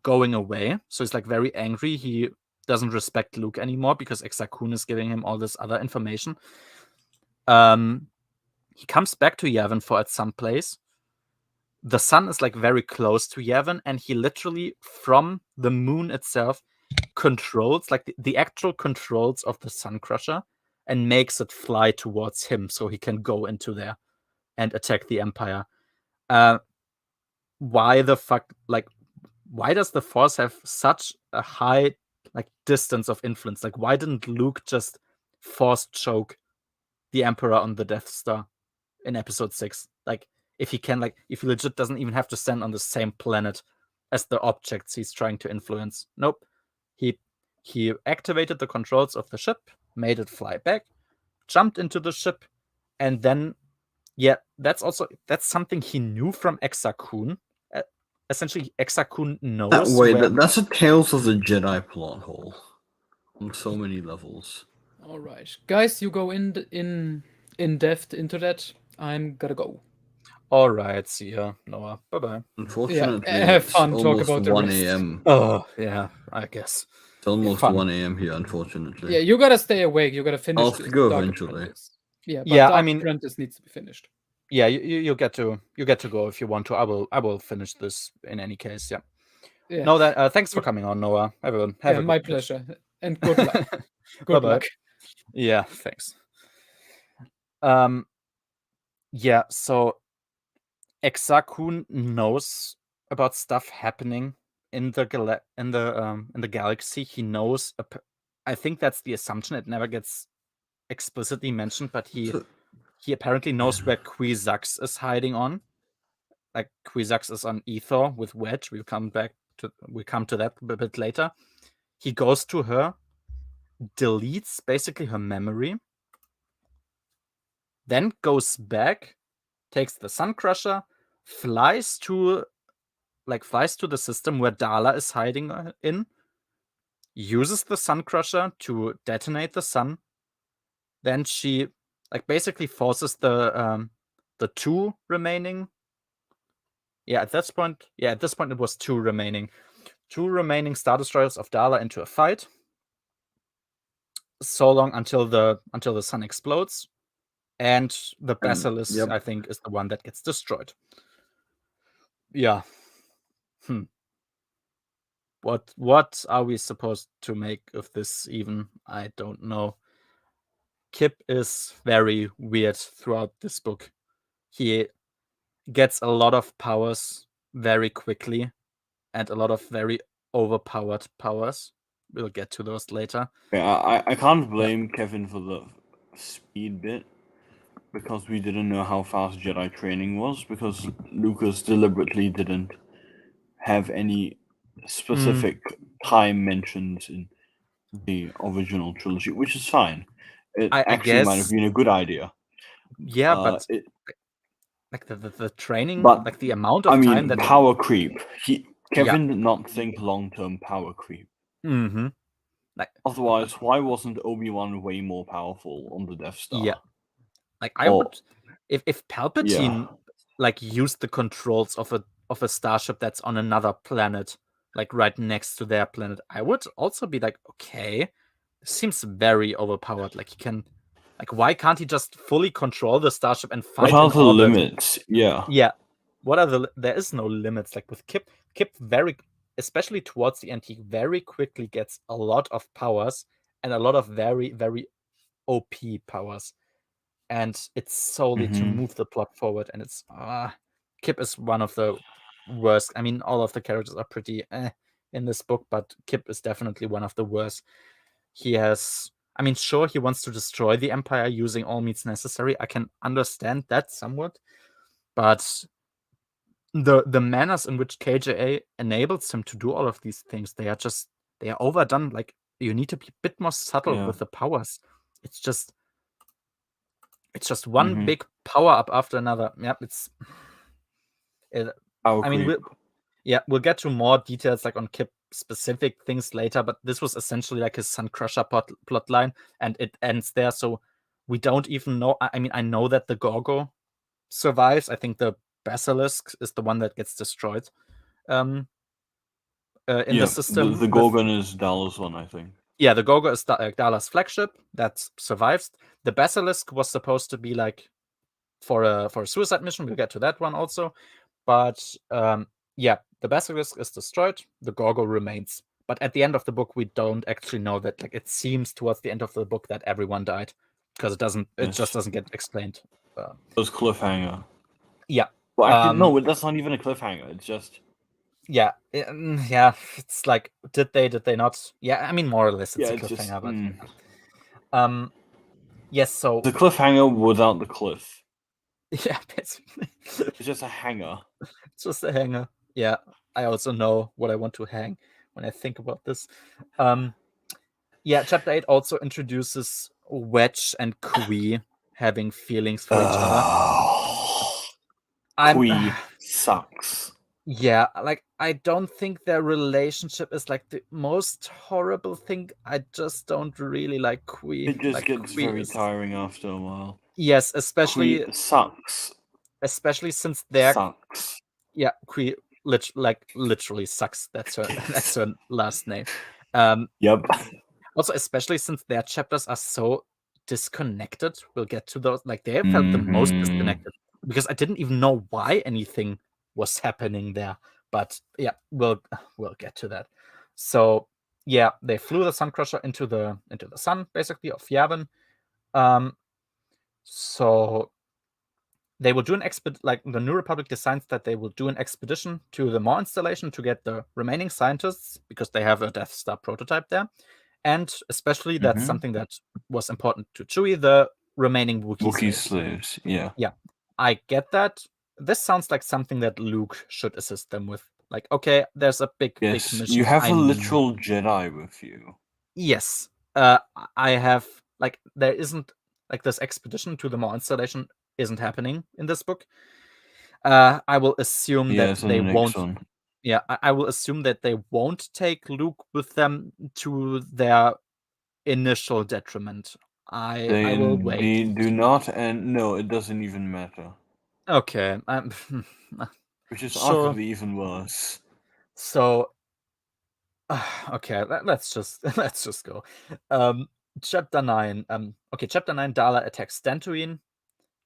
going away. So he's like very angry. He doesn't respect Luke anymore because Exar Kun is giving him all this other information. He comes back to Yavin 4 at some place. The sun is like very close to Yavin, and he literally, from the moon itself, controls like the actual controls of the Sun Crusher and makes it fly towards him so he can go into there and attack the Empire. Why the fuck? Like, why does the Force have such a high like distance of influence? Like, why didn't Luke just Force choke the Emperor on the Death Star in Episode 6? Like, if he legit doesn't even have to stand on the same planet as the objects he's trying to influence. Nope. He activated the controls of the ship, made it fly back, jumped into the ship, and then, yeah, that's something he knew from Exar Kun. Essentially, Exar Kun knows. That's a Tales of the Jedi plot hole on so many levels. All right, guys, you go in depth into that. I'm gotta go. All right, see ya, Noah. Bye-bye. Unfortunately, have fun. Talk about the 1 rest. a.m. Oh, yeah, I guess. It's almost 1 a.m. here, unfortunately. Yeah, you gotta stay awake. You gotta finish. I'll have to go eventually. Yeah, but I mean, Apprentice needs to be finished. Yeah, you get to go if you want to. I will finish this in any case. Yeah. No, thanks for coming on, Noah. Everyone, my pleasure, and good luck. Good luck. Yeah, thanks. Yeah, so Exakun knows about stuff happening in the galaxy. He knows. I think that's the assumption. It never gets explicitly mentioned, but he apparently knows where Kwisatz is hiding on. Like Kwisatz is on Ether with Wedge. We'll come to that a bit later. He goes to her, deletes basically her memory, then goes back, takes the Sun Crusher, flies to the system where Dala is hiding in, uses the Sun Crusher to detonate the sun. Then she basically forces the two remaining. At this point it was two remaining Star Destroyers of Dala into a fight. So long until the sun explodes, and the Basilisk, I think, is the one that gets destroyed. Yeah. What are we supposed to make of this even? I don't know. Kip is very weird throughout this book. He gets a lot of powers very quickly and a lot of very overpowered powers. We'll get to those later. Yeah, I can't blame Kevin for the speed bit, because we didn't know how fast Jedi training was, because Lucas deliberately didn't have any specific time mentioned in the original trilogy, which is fine. It actually might have been a good idea. Yeah, but the training, like the amount of time that power creep. Kevin did not think long-term power creep. Mm-hmm. Otherwise, why wasn't Obi-Wan way more powerful on the Death Star? Yeah, I would, if Palpatine used the controls of a starship that's on another planet, right next to their planet, I would also be like, okay, this seems very overpowered. He can, why can't he just fully control the starship and fight in orbit? What are the limits? Yeah. What are there is no limits. With Kip especially towards the end, he very quickly gets a lot of powers and a lot of very, very OP powers. And it's solely to move the plot forward. And it's Kip is one of the worst. I mean, all of the characters are pretty in this book, but Kip is definitely one of the worst. He has, sure, he wants to destroy the Empire using all means necessary. I can understand that somewhat, but the manners in which KJA enables him to do all of these things, they are overdone. You need to be a bit more subtle with the powers. It's just one big power up after another. Yeah, we'll get to more details on Kip specific things later, but this was essentially his Sun Crusher plot line, and it ends there. So we don't even know. I know that the Gorgo survives. I think the Basilisk is the one that gets destroyed in the system. The Gorgon is Dala's one, I think. Yeah, the Gorgo is Dala's flagship that survives. The Basilisk was supposed to be for a suicide mission. We'll get to that one also. But the Basilisk is destroyed. The Gorgo remains. But at the end of the book, we don't actually know that. It seems towards the end of the book that everyone died, because it just doesn't get explained. It was cliffhanger. Yeah. Well, actually, no, that's not even a cliffhanger. It's just. Yeah. It's did they not? Yeah, more or less it's a cliffhanger. But yes, so the cliffhanger without the cliff. Yeah, basically. It's just a hanger. It's just a hanger. Yeah, I also know what I want to hang when I think about this. Chapter 8 also introduces Wedge and Kui having feelings for each other. Kui sucks. Yeah, I don't think their relationship is the most horrible thing. I just don't really like Kui. It just gets very tiring after a while. Yes, especially Kui sucks. Especially since they're sucks. Yeah, Kui literally sucks. That's her last name. Yep. Also, especially since their chapters are so disconnected. We'll get to those. They felt the most disconnected, because I didn't even know why anything was happening there. But yeah, we'll get to that. So yeah, they flew the Sun Crusher into the sun, basically, of Yavin. So they will do an like the New Republic decides that they will do an expedition to the Maw installation to get the remaining scientists because they have a Death Star prototype there. And especially that's something that was important to Chewie, the remaining Wookiee slaves. Yeah. Yeah. I get that. This sounds like something that Luke should assist them with. Like, okay, there's a big mission. You have a literal Jedi with you. Yes. I have like there isn't like this expedition to the Maw installation isn't happening in this book. I will assume that they won't. Yeah, I will assume that they won't take Luke with them to their initial detriment. I will wait. They do not, and no, it doesn't even matter. Okay, which is arguably even worse. So, okay, let's just go. Chapter 9. Okay, Chapter 9. Darla attacks Dantooine.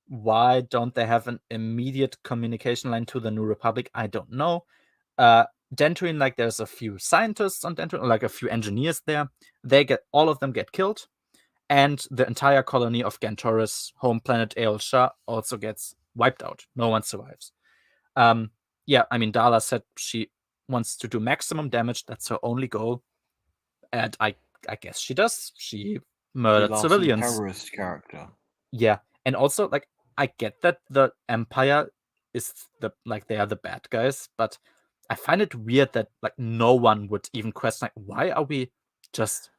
Why don't they have an immediate communication line to the New Republic? I don't know. Dantooine, like there's a few scientists on Dantooine, like a few engineers there. All of them get killed, and the entire colony of Gantoris, home planet Aol Shah, also gets wiped out. No one survives. Yeah, I mean, Darla said she wants to do maximum damage. That's her only goal, and I guess she does. She murdered civilians. Terrorist character. Yeah, and also like I get that the Empire is they are the bad guys, but I find it weird that like no one would even question like why are we are just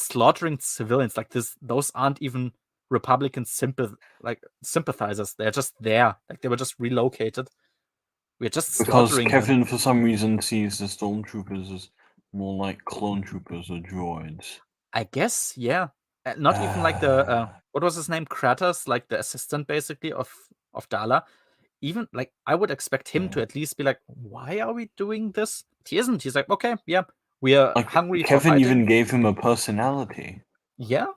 slaughtering civilians like this? Those aren't even Republican sympathizers. They're just there. Like they were just relocated. We're just slaughtering because Kevin, for some reason, sees the stormtroopers as more like clone troopers or droids. I guess, yeah. Not even like the what was his name, Kratos, like the assistant basically of Darla. Even like I would expect him to at least be like, why are we doing this? He isn't. He's like, okay, yeah, we are like, hungry. Kevin for even gave him a personality. Yeah,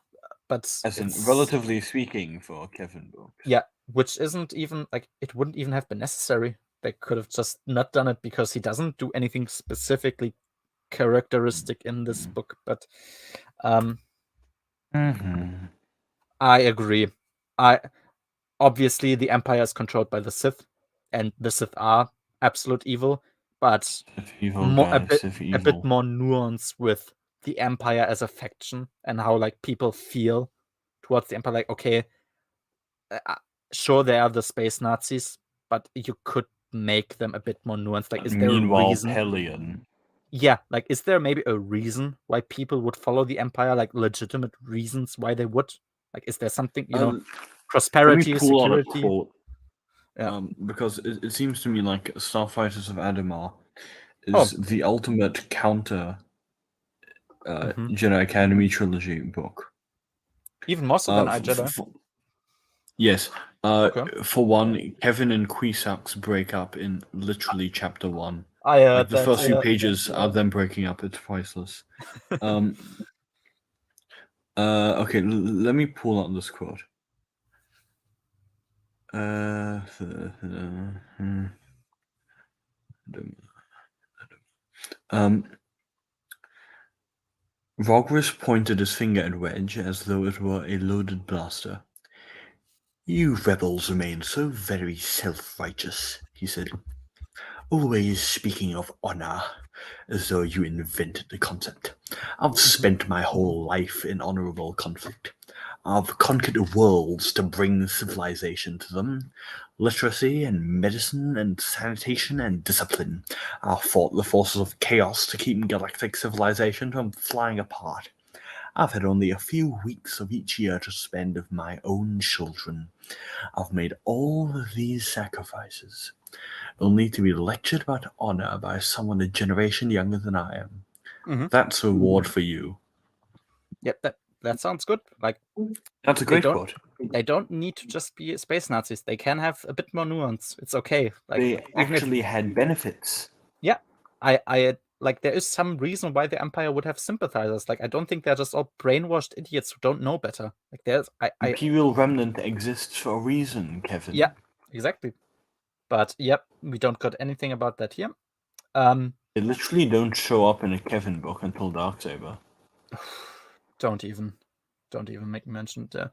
but as in relatively speaking for Kevin books. Yeah, which isn't even like it wouldn't even have been necessary. They could have just not done it because he doesn't do anything specifically characteristic in this book. But I agree. Obviously the Empire is controlled by the Sith, and the Sith are absolute evil, but a bit more nuance with the Empire as a faction and how like people feel towards the Empire. Like, okay, sure they are the space Nazis, but you could make them a bit more nuanced. Like, is there a reason? Hellion. Yeah, like, is there maybe a reason why people would follow the Empire? Like, legitimate reasons why they would? Like, is there something, prosperity, security? Yeah. Because it seems to me like Starfighters of Adamar is the ultimate counter Jedi Academy trilogy book. Even more so than iJedi. Yes. For one, Kevin and Kwisatz break up in literally chapter 1. The first few pages are them breaking up. It's priceless. Okay, let me pull out this quote. Rogris pointed his finger at Wedge as though it were a loaded blaster. You rebels remain so very self-righteous, he said. Always speaking of honor, as though you invented the concept. I've spent my whole life in honorable conflict. I've conquered worlds to bring civilization to them. Literacy and medicine and sanitation and discipline. I've fought the forces of chaos to keep galactic civilization from flying apart. I've had only a few weeks of each year to spend with my own children. I've made all of these sacrifices, only to be lectured about honor by someone a generation younger than I am. That's a reward for you. Yep, that sounds good. Like, that's a great quote. They don't need to just be space Nazis. They can have a bit more nuance. It's okay. Like, they actually had benefits. Yeah, I like there is some reason why the Empire would have sympathizers. Like, I don't think they're just all brainwashed idiots who don't know better. Like, there's Imperial Remnant exists for a reason, Kevin. Yeah, exactly. But yep, we don't got anything about that here. They literally don't show up in a Kevin book until Darksaber. Don't even make mention there.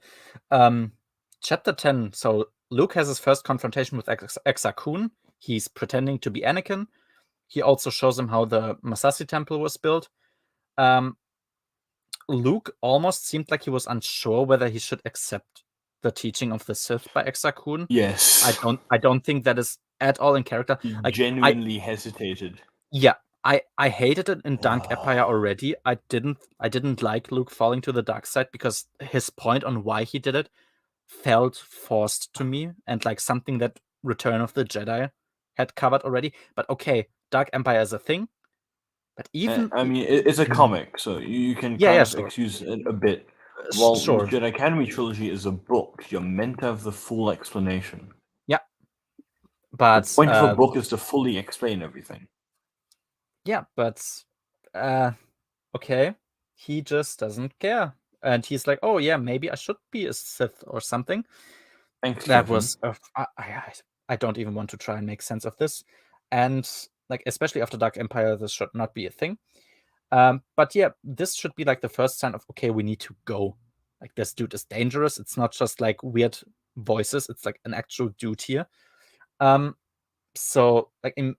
chapter 10, so Luke has his first confrontation with Exar Kun. He's pretending to be Anakin. He also shows him how the Massassi temple was built. Luke almost seemed like he was unsure whether he should accept the teaching of the Sith by Exar Kun. Yes. I don't think that is at all in character. He Like, genuinely hesitated. Yeah, I hated it in Dark Empire already. I didn't like Luke falling to the dark side because his point on why he did it felt forced to me and like something that Return of the Jedi had covered already. But okay, Dark Empire is a thing. But even I mean, it's a comic, so you can sure. excuse it a bit. While Sure. the Jedi Academy trilogy is a book, you're meant to have the full explanation. Yeah, but the point of a book is to fully explain everything. Yeah, but okay, he just doesn't care, and he's like, "Oh yeah, maybe I should be a Sith or something." Thanks, That Kevin. was I don't even want to try and make sense of this, and like especially after Dark Empire, this should not be a thing. But yeah, this should be like the first sign of okay, we need to go. Like this dude is dangerous. It's not just like weird voices. It's like an actual dude here. So like in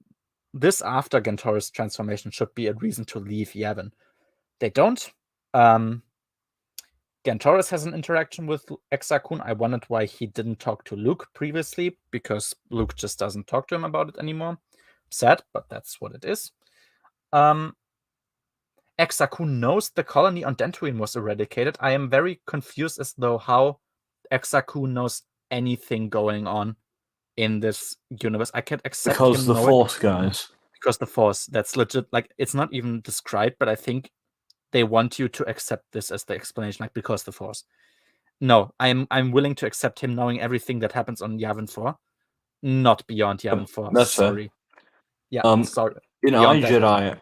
this after Gantoris transformation should be a reason to leave Yavin. They don't. Gantoris has an interaction with Exar Kun. I wondered why he didn't talk to Luke previously, because Luke just doesn't talk to him about it anymore. Sad, but that's what it is. Exar Kun knows the colony on Dantooine was eradicated. I am very confused as though how Exar Kun knows anything going on in this universe. I can't accept because him the Force, guys. Because the Force, that's legit. Like, it's not even described, but I think they want you to accept this as the explanation, like because the Force. No, I'm willing to accept him knowing everything that happens on Yavin 4, not beyond Yavin 4. That's sorry. Fair. Yeah, sorry. In iJedi,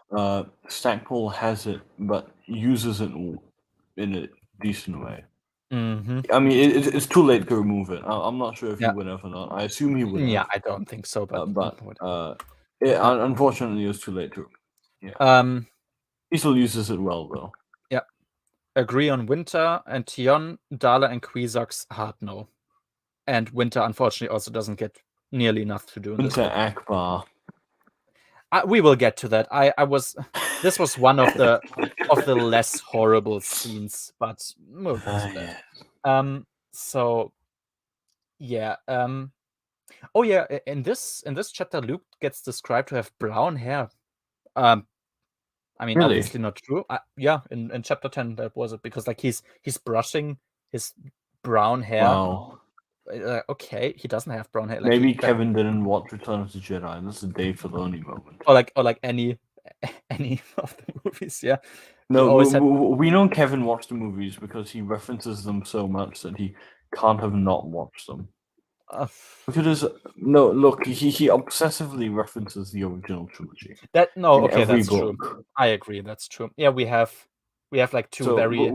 Stackpole has it, but uses it in a decent way. Mm-hmm. I mean, it's too late to remove it. I'm not sure if he would have or not. I assume he would have. Yeah, I don't think so, but unfortunately, it's too late to. Yeah. He still uses it well, though. Yeah. Agree on Winter, and Tion, Dala, and Quizok's hard no. And Winter, unfortunately, also doesn't get nearly enough to do in Winter this. Akbar. We will get to that. This was one of the less horrible scenes, but we'll get to that. So yeah. Oh yeah, in this chapter, Luke gets described to have brown hair. I mean, really? Obviously not true. Yeah, in chapter 10 that was it, because like he's brushing his brown hair. Wow. Okay, he doesn't have brown hair. Like maybe Kevin didn't watch Return of the Jedi, and this is a Dave Filoni moment. Or like any of the movies, yeah. No, we know Kevin watched the movies because he references them so much that he can't have not watched them. Because look, he obsessively references the original trilogy. That's true. I agree, that's true. Yeah, we have like two very.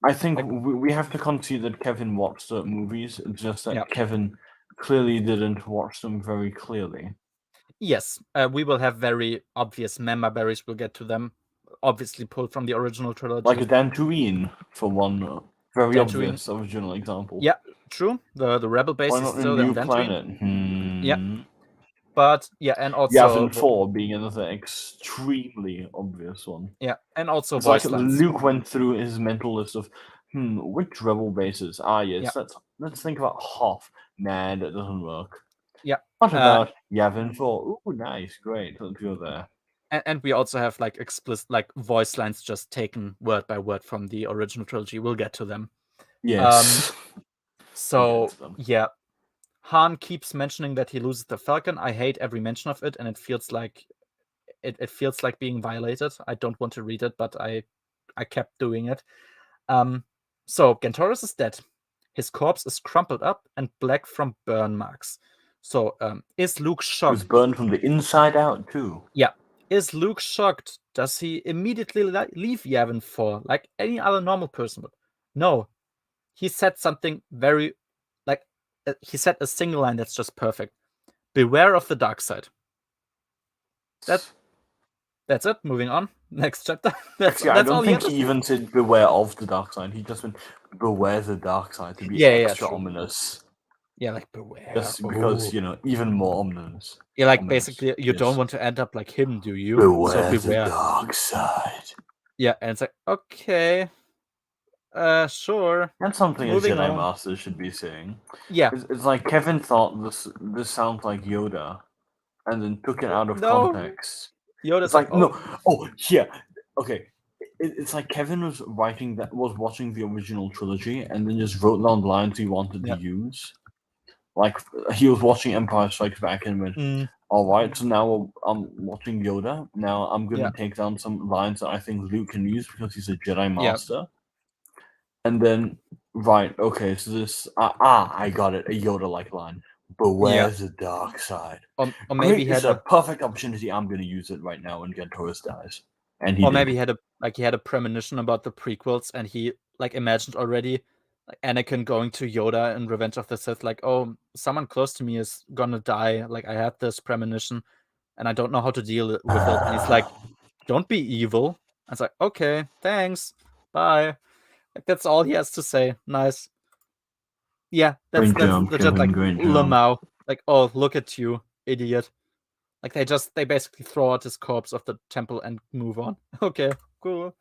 I think we have to concede that Kevin watched the movies. It's just that Kevin clearly didn't watch them very clearly. Yes, we will have very obvious member berries. We'll get to them. Obviously pulled from the original trilogy. Like a Dantooine, for one very obvious original example. Yeah, true. The rebel base is still in Dantooine. Planet. Yeah. But yeah, and also Yavin 4 being another extremely obvious one. Yeah, and also it's like Luke went through his mental list of which rebel bases? Yes, let's think about Hoth. Nah, that doesn't work. Yeah. What about Yavin 4? Ooh, nice, great. Let's go there. And we also have like explicit like voice lines just taken word by word from the original trilogy. We'll get to them. Yes. So yeah. Han keeps mentioning that he loses the Falcon. I hate every mention of it, and it feels like being violated. I don't want to read it, but I kept doing it. So Gantoris is dead. His corpse is crumpled up and black from burn marks. So is Luke shocked? He was burned from the inside out too. Yeah. Is Luke shocked? Does he immediately leave Yavin 4 like any other normal person would? No. He said something very he said a single line that's just perfect. Beware of the dark side. That's it. Moving on. Next chapter. That's Actually, I that's don't all he think had to he say. even said beware of the dark side. He just went beware the dark side to be Yeah, extra true. ominous. Yeah, like beware. Just because, even more ominous. Yeah, like Ominous, basically you don't want to end up like him, do you? Beware, So the beware. dark side. Yeah, and it's like, okay. Sure. That's something a Moving Jedi on. Master should be saying. Yeah. It's like Kevin thought this sounds like Yoda, and then took it out of context. Yoda's It's like, oh. no. Oh, yeah. Okay. It's like Kevin was watching the original trilogy, and then just wrote down lines he wanted to use. Like he was watching Empire Strikes Back and went, all right, so now I'm watching Yoda. Now I'm going to take down some lines that I think Luke can use because he's a Jedi Master. And then, right, okay, so this, I got it, a Yoda-like line. Beware the dark side. Or maybe Great, it's a perfect opportunity. I'm going to use it right now when Gantoris dies. And he maybe he had a premonition about the prequels, and he like imagined already like Anakin going to Yoda in Revenge of the Sith, like, oh, someone close to me is gonna die. Like I had this premonition, and I don't know how to deal with it. And he's like, "Don't be evil." And it's like, okay, thanks, bye. Like that's all he has to say. Nice. Yeah, that's legit. Like Lamau. Like, oh, look at you, idiot. Like they basically throw out his corpse of the temple and move on. Okay, cool.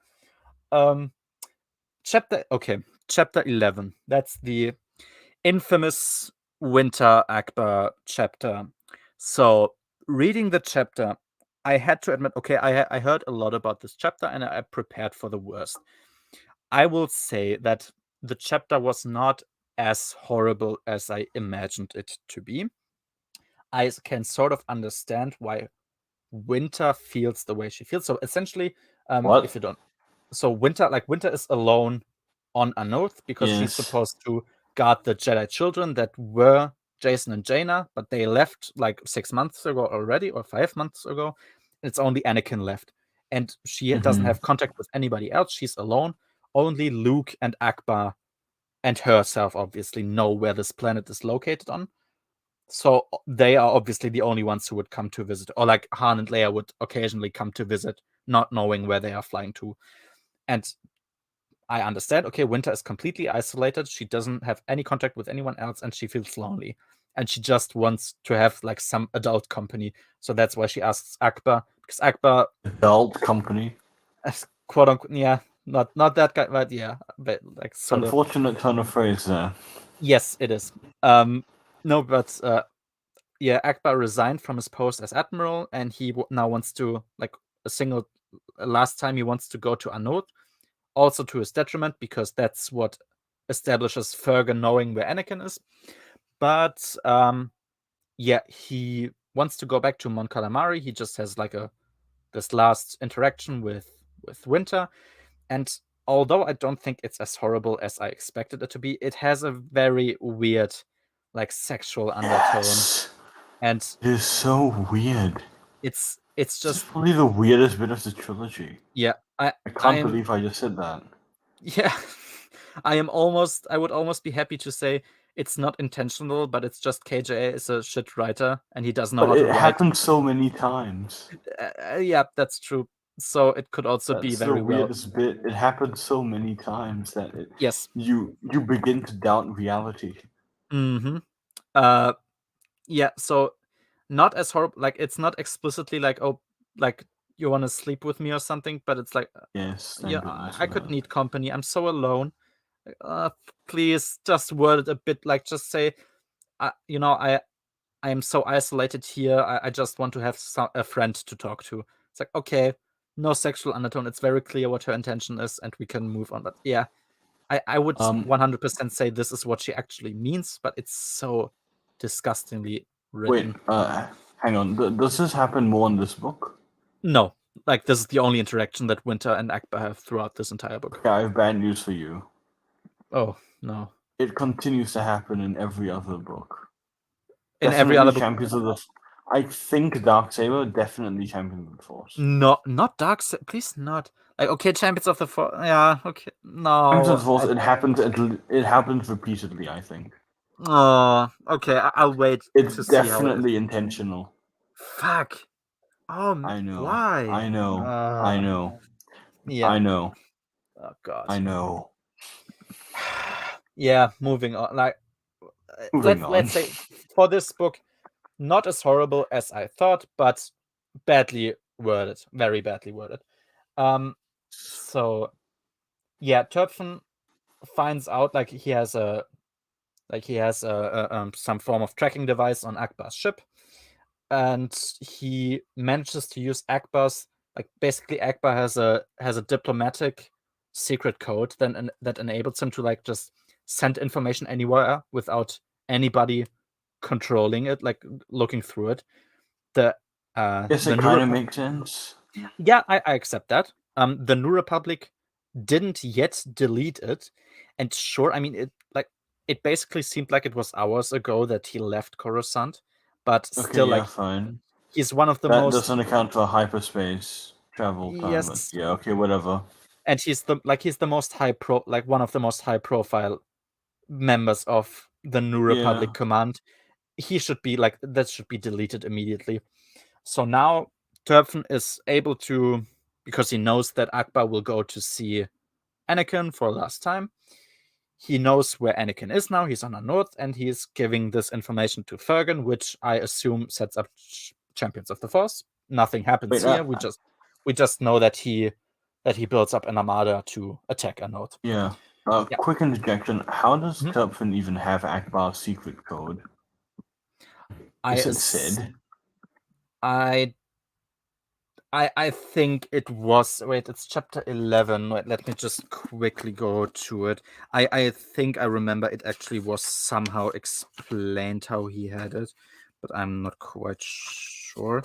Chapter 11. That's the infamous Winter Akbar chapter. So reading the chapter, I had to admit, okay, I heard a lot about this chapter and I prepared for the worst. I will say that the chapter was not as horrible as I imagined it to be. I can sort of understand why Winter feels the way she feels. So essentially, if you don't, so Winter is alone on Anoth because she's supposed to guard the Jedi children that were Jason and Jaina, but they left like 6 months ago already, or 5 months ago. It's only Anakin left, and she doesn't have contact with anybody else. She's alone. Only Luke and Akbar and herself obviously know where this planet is located on. So they are obviously the only ones who would come to visit, or like Han and Leia would occasionally come to visit, not knowing where they are flying to. And I understand, okay, Winter is completely isolated. She doesn't have any contact with anyone else, and she feels lonely. And she just wants to have like some adult company. So that's why she asks Akbar, because Akbar adult company, quote unquote, yeah, not that guy, but yeah, but like sort unfortunate turn of phrase there. Yes, it is. No, but yeah, Akbar resigned from his post as admiral, and he now wants to like last time he wants to go to Anoth, also to his detriment, because that's what establishes Fergus knowing where Anakin is. But yeah, he wants to go back to Mon Calamari. He just has like this last interaction with Winter, and although I don't think it's as horrible as I expected it to be, it has a very weird like sexual undertone. And it is so weird. It's just probably the weirdest bit of the trilogy. Yeah, I can't believe I just said that. Yeah, I would almost be happy to say it's not intentional, but it's just KJ is a shit writer and he doesn't know how to write. It happened so many times. Yeah, that's true. So it could also be very the weirdest bit. It happened so many times that you begin to doubt reality. Mm-hmm. Yeah, so not as horrible. Like it's not explicitly like, oh, like you want to sleep with me or something, but it's like, yes, yeah, I could need company. I'm so alone. Please just word it a bit like, just say, I am so isolated here. I just want to have a friend to talk to. It's like, okay, no sexual undertone. It's very clear what her intention is, and we can move on. But yeah, I would 100% say this is what she actually means, but it's so disgustingly written. Wait, hang on. Does this happen more in this book? No. Like, this is the only interaction that Winter and Akbar have throughout this entire book. Okay, I have bad news for you. Oh, no. It continues to happen in every other book. In every other book? Champions of the... I think Darksaber, definitely Champions of the Force. No, not Darksaber. Please not. Like, okay, Champions of the Force. Yeah, okay. No. Champions of the Force, it happens repeatedly, I think. Oh, okay. I'll wait to see. It's definitely definitely intentional. Fuck. I know. Why? I know. Yeah. I know. Oh God. I know. Yeah. Moving on. Like, Moving on. let's say for this book, not as horrible as I thought, but badly worded, very badly worded. So yeah, Turpin finds out like he has some form of tracking device on Akbar's ship, and he manages to use Akbar's, like, basically Akbar has a diplomatic secret code that enables him to like just send information anywhere without anybody controlling it, like looking through it. Yes, The it New kind of Repu- makes sense. Yeah, I accept that. The New Republic didn't yet delete it, and sure, I mean it basically seemed like it was hours ago that he left Coruscant, but Okay, still, yeah, like, fine. he's one of the That most doesn't account for hyperspace travel time. But yes, yeah, okay, whatever. and he's the most one of the most high profile members of the New Republic Yeah. command. He should be like that should be deleted immediately. So now Turpin is able to, because he knows that Akbar will go to see Anakin for the last time. He knows where Anakin is now. He's on a north, and he's giving this information to Fergan, which I assume sets up Champions of the Force. Nothing happens here. We just know that he builds up an armada to attack a node. Yeah. Yeah. Quick interjection. How does Mhm. Turpin even have Akbar's secret code? Is it said? I think it was. Wait, it's chapter 11. Wait, let me just quickly go to it. I think I remember it actually was somehow explained how he had it, but I'm not quite sure.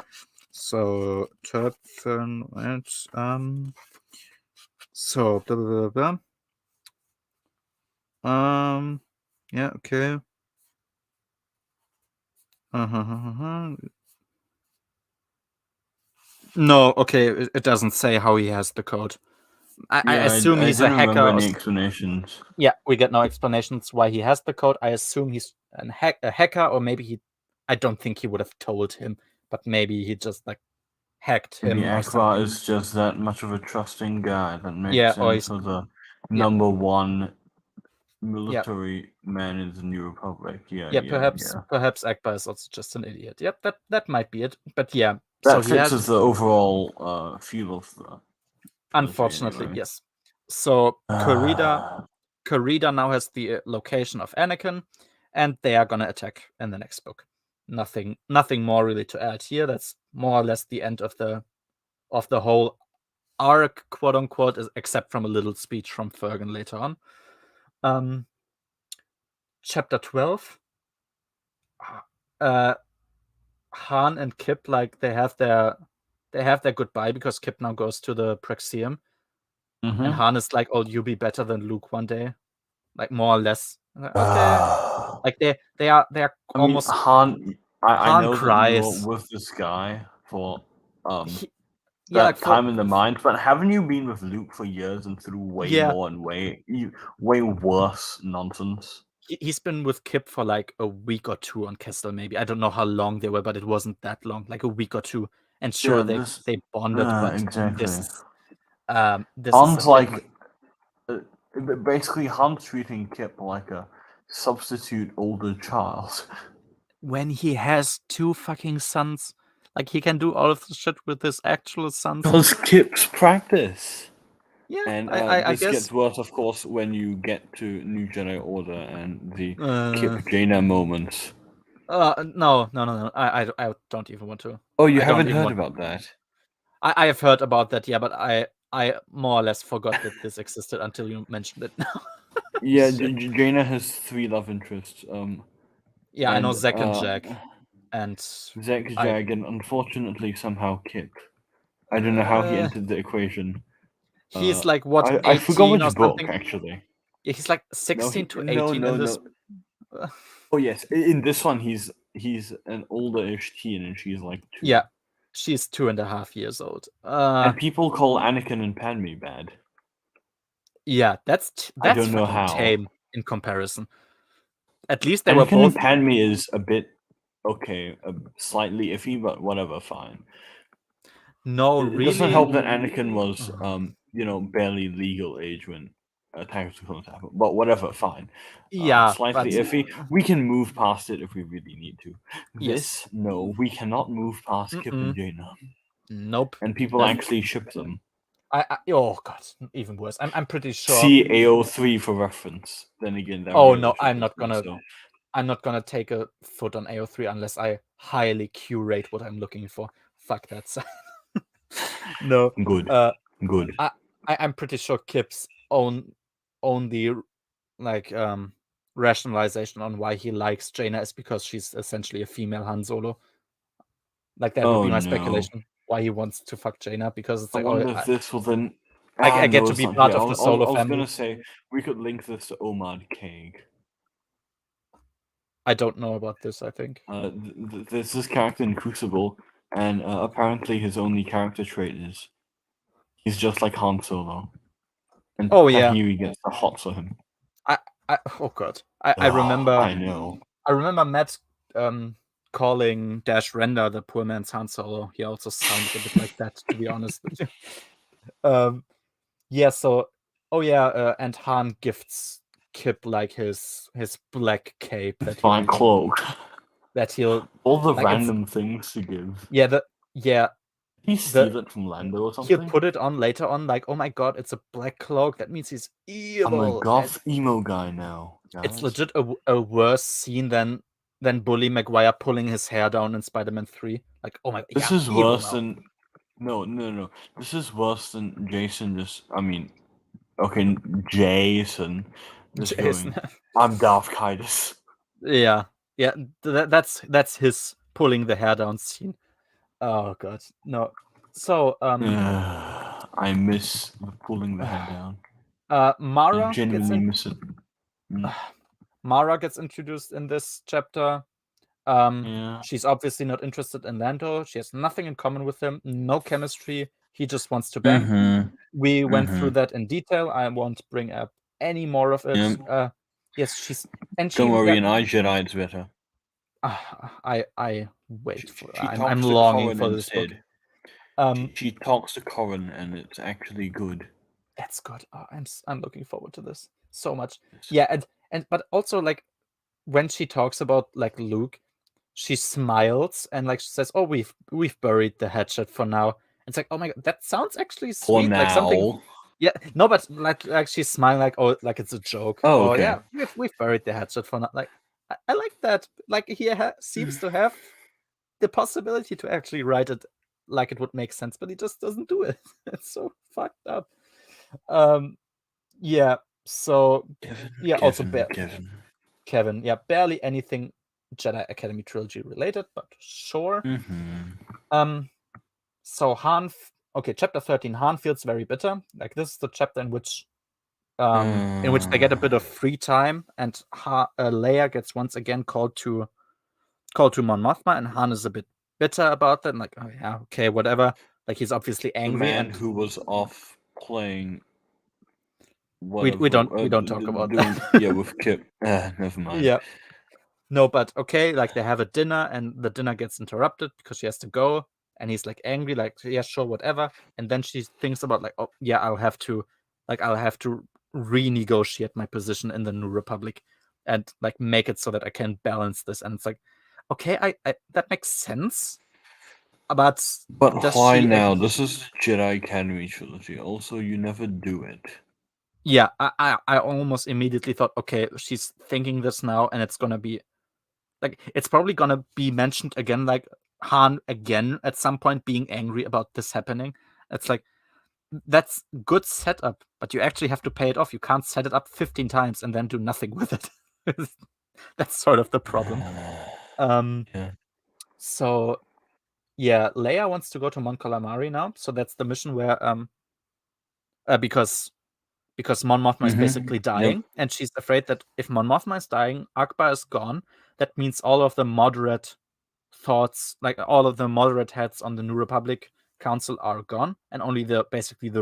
So Turpin, wait, so blah blah blah blah. Yeah, okay. No, okay, it doesn't say how he has the code. I assume he's a hacker. Remember any explanations. Yeah, we get no explanations why he has the code. I assume he's a hacker, or maybe I don't think he would have told him, but maybe he just like hacked him Maybe or Akbar something. is just that much of a trusting guy that makes Yeah, or sense for the number one military man in the New Republic. Yeah, perhaps Akbar is also just an idiot. Yep, that might be it. But yeah, that fits with the overall feel of the. Unfortunately, anyway. yes. So Corrida now has the location of Anakin, and they are gonna attack in the next book. Nothing more really to add here. That's more or less the end of the whole arc, quote unquote, except from a little speech from Fergan later on. Chapter 12. Han and Kip, like, they have their goodbye because Kip now goes to the Praxium. And Han is like, "Oh, you'll be better than Luke one day," like, more or less. Okay, like they are almost. Han. I know cries. that you're with this guy for like time in the mind, but haven't you been with Luke for years and through way more and way worse nonsense? He's been with Kip for like a week or two on Kessel, maybe. I don't know how long they were, but it wasn't that long, like a week or two. And sure, they bonded, but exactly. this Han's like basically Han's treating Kip like a substitute older child. When he has two fucking sons, like, he can do all of the shit with his actual sons. Because Kip's practice. Yeah, and I this guess gets worse, of course, when you get to New Jedi Order and the Kip Jaina moments. No. I don't even want to. Oh, you haven't heard about that? I have heard about that, yeah, but I more or less forgot that this existed until you mentioned it now. Yeah, Jaina has 3 love interests. Yeah, I know Zack and Jack. And Zack, Jag, and unfortunately somehow Kip. I don't know how he entered the equation. He's like, what, 18 I forgot which or book, something? actually. Yeah, he's like 16 to 18 in this. Oh yes, in this one he's an older-ish teen and she's like 2. Yeah, she's 2.5 years old. And people call Anakin and Padme bad. Yeah, that's I don't know how. tame in comparison. At least they Anakin were both. And Padme is a bit okay, slightly iffy, but whatever, fine. No, It really. doesn't help that Anakin was, barely legal age when Attack of the Clones happened. But whatever, fine. Yeah, Slightly but iffy. We can move past it if we really need to. Yes. This, no, we cannot move past Kip and Jaina. Nope. And people actually ship them. Oh god, even worse. I'm pretty sure. See AO3 for reference. Then again, that Oh really no, should I'm not be, gonna. so. I'm not gonna take a foot on AO3 unless I highly curate what I'm looking for. Fuck that. No. Good. Good. I'm pretty sure Kip's only like rationalization on why he likes Jaina is because she's essentially a female Han Solo. Like that would be my speculation. Why he wants to fuck Jaina, because it's I like, wonder if this will then. I get no, to it's be not part here. of the Solo I was family. gonna say we could link this to Omad Kaig. I don't know about this. I think there's this character in Crucible, and apparently his only character trait is he's just like Han Solo. And Tahiri gets the hots for him. Oh god, I remember. I know. I remember Matt calling Dash Render the poor man's Han Solo. He also sounded a bit like that, to be honest with you. Yeah. So, and Han gifts Kip like his black cape that black cloak that he'll all the random things to give. He steal it from Lando or something. He'll put it on later on, like, oh my god, it's a black cloak. That means he's evil. I'm a goth emo guy now. Guys. It's legit a worse scene than Bully Maguire pulling his hair down in Spider-Man 3. Like, oh my god. This is worse than no. This is worse than Jason Jason just going, I'm Darth Kaitis. Yeah. That's his pulling the hair down scene. Oh god, no. So I miss pulling the hair down. Mara genuinely miss it. Mara gets introduced in this chapter. She's obviously not interested in Lando. She has nothing in common with him. No chemistry. He just wants to bang. We went through that in detail. I won't bring up any more of it. Yes, don't worry, an Jedi it's better. I wait for. I'm longing for this book. She talks to Corrin, and it's actually good. That's good. I'm looking forward to this so much. Yeah, but also like when she talks about like Luke, she smiles and like she says, "Oh, we've buried the hatchet for now." It's like, oh my god, that sounds actually sweet. For now. Like something. Yeah, no, but like she's smiling like, oh, like it's a joke. Oh, okay. Yeah, we've buried the hatchet for now. Like I like that. Like he seems to have the possibility to actually write it like it would make sense, but he just doesn't do it. It's so fucked up. Yeah. So Kevin. Yeah, barely anything Jedi Academy trilogy related, but sure. So Han. Okay, chapter 13. Han feels very bitter. Like this is the chapter in which they get a bit of free time, and Leia gets once again called to Mon Mothma, and Han is a bit bitter about that. And like, oh yeah, okay, whatever. Like he's obviously angry. The man who was off playing. We don't talk about that. Yeah, with Kip. Never mind. Yeah. No, but okay, like they have a dinner and the dinner gets interrupted because she has to go, and he's like angry, like, yeah, sure, whatever. And then she thinks about like, oh yeah, I'll have to renegotiate my position in the New Republic and like make it so that I can balance this. And it's like, okay, I that makes sense. But why now? This is Jedi Academy trilogy. Also, you never do it. Yeah, I almost immediately thought, okay, she's thinking this now, and it's gonna be like it's probably gonna be mentioned again, like Han again at some point being angry about this happening. It's like that's good setup, but you actually have to pay it off. You can't set it up 15 times and then do nothing with it. That's sort of the problem. So yeah, Leia wants to go to Mon Calamari now. So that's the mission where because Mon Mothma is basically dying, and she's afraid that if Mon Mothma is dying, Akbar is gone. That means all of the moderate thoughts, like all of the moderate heads on the New Republic Council are gone, and only the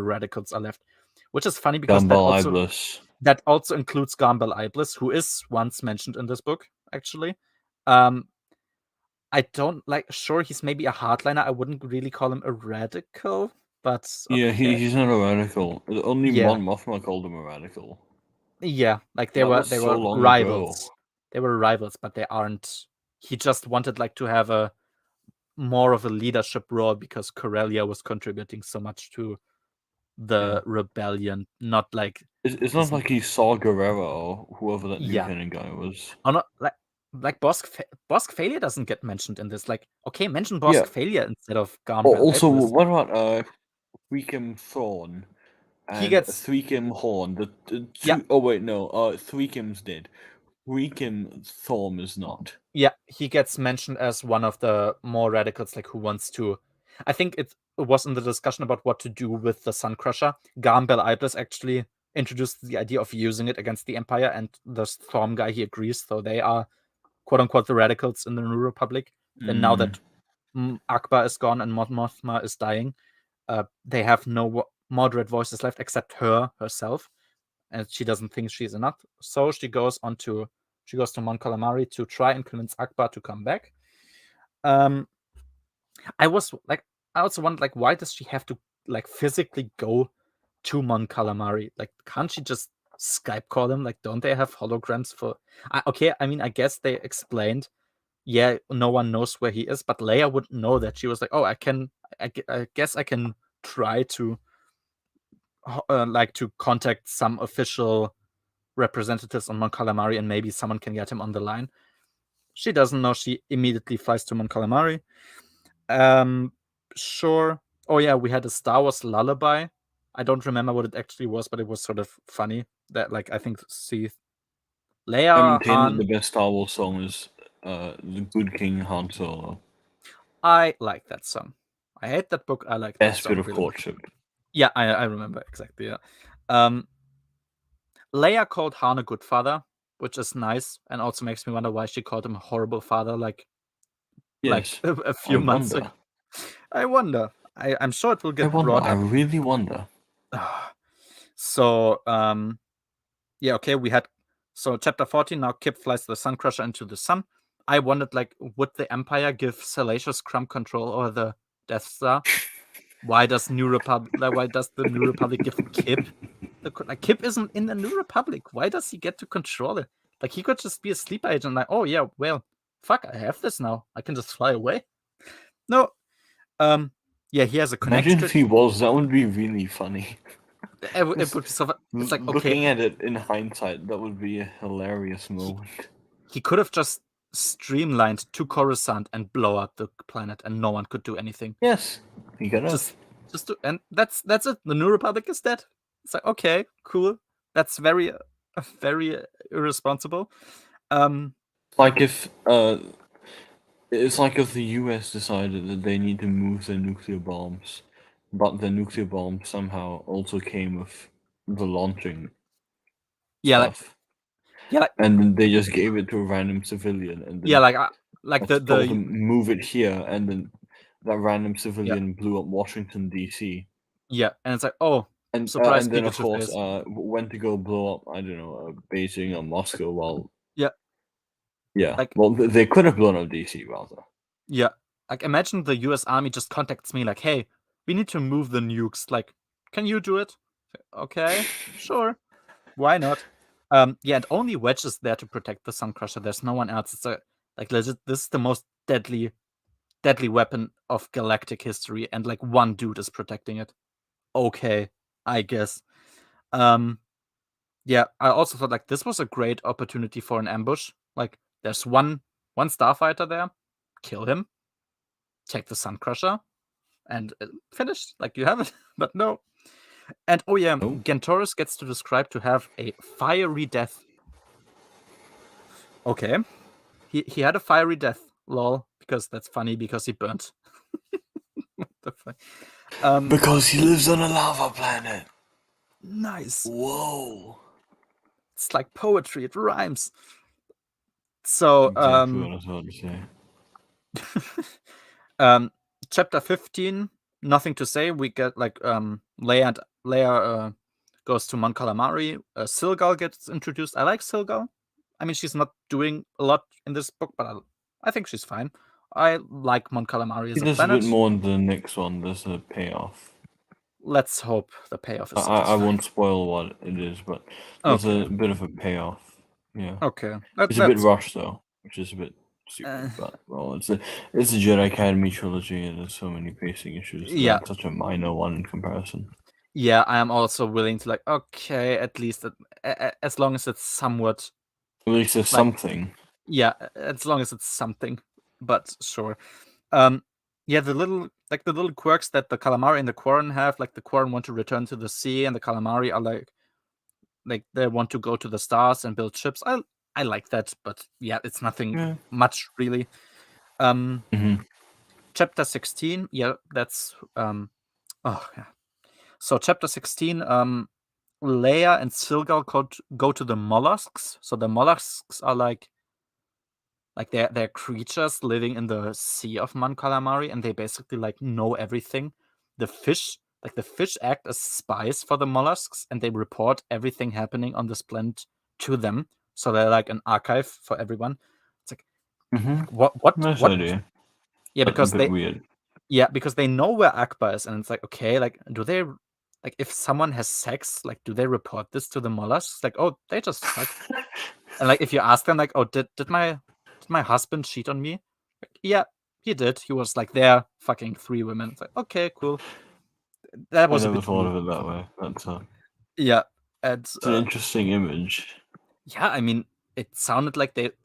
radicals are left. Which is funny because that also includes Gambal Iblis, who is once mentioned in this book, actually. I don't like. Sure, he's maybe a hardliner. I wouldn't really call him a radical, but Yeah, okay. he's not a radical. Only Yeah. Mon Mothma called him a radical. Yeah, like they That were was so long rivals. ago. They were rivals, but they aren't. He just wanted like to have a more of a leadership role because Corellia was contributing so much to the rebellion. Not like It's not like he saw Guerrero or whoever that Yeah. lieutenant guy was. oh, not like Bosk failure doesn't get mentioned in this. Like, okay, mention Bosk Yeah. failure instead of Oh, Garnbell. also, what about Threekim Thorn and gets- Threekim Horn? The two. Yeah. Oh wait, no. Threekim's dead. Threekim Thorn is not. Yeah, he gets mentioned as one of the more radicals, like who wants to. I think it was in the discussion about what to do with the Sun Crusher. Garnbell Iblis actually introduced the idea of using it against the Empire, and the Storm guy, he agrees. So they are, quote unquote, the radicals in the New Republic. And now that Akbar is gone and Mon Mothma is dying, they have no moderate voices left except herself, and she doesn't think she's enough. So she goes to Mon Calamari to try and convince Akbar to come back. I also wondered, like, why does she have to like physically go to Mon Calamari? Like, can't she just Skype call him? Like, don't they have holograms for? Okay, I mean, I guess they explained. Yeah, no one knows where he is, but Leia wouldn't know that. She was like, "Oh, I guess I can try to to contact some official representatives on Mon Calamari, and maybe someone can get him on the line." She doesn't know. She immediately flies to Mon Calamari. Sure. Oh yeah, we had a Star Wars lullaby. I don't remember what it actually was, but it was sort of funny. That, like, I think Leia, I maintain Han. that the best Star Wars song is The Good King Han Solo. I like that song. I hate that book. I like that Best song. bit of really. courtship. Yeah, I remember exactly. Yeah. Leia called Han a good father, which is nice, and also makes me wonder why she called him a horrible father. Yes, a few months ago. I wonder. I'm sure it will get brought up. I really wonder. So, yeah, okay, we had. So, chapter 14, now Kip flies the Sun Crusher into the sun. I wondered, like, would the Empire give Salacious Crumb control over the Death Star? Why does the New Republic give Kip? Like, Kip isn't in the New Republic. Why does he get to control it? Like, he could just be a sleeper agent. Like, oh yeah, well, fuck, I have this now. I can just fly away. No. Yeah, he has a connection. Imagine if he was. That would be really funny. It would be so. It's like, okay. Looking at it in hindsight, that would be a hilarious moment. He could have just streamlined to Coruscant and blow up the planet, and no one could do anything. Yes, he could have. And that's it. The New Republic is dead. It's like, okay, cool. That's very irresponsible. Like if it's like if the US decided that they need to move their nuclear bombs, but the nuclear bomb somehow also came with the launching stuff. And then they just gave it to a random civilian, and then told them move it here, and then that random civilian blew up Washington D.C. Yeah, and it's like, oh, and surprise! And then of course went to go blow up, I don't know, Beijing or Moscow while well, they could have blown up DC rather. Yeah, like, imagine the U.S. Army just contacts me like, hey, we need to move the nukes. Like, can you do it? Okay, sure, why not? Yeah, and only Wedge is there to protect the Sun Crusher. There's no one else. It's legit. This is the most deadly weapon of galactic history, and like one dude is protecting it. Okay, I guess. Yeah, I also thought, like, this was a great opportunity for an ambush. Like, there's one starfighter there, kill him, take the Sun Crusher, and finished. Like, you have it. But no. And oh yeah, Gantoris gets to describe to have a fiery death. Okay, he had a fiery death, lol, because that's funny, because he burnt. What the fuck? Because he lives on a lava planet. Nice. Whoa. It's like poetry. It rhymes. So, exactly what I was about to say. Chapter 15, nothing to say. We get like Leia goes to Mon Calamari. Silgal gets introduced. I like Silgal. I mean, she's not doing a lot in this book, but I think she's fine. I like Mon Calamari as a There's a planet. bit more in the next one. There's a payoff. Let's hope the payoff is I satisfying. won't spoil what it is, but there's a bit of a payoff. Yeah. Okay. It's a bit rushed though, which is a bit stupid. But well, it's a Jedi Academy trilogy, and there's so many pacing issues. So Yeah. that's such a minor one in comparison. Yeah, I am also willing to okay, at least as long as it's somewhat. At least there's something. Yeah, as long as it's something. But sure. Yeah, the little quirks that the calamari and the Quarren have, like the Quarren want to return to the sea, and the calamari are like they want to go to the stars and build ships. I like that, but yeah, it's nothing much really. Chapter 16, yeah, that's So chapter 16, Leia and Silgal go to the mollusks. So the mollusks are like they're creatures living in the sea of Mon Calamari, and they basically know everything. The fish act as spies for the mollusks, and they report everything happening on this planet to them. So they're like an archive for everyone. It's like what Nice what idea. Yeah, because a bit weird. Yeah, because they know where Akbar is, and it's like, okay, do they if someone has sex, do they report this to the mollusks? Oh, they just fuck. And if you ask them, oh, did my husband cheat on me? Yeah, he did. He was there fucking 3 women. It's like, okay, cool. That was I a never bit thought weird. of it that way. That's yeah, it's an interesting image. Yeah, I mean, it sounded like it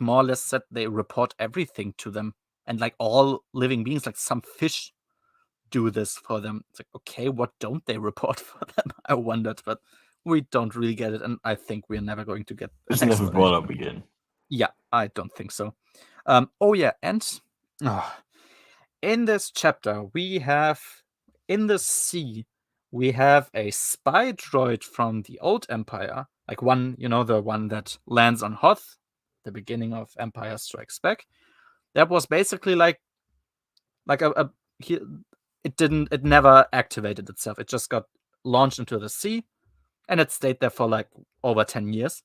more or less said they report everything to them, and all living beings, some fish, do this for them. It's like, okay, what don't they report for them? I wondered, but we don't really get it, and I think we're never going to get. It's never brought up again. Yeah, I don't think so. Oh yeah, and in this chapter we have in the sea we have a spy droid from the old Empire, one, the one that lands on Hoth, the beginning of Empire Strikes Back. That was basically it never activated itself. It just got launched into the sea, and it stayed there for over 10 years.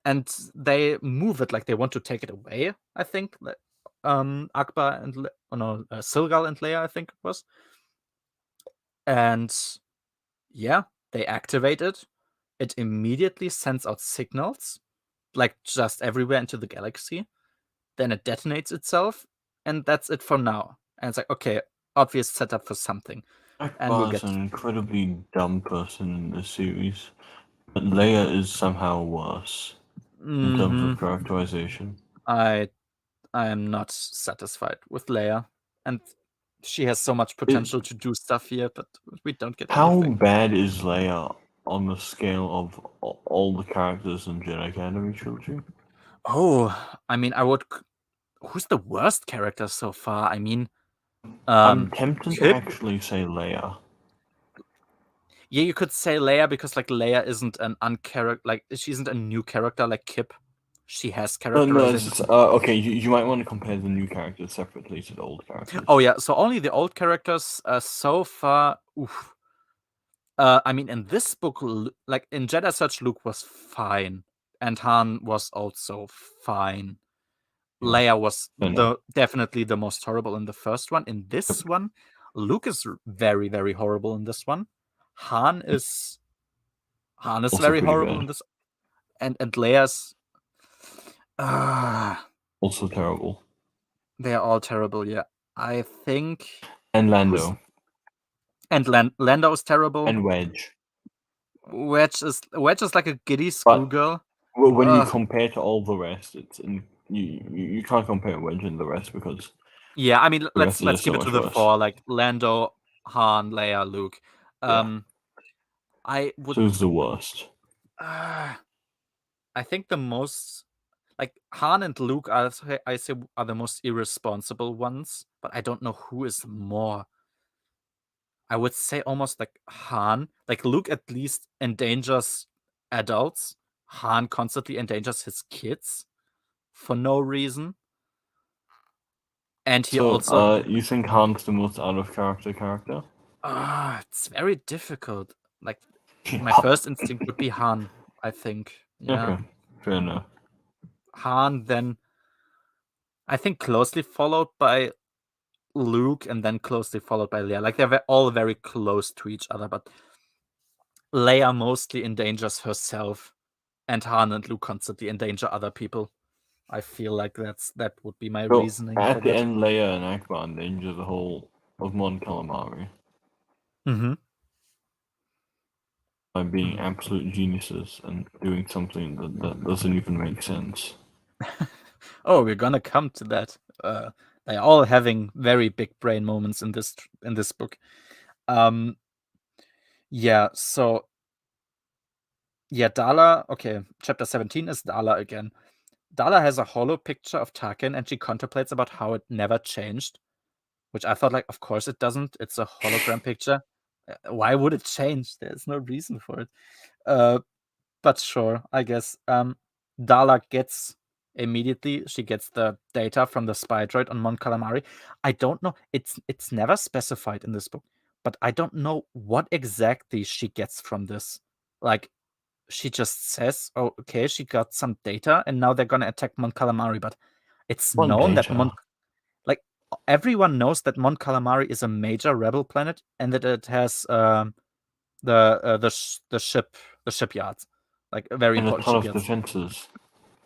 And they move it, they want to take it away, I think. Akbar and Silgal and Leia, I think it was. And yeah, they activate it. It immediately sends out signals, just everywhere into the galaxy. Then it detonates itself, and that's it for now. And it's like, okay, obvious setup for something. Akbar is an incredibly dumb person in this series, but Leia is somehow worse in terms of characterization. I am not satisfied with Leia, and she has so much potential to do stuff here, but we don't get anything. How bad is Leia on the scale of all the characters in Jedi Academy trilogy? Oh, who's the worst character so far? I'm tempted to actually say Leia. Yeah, you could say Leia because Leia isn't an she isn't a new character like Kip. She has characterization. Okay, you might want to compare the new characters separately to the old characters. Oh yeah, so only the old characters so far. Oof. In this book, in Jedi Search, Luke was fine, and Han was also fine. Yeah. Leia was definitely the most horrible in the first one. In this one, Luke is very, very horrible in this one. Han is also very horrible bad in this, and Leia's also terrible. They are all terrible. Yeah, I think. And Lando. Lando is terrible. And Wedge. Wedge is like a giddy schoolgirl. When you compare to all the rest, you can't compare Wedge and the rest because. Yeah, let's give it to the 4, Lando, Han, Leia, Luke. I would. So who's the worst? I think the most. Han and Luke, I say, are the most irresponsible ones, but I don't know who is more. I would say almost Han. Luke at least endangers adults. Han constantly endangers his kids for no reason. And he also. You think Han's the most out of character? It's very difficult. My first instinct would be Han, I think. Yeah. Okay, fair enough. Han, then I think closely followed by Luke, and then closely followed by Leia. Like they're all very close to each other, but Leia mostly endangers herself, and Han and Luke constantly endanger other people. I feel like that would be my reasoning for At the that. end, Leia and Akbar endanger the whole of Mon Calamari Mm-hmm. by being absolute geniuses and doing something that doesn't even make sense. Oh, we're gonna come to that. They're all having very big brain moments in this book. Yeah. So yeah, Dala. Okay, chapter 17 is Dala again. Dala has a hollow picture of Tarkin, and she contemplates about how it never changed, which I thought, like, of course it doesn't. It's a hologram picture. Why would it change? There's no reason for it. But sure, I guess. Dala gets immediately. She gets the data from the spy droid on Mon Calamari. I don't know. It's never specified in this book, but I don't know what exactly she gets from this. Like, she just says, "Oh, okay, she got some data, and now they're gonna attack Mon Calamari." But it's What known that data? like everyone knows that Mon Calamari is a major rebel planet, and that it has the shipyards, like very And a important ton of shipyards. defenses.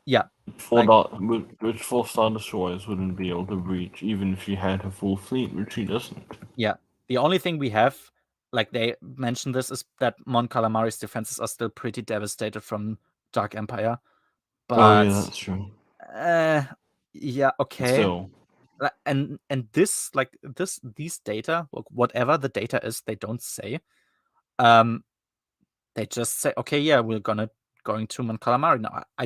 Yeah, Four like- which 4 Star Destroyers wouldn't be able to breach, even if she had a full fleet, which she doesn't. yeah. The only thing we have, like they mentioned this, is that Mon Calamari's defenses are still pretty devastated from Dark Empire. But Oh yeah, that's true. yeah, okay. Still, And these data, whatever the data is, they don't say. They just say, okay, yeah, we're going to Mon Calamari now. I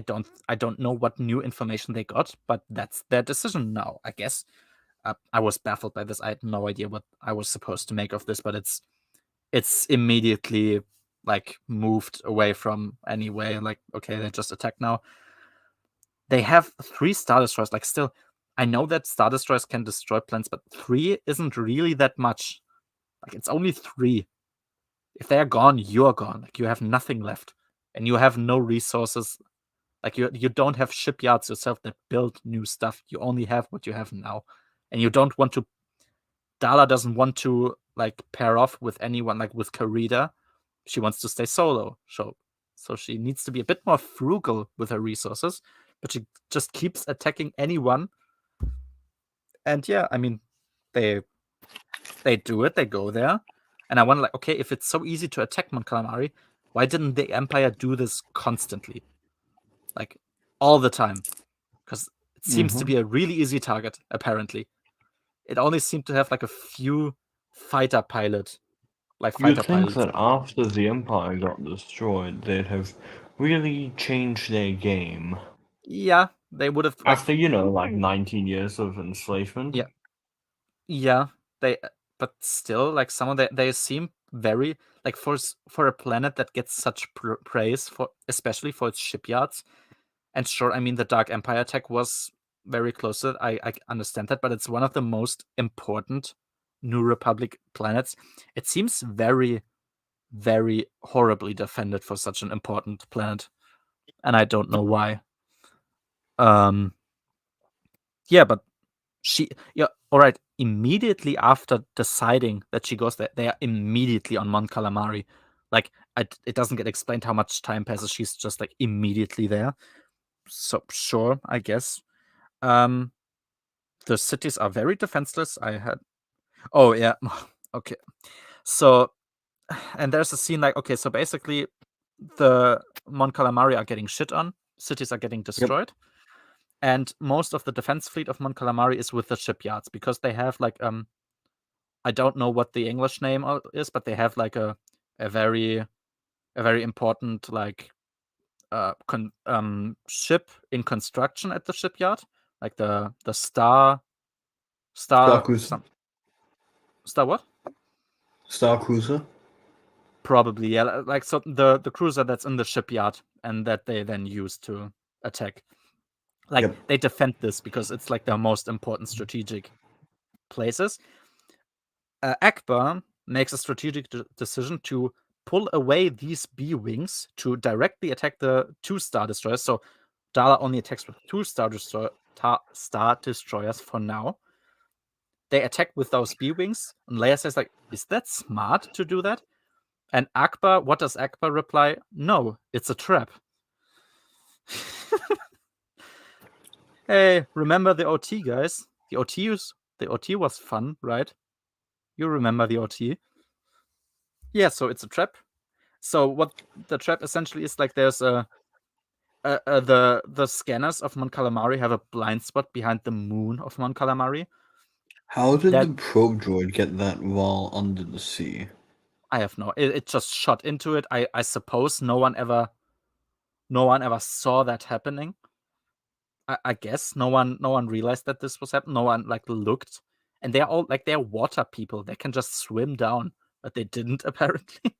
don't know what new information they got, but that's their decision now, I guess. I was baffled by this. I had no idea what I was supposed to make of this, but it's immediately like moved away from any way. Like, okay, they just attack now. They have 3 Star Destroyers. Like, still, I know that Star Destroyers can destroy planets, but 3 isn't really that much. Like, it's only 3. If they are gone, you're gone. Like, you have nothing left, and you have no resources. Like, you don't have shipyards yourself that build new stuff. You only have what you have now, and you don't want to. Dala doesn't want to like pair off with anyone, like with Karida. She wants to stay solo. So she needs to be a bit more frugal with her resources, but she just keeps attacking anyone. And yeah, I mean, they do it. They go there. And I wonder, like, okay, if it's so easy to attack Mon Calamari, why didn't the Empire do this constantly? Like, all the time? Because it seems to be a really easy target, apparently. It only seemed to have, like, a few fighter pilots. you'd think that after the Empire got destroyed, they'd have really changed their game. Yeah, they would have. After, 19 years of enslavement. Yeah. Yeah, but still, like, some of they seem very, like, for a planet that gets such praise for, especially for its shipyards. And sure, I mean, the Dark Empire attack was very close to it. I understand that, but it's one of the most important New Republic planets. It seems very, very horribly defended for such an important planet, and I don't know why. Yeah, but all right. Immediately after deciding that she goes there, they are immediately on Mon Calamari. Like, it doesn't get explained how much time passes. She's just like immediately there. So sure, I guess. The cities are very defenseless. Oh yeah, okay. So, and there's a scene like, okay, so basically, the Mon Calamari are getting shit on. Cities are getting destroyed. Yep. And most of the defense fleet of Mon Calamari is with the shipyards, because they have like I don't know what the English name is, but they have like a very important like ship in construction at the shipyard, like the Star Cruiser. Star what? Star Cruiser. Probably, yeah. Like, so the cruiser that's in the shipyard and that they then use to attack. Like, yep. They defend this because it's like their most important strategic places. Akbar makes a strategic decision to pull away these B-wings to directly attack the 2 Star Destroyers. So Dala only attacks with 2 Star Star Destroyers for now. They attack with those B-wings, and Leia says, like, is that smart to do that? And Akbar, what does Akbar reply? No, it's a trap. Hey, remember the OT, guys? The OT was fun, right? You remember the OT? Yeah, so it's a trap. So what the trap essentially is, like, there's the scanners of Mon Calamari have a blind spot behind the moon of Mon Calamari. How did the probe droid get that while under the sea? I have no. It just shot into it. I suppose no one ever saw that happening. I guess no one realized that this was happening. No one like looked, and they're all like they're water people. They can just swim down, but they didn't apparently,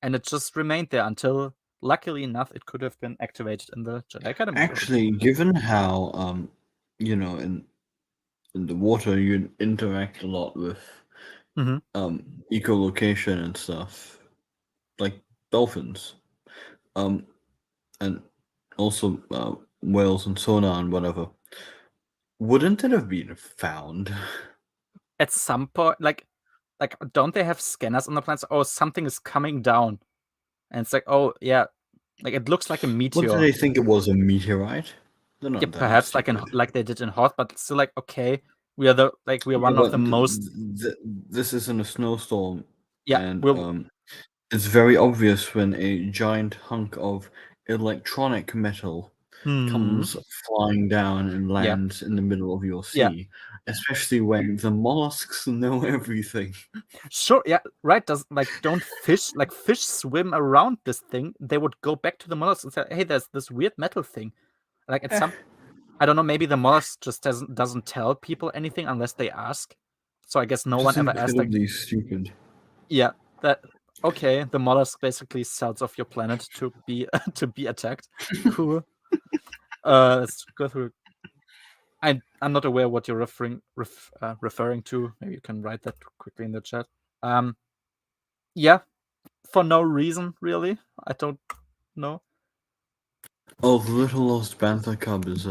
and it just remained there until, luckily enough, it could have been activated in the Jedi Academy. Actually, given how in the water you interact a lot with echolocation and stuff, like dolphins, and also whales and sonar and whatever. Wouldn't it have been found at some point? Like, don't they have scanners on the planet? Oh, something is coming down, and it's like, oh yeah, like it looks like a meteor. What do they think it was, a meteorite? Yeah, perhaps like they did in Hoth, but still, like, okay, we are one of the most. This isn't a snowstorm. Yeah, and it's very obvious when a giant hunk of electronic metal comes flying down and lands in the middle of your sea, especially when the mollusks know everything. Sure, yeah, right. Don't fish swim around this thing? They would go back to the mollusks and say, "Hey, there's this weird metal thing." Like at some, I don't know. Maybe the mollusk just doesn't tell people anything unless they ask. So I guess no one ever asked. Like, stupid. Yeah, that. Okay, the mollusk basically sells off your planet to be attacked. Cool. Let's go through. I'm not aware what you're referring to. Maybe you can write that quickly in the chat. Yeah, for no reason really. I don't know. Oh, the Little Lost Bantha Cub is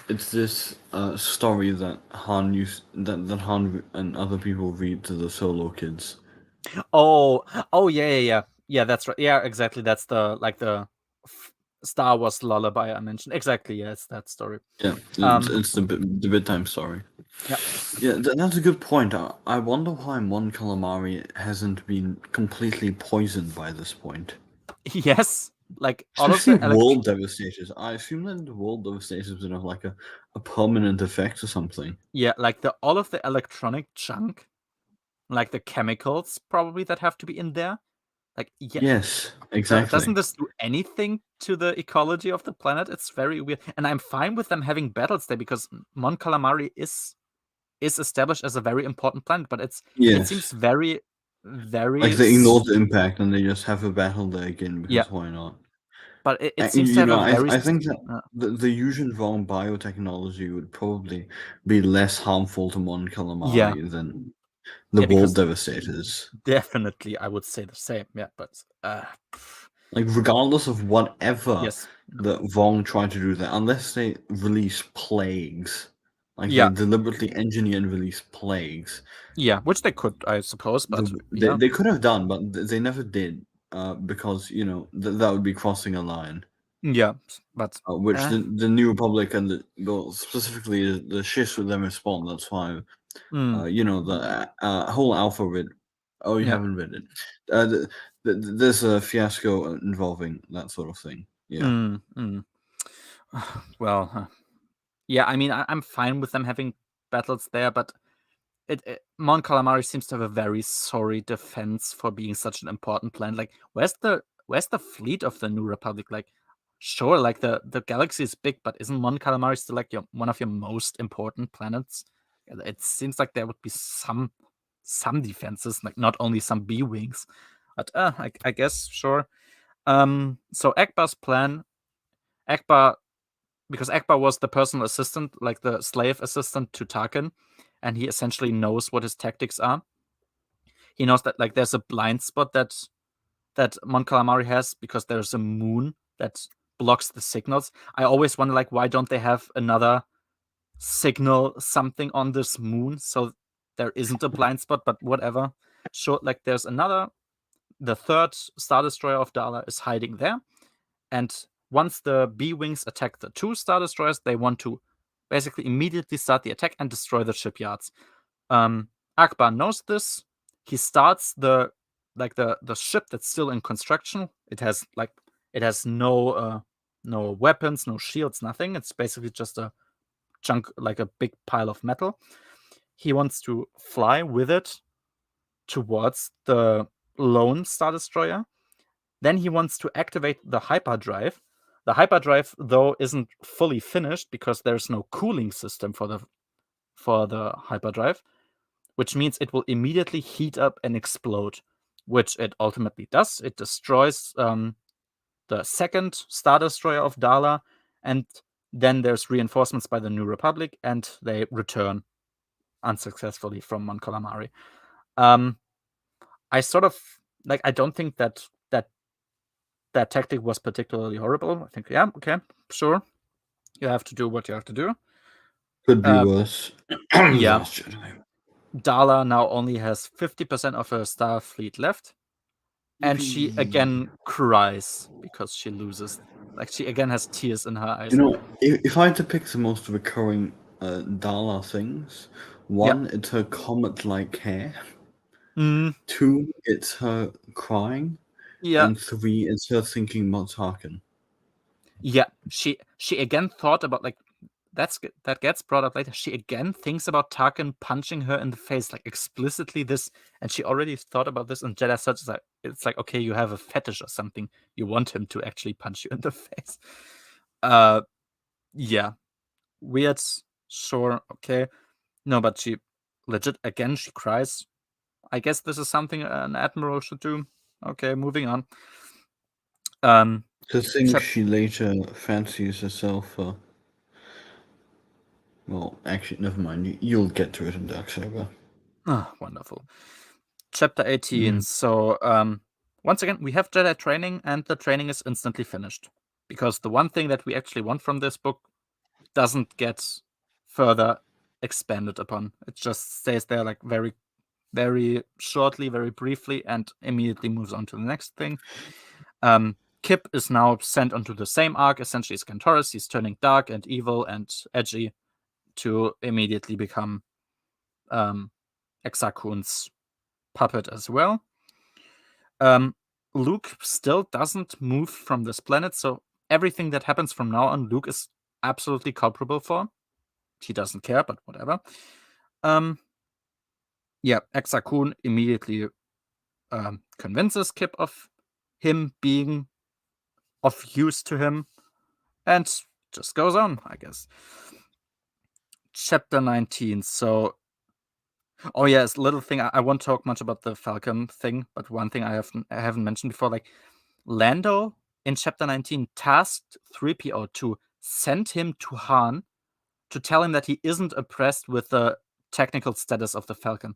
it's this story that Han that Han and other people read to the Solo kids. Oh yeah. That's right. Yeah, exactly. That's the Star Wars lullaby I mentioned. Exactly. Yeah, it's that story. Yeah, it's the bedtime story. Yeah, that's a good point. I wonder why Mon Calamari hasn't been completely poisoned by this point. Yes, like all especially of the world devastators. I assume that the world devastators would have like a permanent effect or something. Yeah, like all of the electronic junk, like the chemicals probably that have to be in there. Like, yeah, yes, exactly. Doesn't this do anything to the ecology of the planet? It's very weird, and I'm fine with them having battles there because Mon Calamari is established as a very important planet, but it seems very, very like they ignore the impact and they just have a battle there again because why not? But it seems to have a very. I think that the using wrong biotechnology would probably be less harmful to Mon Calamari than the world devastators. Definitely, I would say the same. Yeah, but like regardless of whatever the Vong try to do there, unless they release plagues, like they deliberately engineer and release plagues. Yeah, which they could, I suppose, but they could have done, but they never did, because that would be crossing a line. Yeah, but which the New Republic and specifically the Shish would then respond. That's why, the whole Alpha read. Oh, you haven't read it. There's a fiasco involving that sort of thing. Yeah. Well, yeah. I mean, I'm fine with them having battles there, but Mon Calamari seems to have a very sorry defense for being such an important planet. Like, where's the fleet of the New Republic? Like, sure, like the galaxy is big, but isn't Mon Calamari still like one of your most important planets? It seems like there would be some defenses, like not only some B-wings, but I guess sure. So Akbar's plan, because Akbar was the personal assistant, like the slave assistant to Tarkin, and he essentially knows what his tactics are. He knows that there's a blind spot that Mon Calamari has because there's a moon that blocks the signals. I always wonder, like, why don't they have another signal something on this moon so there isn't a blind spot? But whatever. Sure, like there's the third Star Destroyer of Dala is hiding there, and once the B-wings attack the 2 Star Destroyers, they want to basically immediately start the attack and destroy the shipyards. Akbar knows this. He starts the ship that's still in construction. It has no weapons, no shields, nothing. It's basically just a chunk, like a big pile of metal. He wants to fly with it towards the lone Star Destroyer. Then he wants to activate the hyperdrive. The hyperdrive, though, isn't fully finished because there's no cooling system for the hyperdrive, which means it will immediately heat up and explode, which it ultimately does. It destroys the second Star Destroyer of Dala, and then there's reinforcements by the New Republic, and they return unsuccessfully from Mon Calamari. I sort of like. I don't think that tactic was particularly horrible. I think, yeah, okay, sure, you have to do what you have to do. Could be worse. Yeah. Dala now only has 50% of her star fleet left, and she again cries because she loses. Like, she again has tears in her eyes. You know, if I had to pick the most recurring Dala things, one, it's her comet-like hair. 2, it's her crying. Yeah. And 3, it's her thinking about Tarkin. Yeah, she again thought about, like, that gets brought up later. She again thinks about Tarkin punching her in the face, like explicitly this, and she already thought about this in Jedi Surge. It's like, okay, you have a fetish or something. You want him to actually punch you in the face. Yeah, weird. Sure, okay. No, but she legit again. She cries. I guess this is something an admiral should do. Okay, moving on. To think she later fancies herself. Well, actually, never mind. You'll get to it in Darksaber. Ah, wonderful. Chapter 18. So, once again, we have Jedi training, and the training is instantly finished. Because the one thing that we actually want from this book doesn't get further expanded upon. It just stays there, like, very, very shortly, very briefly, and immediately moves on to the next thing. Kip is now sent onto the same arc, essentially Scantoris. He's turning dark and evil and edgy to immediately become Exar Kun's puppet as well. Luke still doesn't move from this planet, so everything that happens from now on, Luke is absolutely culpable for. He doesn't care, but whatever. Yeah, Exar Kun immediately convinces Kip of him being of use to him, and just goes on, I guess. Chapter 19. So, oh yes, little thing. I won't talk much about the Falcon thing, but one thing I haven't mentioned before, like, Lando in Chapter 19 tasked 3PO to send him to Han to tell him that he isn't impressed with the technical status of the Falcon.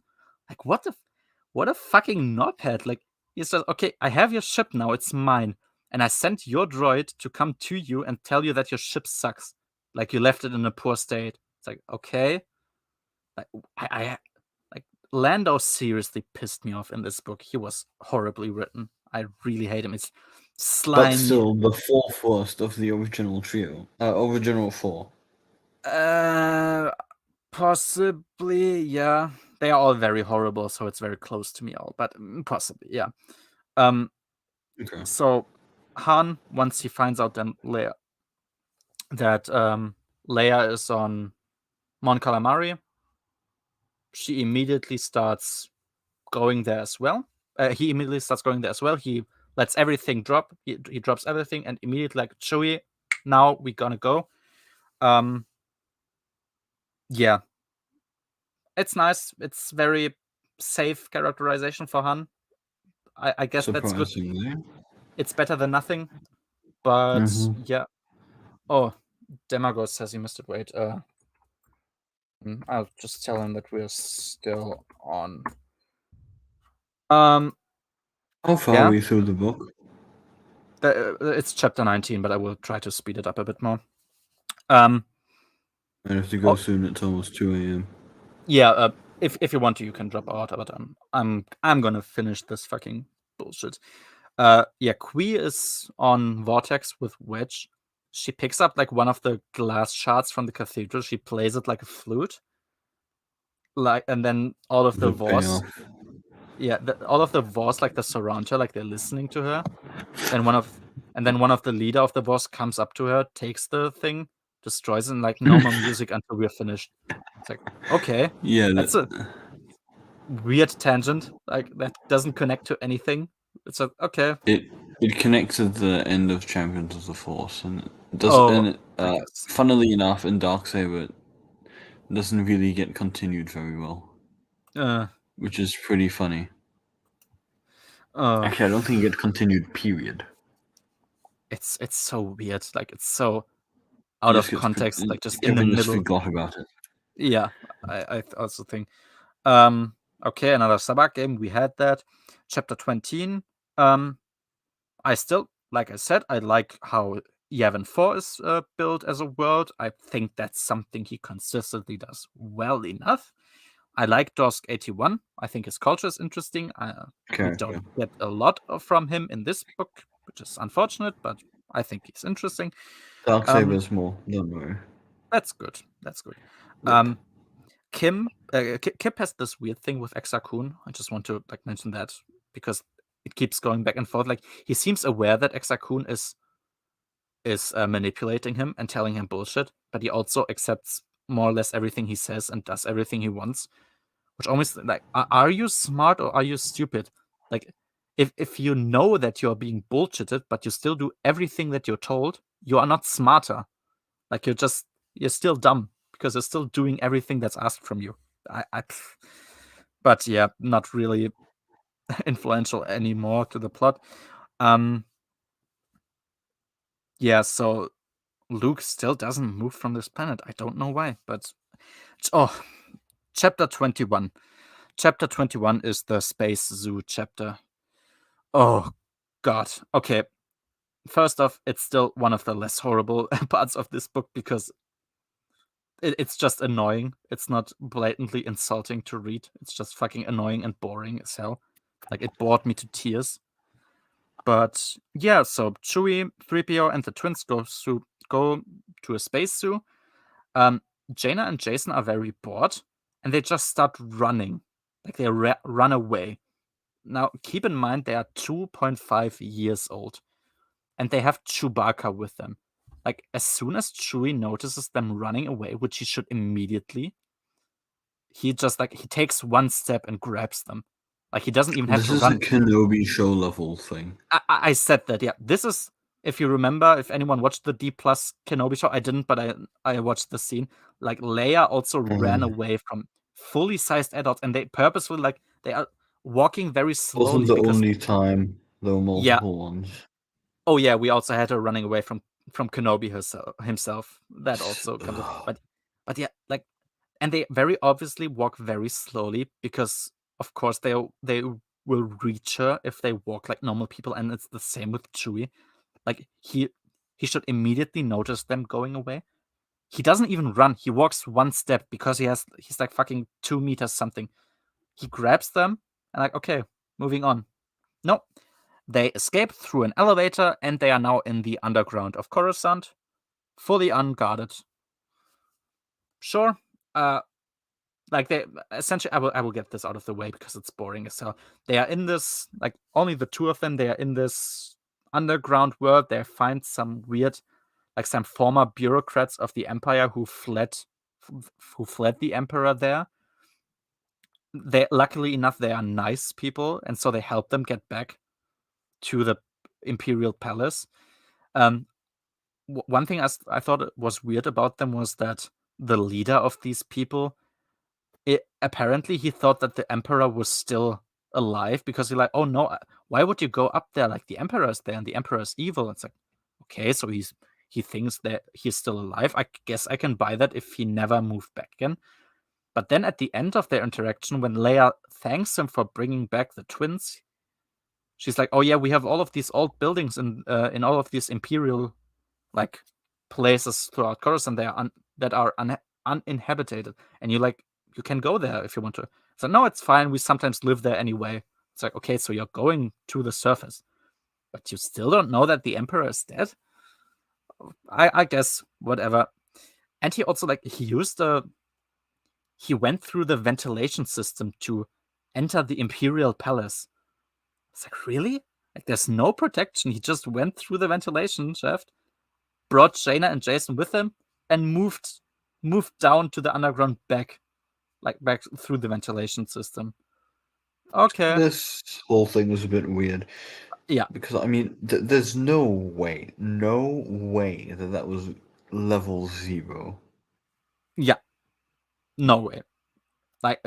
Like, what a fucking knobhead. Like, he says, okay, I have your ship now, it's mine, and I sent your droid to come to you and tell you that your ship sucks, like you left it in a poor state. It's like, okay, like, like, Lando seriously pissed me off in this book. He was horribly written. I really hate him. It's slimy. But still, the 4th worst of the original trio. Original 4. Possibly, yeah. They are all very horrible, so it's very close to me all, but possibly, yeah. Okay. So Han, once he finds out that Leia is on Mon Calamari, she immediately starts going there as well. He immediately starts going there as well. He lets everything drop. He drops everything and immediately, like, Chewie, now we're gonna go. Yeah. It's nice. It's very safe characterization for Han. I guess that's good. It's better than nothing. But yeah. Oh, Demagos says he missed it. Wait. I'll just tell him that we're still on. How far are we through the book? It's chapter 19, but I will try to speed it up a bit more. I have to go soon. It's almost 2 a.m. Yeah, if you want to, you can drop out, but I'm gonna finish this fucking bullshit. Yeah, Kui is on Vortex with Wedge. She picks up like one of the glass shards from the cathedral. She plays it like a flute, and then all of the Vors, all of the Vors like they surround her, like they're listening to her. Then one of the leader of the Vors comes up to her, takes the thing, destroys it, and like no more music until we're finished. It's like, okay, Yeah, that's a weird tangent. Like that doesn't connect to anything. It's like, okay. It connects to the end of Champions of the Force, and it does. Funnily enough, in Darksaber, it doesn't really get continued very well, which is pretty funny. Actually, I don't think it gets continued. Period. It's so weird. Like it's so out of context. Like just in the Kevin middle. just forgot about it. Yeah, I also think. Okay, another Sabak game. We had that. Chapter 20. I still, like I said, I like how Yavin 4 is built as a world. I think that's something he consistently does well enough. I like Dorsk 81. I think his culture is interesting. We don't get a lot from him in this book, which is unfortunate, but I think he's interesting. Darksaber's more. Don't worry. That's good. That's good. Yep. Kip has this weird thing with Exakun. I just want to like mention that because it keeps going back and forth. Like he seems aware that Exakun is manipulating him and telling him bullshit, but he also accepts more or less everything he says and does everything he wants. Which almost like, are you smart or are you stupid? Like, if you know that you're being bullshitted, but you still do everything that you're told, you are not smarter. Like you're still dumb because you're still doing everything that's asked from you. But yeah, not really influential anymore to the plot. Yeah, so Luke still doesn't move from this planet. I don't know why, but chapter 21. Chapter 21 is the Space Zoo chapter. Oh god. Okay. First off, it's still one of the less horrible parts of this book because it's just annoying. It's not blatantly insulting to read. It's just fucking annoying and boring as hell. Like, it bored me to tears. But yeah, so Chewie, 3PO, and the twins go to a space zoo. Jaina and Jason are very bored, and they just start running. Like, they run away. Now, keep in mind, they are 2.5 years old, and they have Chewbacca with them. Like, as soon as Chewie notices them running away, which he should immediately, he just, like, he takes one step and grabs them. Like, he doesn't even have to run. This is a Kenobi show level thing. I said that, yeah. This is, if you remember, if anyone watched the D+ Kenobi show, I didn't, but I watched the scene. Like, Leia also ran away from fully sized adults, and they purposefully, like, they are walking very slowly. Wasn't the only time there were multiple ones. Oh yeah, we also had her running away from Kenobi himself. That also comes up. But yeah, like, and they very obviously walk very slowly because of course they will reach her if they walk like normal people, and it's the same with Chewie. Like he should immediately notice them going away. He doesn't even run. He walks one step because he's like fucking 2 meters something. He grabs them and like, okay, moving on. No. They escape through an elevator, and they are now in the underground of Coruscant, fully unguarded. Sure. Like they essentially, I will get this out of the way because it's boring as hell. They are in this, like, only the two of them. They are in this underground world. They find some weird, like some former bureaucrats of the Empire who fled the Emperor there. Luckily enough, they are nice people, and so they help them get back to the Imperial Palace. One thing I thought was weird about them was that the leader of these people, apparently he thought that the Emperor was still alive because he's like, oh no, why would you go up there? Like, the Emperor is there and the Emperor is evil. It's like, okay, so he thinks that he's still alive. I guess I can buy that if he never moved back again. But then at the end of their interaction, when Leia thanks him for bringing back the twins, she's like, oh yeah, we have all of these old buildings in all of these imperial like places throughout Coruscant that are uninhabited, and you can go there if you want to. So no, it's fine. We sometimes live there anyway. It's like, okay, so you're going to the surface, but you still don't know that the Emperor is dead. I guess whatever. And he also he went through the ventilation system to enter the Imperial Palace. It's like, really? Like, there's no protection. He just went through the ventilation shaft, brought Jaina and Jason with him, and moved down to the underground back through the ventilation system. Okay. This whole thing was a bit weird. Yeah. Because, I mean, there's no way that was level 0. Yeah. No way. Like,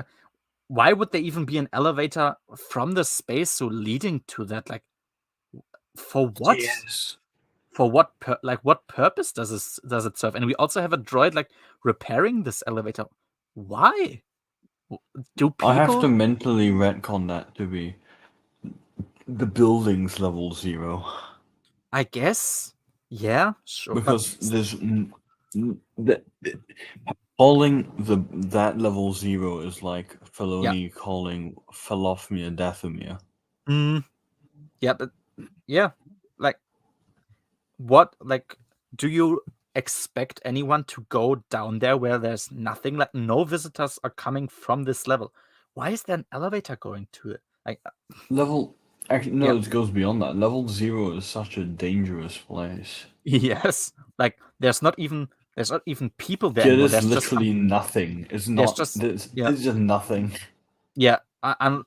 why would there even be an elevator from the space suit leading to that? Like, for what? Yes. For what what purpose does it serve? And we also have a droid like repairing this elevator. Why? Do people? I have to mentally retcon that to be the building's level 0. I guess. Yeah, sure. Because there's calling that level 0 is like Filoni calling Falofmir Dathomir. Yeah, but yeah, like what? Like, do you expect anyone to go down there where there's nothing? Like, no visitors are coming from this level. Why is there an elevator going to it? Like level. Actually, no, it goes beyond that. Level 0 is such a dangerous place. Yes, like there's not even people there. Yeah, there's literally nothing. It's not. It's just nothing. Yeah, I'm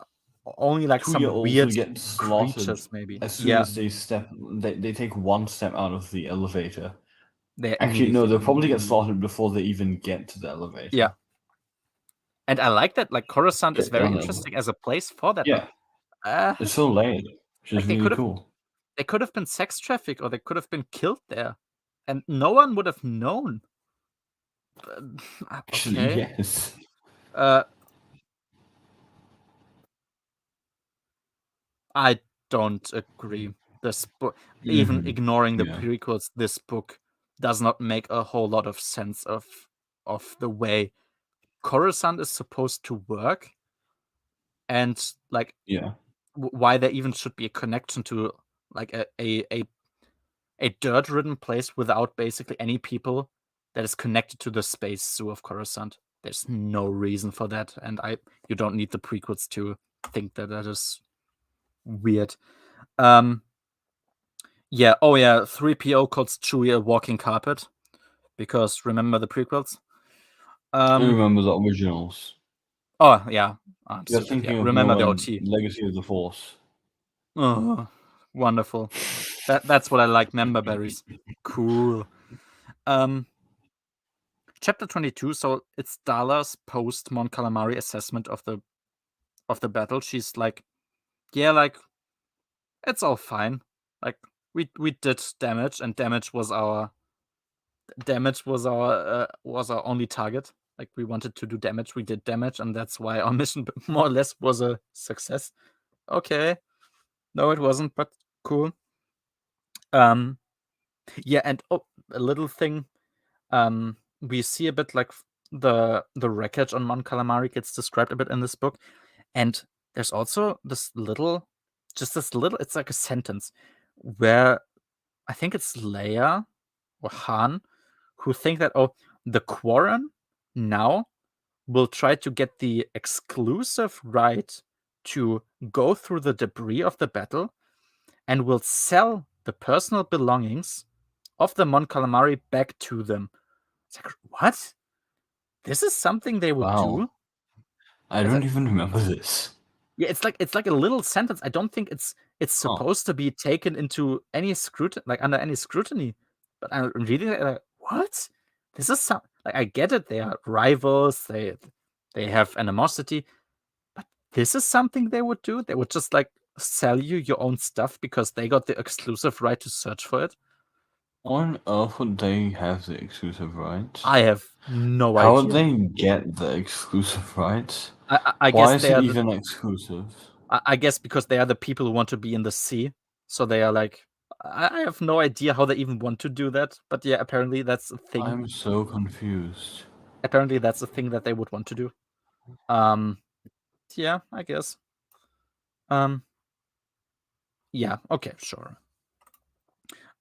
only like some weird get slaughtered creatures, maybe. As soon as they take one step out of the elevator. They'll probably get slaughtered before they even get to the elevator. Yeah. And I like that. Like Coruscant is very interesting as a place for that. Yeah. It's so late, which is really cool. They could have been sex trafficked, or they could have been killed there, and no one would have known. Actually, yes. I don't agree. This book, even ignoring the prequels, this book does not make a whole lot of sense of the way Coruscant is supposed to work, and like why there even should be a connection to like a dirt-ridden place without basically any people that is connected to the space zoo of Coruscant. There's no reason for that, and you don't need the prequels to think that is weird. Yeah. Oh yeah. 3PO calls Chewie a walking carpet because remember the prequels. I remember the originals. Oh yeah. You're thinking of remember the OT. Legacy of the Force. Oh, wonderful. That's what I like. Member berries. Cool. Chapter 22. So it's Dala's post Mon Calamari assessment of the battle. She's like, yeah, like it's all fine. Like we did damage, and damage was our only target. Like we wanted to do damage, we did damage, and that's why our mission more or less was a success. Okay. No, it wasn't, but cool. Yeah, and a little thing. We see a bit like the wreckage on Mon Calamari gets described a bit in this book, and there's also this little, it's like a sentence where I think it's Leia or Han who think that the Quarren now will try to get the exclusive right to go through the debris of the battle and will sell the personal belongings of the Mon Calamari back to them. It's like, what? This is something they would do? I don't even remember this. Yeah, it's like a little sentence. I don't think it's supposed to be taken into any scrutiny, like under any scrutiny. But I'm reading it like, what? This is I get it. They are rivals. They have animosity. But this is something they would do. They would just like sell you your own stuff because they got the exclusive right to search for it. On earth would they have the exclusive rights? I have no idea. How would they get the exclusive rights? I Why guess is it even exclusive? I guess because they are the people who want to be in the sea, so they are like, I have no idea how they even want to do that, but yeah, apparently that's a thing. I'm so confused. Apparently that's a thing that they would want to do. Yeah, I guess. Yeah, okay, sure.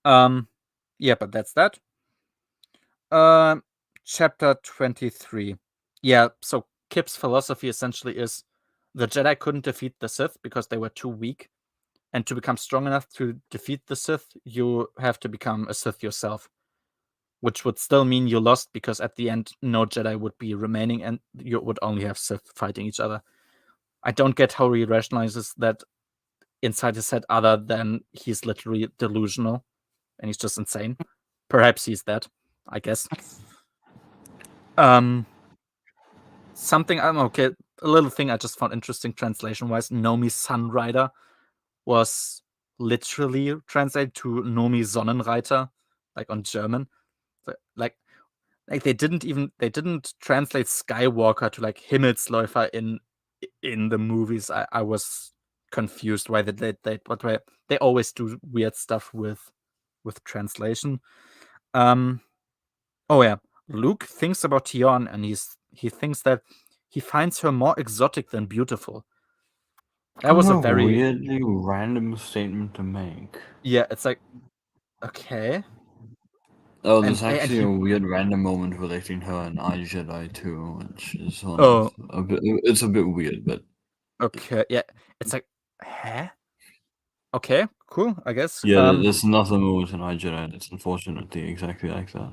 Yeah, but that's that. Chapter 23. Yeah, so Kip's philosophy essentially is the Jedi couldn't defeat the Sith because they were too weak. And to become strong enough to defeat the Sith, you have to become a Sith yourself. Which would still mean you lost because at the end, no Jedi would be remaining and you would only have Sith fighting each other. I don't get how he rationalizes that inside his head other than he's literally delusional and he's just insane. Perhaps he's that, I guess. Something okay, a little thing I just found interesting translation-wise. Nomi Sunrider was literally translated to Nomi Sonnenreiter, like on German. Like they didn't translate Skywalker to like Himmelsläufer in the movies. I was confused why they always do weird stuff with translation. Oh yeah, Luke thinks about Tion and he thinks that he finds her more exotic than beautiful. That was a very weirdly random statement to make. Yeah, it's like, okay. Oh, there's actually a weird random moment relating her and iJedi too, which is it's a bit weird, but okay, yeah, it's like, huh? Okay, cool, I guess. Yeah, there's another moment in iJedi that's unfortunately exactly like that.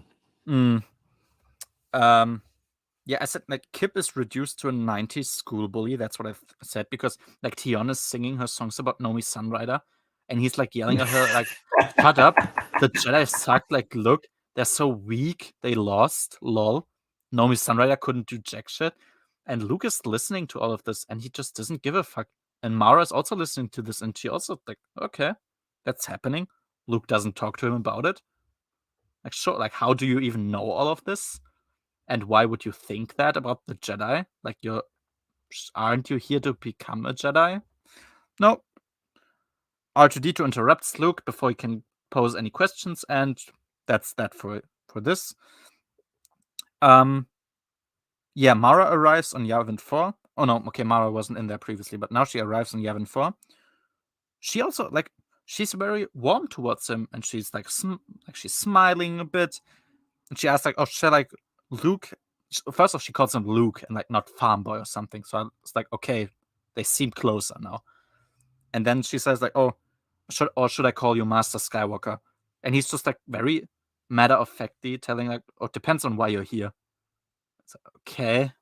Yeah, I said like Kip is reduced to a 90s school bully. That's what I said because like Tion is singing her songs about Nomi Sunrider, and he's like yelling at her like, "Shut up! The Jedi sucked. Like, look, they're so weak. They lost. Lol. Nomi Sunrider couldn't do jack shit." And Luke is listening to all of this, and he just doesn't give a fuck. And Mara is also listening to this, and she also like, okay, that's happening. Luke doesn't talk to him about it. Like, sure, like, how do you even know all of this? And why would you think that about the Jedi? Like, aren't you here to become a Jedi? No. R2-D2 interrupts Luke before he can pose any questions, and that's that for this. Yeah, Mara arrives on Yavin 4. Oh no, okay, Mara wasn't in there previously, but now she arrives on Yavin 4. She also like she's very warm towards him, and she's like she's smiling a bit, and she asks like, "Oh, shall like Luke?" First off, she calls him Luke and like not farm boy or something. So it's like, okay, they seem closer now. And then she says like, "Oh, should I call you Master Skywalker?" And he's just like very matter of factly telling like, "Oh, it depends on why you're here." It's like, okay,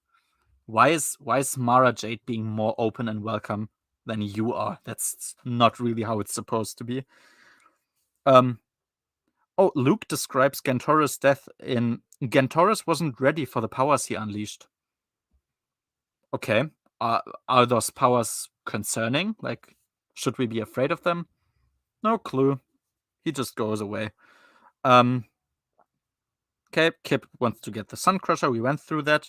why is Mara Jade being more open and welcome than you are? That's not really how it's supposed to be. Oh, Luke describes Gantora's death in Gantoris wasn't ready for the powers he unleashed. Okay. Are those powers concerning? Like, should we be afraid of them? No clue. He just goes away. Okay, Kip wants to get the Sun Crusher. We went through that.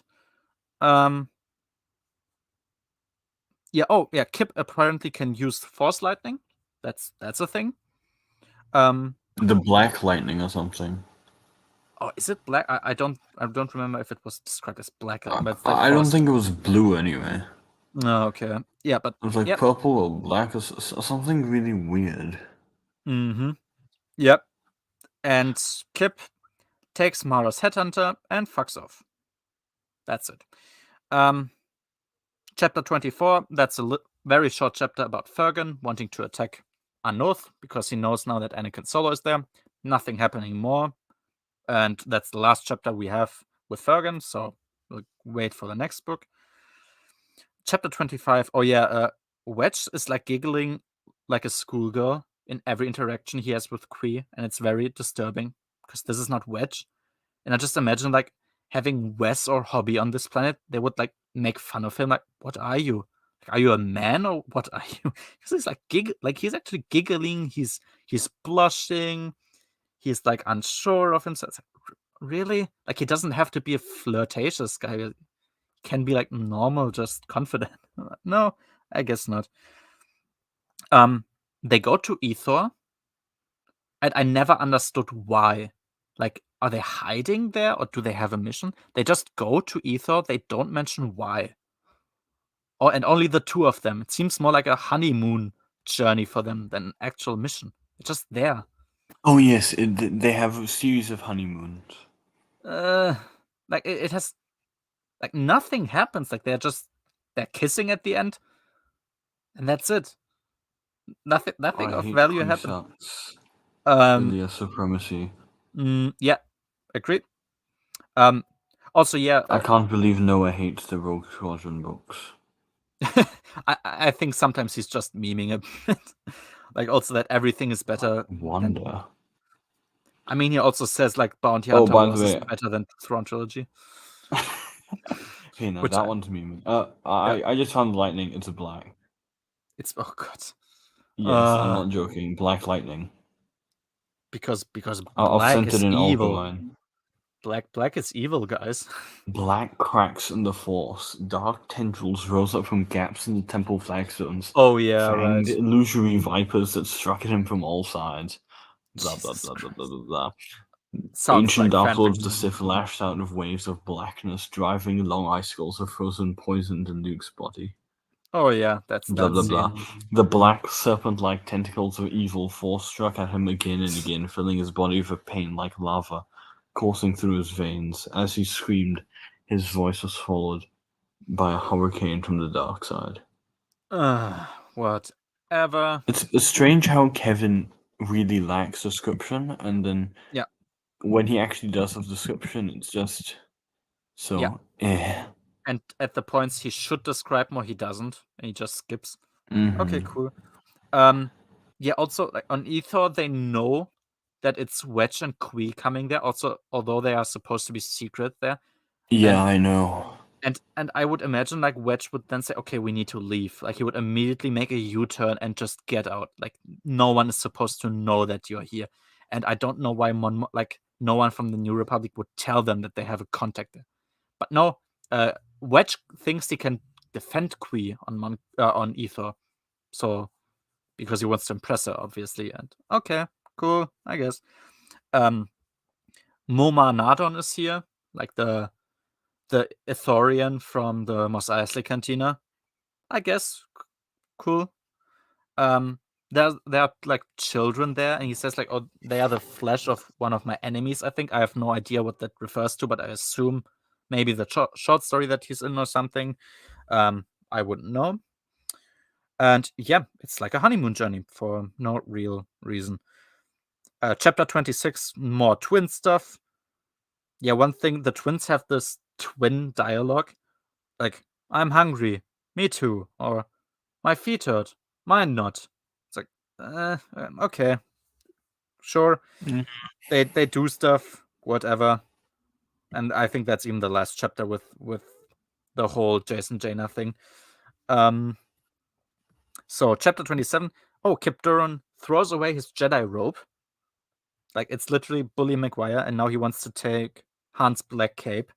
Yeah, oh yeah, Kip apparently can use Force Lightning. That's a thing. The black lightning or something. Oh, is it black? I don't remember if it was described as black. But I don't think it was blue anyway. Oh, okay. Yeah, but it was like purple or black or something really weird. Mm-hmm. Yep. And Kip takes Mara's headhunter and fucks off. That's it. Chapter 24. That's a very short chapter about Fergan wanting to attack Unorth because he knows now that Anakin Solo is there. Nothing happening more. And that's the last chapter we have with Fergan, so we'll wait for the next book. Chapter 25. Oh yeah, Wedge is like giggling like a schoolgirl in every interaction he has with Qui, and it's very disturbing because this is not Wedge. And I just imagine like having Wes or Hobby on this planet, they would like make fun of him. Like, what are you? Like, are you a man or what are you? Because he's like he's actually giggling. He's blushing. He's like unsure of himself. It's like, really? Like he doesn't have to be a flirtatious guy. He can be like normal, just confident. No, I guess not. They go to Ethor, and I never understood why. Like, are they hiding there, or do they have a mission? They just go to Ethor. They don't mention why. Oh, and only the two of them. It seems more like a honeymoon journey for them than an actual mission. It's just there. Oh yes, they have a series of honeymoons. Like it has, like nothing happens. Like they're kissing at the end, and that's it. Nothing of value happened. India supremacy. Yeah, agreed. Also, yeah, I can't believe Noah hates the Rogue Squadron books. I think sometimes he's just memeing a bit. Like also that everything is better. Wonder. I mean, he also says like Bounty Hunter by the Wars way, is better than Thrawn Trilogy. Okay, no, that one's memeing. I just found lightning. It's a black. It's oh god. Yes, I'm not joking. Black lightning. Because I've black sent is it in evil. Alkaline. Black is evil, guys. Black cracks in the Force. Dark tendrils rose up from gaps in the temple flagstones. Oh yeah, fanged right. illusory vipers that struck at him from all sides. Blah blah Jesus blah blah Christ. blah blah blah. Sounds Ancient like Dark Lord of fanfiction. the Sith lashed out of waves of blackness, driving long icicles of frozen poison into Luke's body. Oh yeah, that's Blah that blah scene. blah. The black serpent-like tentacles of evil force struck at him again and again, filling his body with pain like lava, coursing through his veins. As he screamed, his voice was followed by a hurricane from the dark side. Whatever. It's strange how Kevin really lacks description, and then when he actually does have description, it's just so And at the points he should describe more, he doesn't, and he just skips. Mm-hmm. Okay, cool. Yeah, also like on Ethor, they know that it's Wedge and Kui coming there. Also, although they are supposed to be secret there. Yeah, I know. And I would imagine like Wedge would then say, "Okay, we need to leave." Like he would immediately make a U-turn and just get out. Like no one is supposed to know that you're here. And I don't know why no one from the New Republic would tell them that they have a contact there. But no, Wedge thinks he can defend Kui on Ethor, so because he wants to impress her, obviously. And okay, cool, I guess. Moma Nadon is here, like the Ithorian from the Mos Eisley Cantina. I guess cool. There are like children there, and he says like, "Oh, they are the flesh of one of my enemies." I think I have no idea what that refers to, but I assume maybe the short story that he's in or something. I wouldn't know. And yeah, it's like a honeymoon journey for no real reason. Chapter 26, more twin stuff. Yeah, one thing, the twins have this twin dialogue. Like, I'm hungry. Me too. Or, my feet hurt. Mine not. It's like, okay. Sure. Mm. They do stuff, whatever. And I think that's even the last chapter with the whole Jason Jaina thing. So chapter 27. Oh, Kip Duran throws away his Jedi robe. Like it's literally Bully McGuire, and now he wants to take Han's black cape.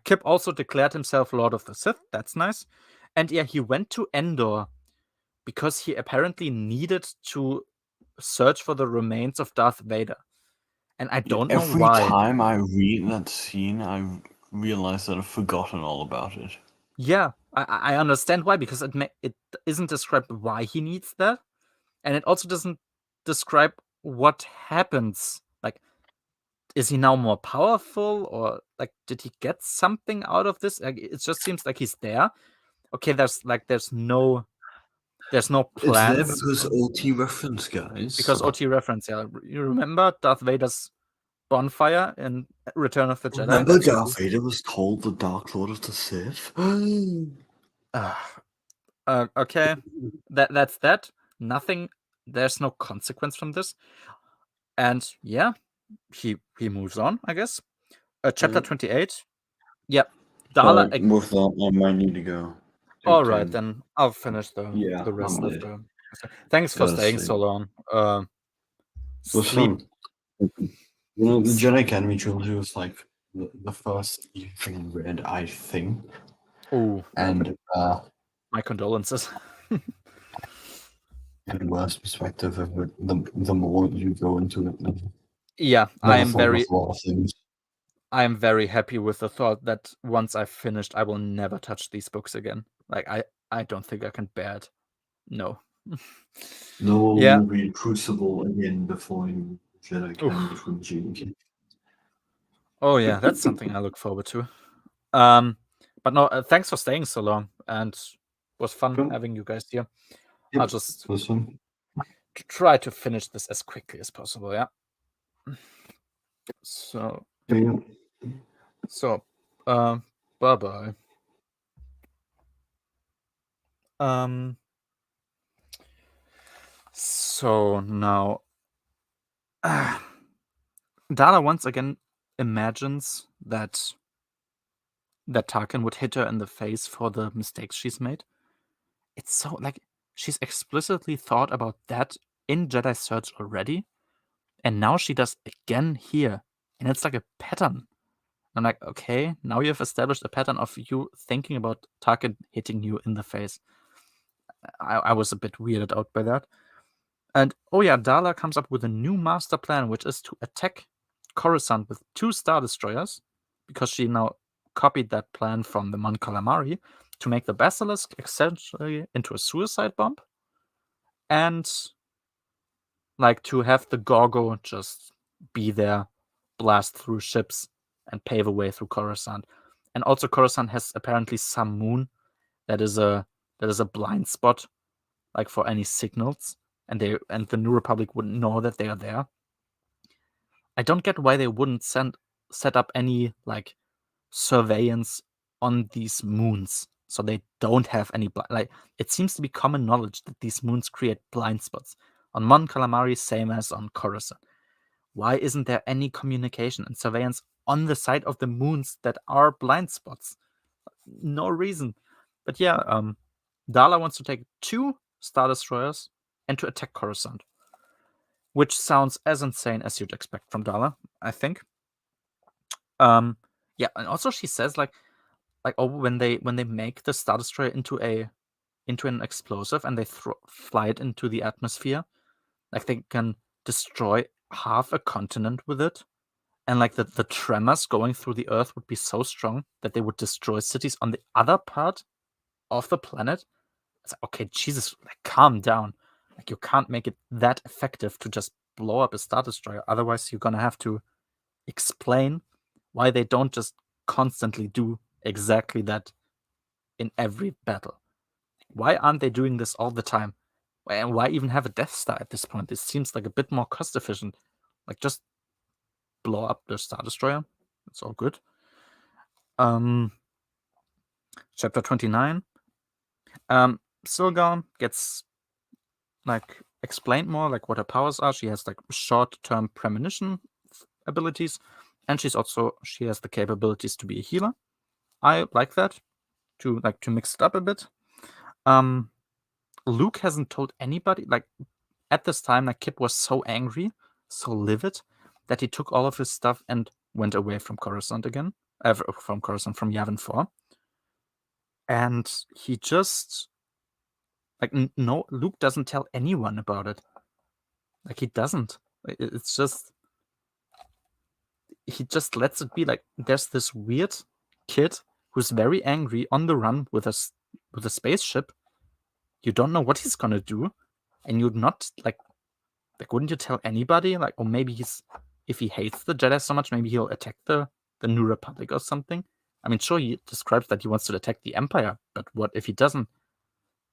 Kip also declared himself Lord of the Sith. That's nice. And yeah, he went to Endor because he apparently needed to search for the remains of Darth Vader. And I don't know why. Every time I read that scene, I realize that I've forgotten all about it. Yeah, I understand why, because it isn't described why he needs that. And it also doesn't describe what happens. Like, is he now more powerful, or like did he get something out of this? Like, it just seems like he's there. Okay, there's no plans. It's there because OT reference, guys. Because OT reference, yeah. You remember Darth Vader's bonfire in Return of the Jedi? Remember Darth Vader was called the Dark Lord of the Sith? Okay, that's that. Nothing. There's no consequence from this. And yeah, he moves on, I guess. Chapter 28. Yeah, Darla. With that, I might need to go. All right, then I'll finish the rest I'm of dead. the. Thanks for staying so long. It was fun. You know, the Jedi Academy trilogy was like the first thing I read, I think. Oh, and my condolences. get a worse perspective of it the more you go into it. Yeah, I am very a lot of things. I am very happy with the thought that once I've finished, I will never touch these books again. Like I don't think I can bear it. No. No one Yeah. will read Crucible again before you Jedi Academy trilogy again. Oh yeah, that's something I look forward to. But no, thanks for staying so long, and it was fun Cool. having you guys here. Yep, I'll just listen. try to finish this as quickly as possible. Yeah. So. Yeah. So, bye bye. So now, Dala once again imagines that Tarkin would hit her in the face for the mistakes she's made. It's so like she's explicitly thought about that in Jedi Surge already, and now she does again here, and it's like a pattern. I'm like, okay, now you've established a pattern of you thinking about Tarkin hitting you in the face. I was a bit weirded out by that. And oh yeah, Dala comes up with a new master plan, which is to attack Coruscant with 2 Star Destroyers, because she now copied that plan from the Mon Calamari to make the Basilisk essentially into a suicide bomb, and like to have the Gorgo just be there, blast through ships, and pave a way through Coruscant. And also Coruscant has apparently some moon that is a blind spot, like for any signals, and the New Republic wouldn't know that they are there. I don't get why they wouldn't set up any like surveillance on these moons, so they don't have any like. It seems to be common knowledge that these moons create blind spots. On Mon Calamari, same as on Coruscant. Why isn't there any communication and surveillance on the side of the moons that are blind spots? No reason. But yeah, Dala wants to take 2 Star Destroyers and to attack Coruscant, which sounds as insane as you'd expect from Dala, I think. Yeah, and also she says like oh, when they make the Star Destroyer into an explosive and they fly it into the atmosphere, like they can destroy half a continent with it, and like the tremors going through the Earth would be so strong that they would destroy cities on the other part of the planet. It's like, okay, Jesus, like calm down. Like you can't make it that effective to just blow up a Star Destroyer. Otherwise, you're gonna have to explain why they don't just constantly do exactly that in every battle. Why aren't they doing this all the time? And why even have a Death Star at this point? It seems like a bit more cost efficient. Like just blow up the Star Destroyer. It's all good. Chapter 29. Silgar gets like explained more like what her powers are. She has like short-term premonition abilities, and she has the capabilities to be a healer. I like that to mix it up a bit. Luke hasn't told anybody, like at this time, like Kip was so angry, so livid, that he took all of his stuff and went away from Coruscant again, from Yavin 4. And he just like no, Luke doesn't tell anyone about it. Like he doesn't. It's just he just lets it be. Like there's this weird kid who's very angry on the run with a spaceship. You don't know what he's gonna do, and you'd not like wouldn't you tell anybody? Like, or maybe if he hates the Jedi so much, maybe he'll attack the New Republic or something. I mean, sure, he describes that he wants to attack the Empire, but what if he doesn't?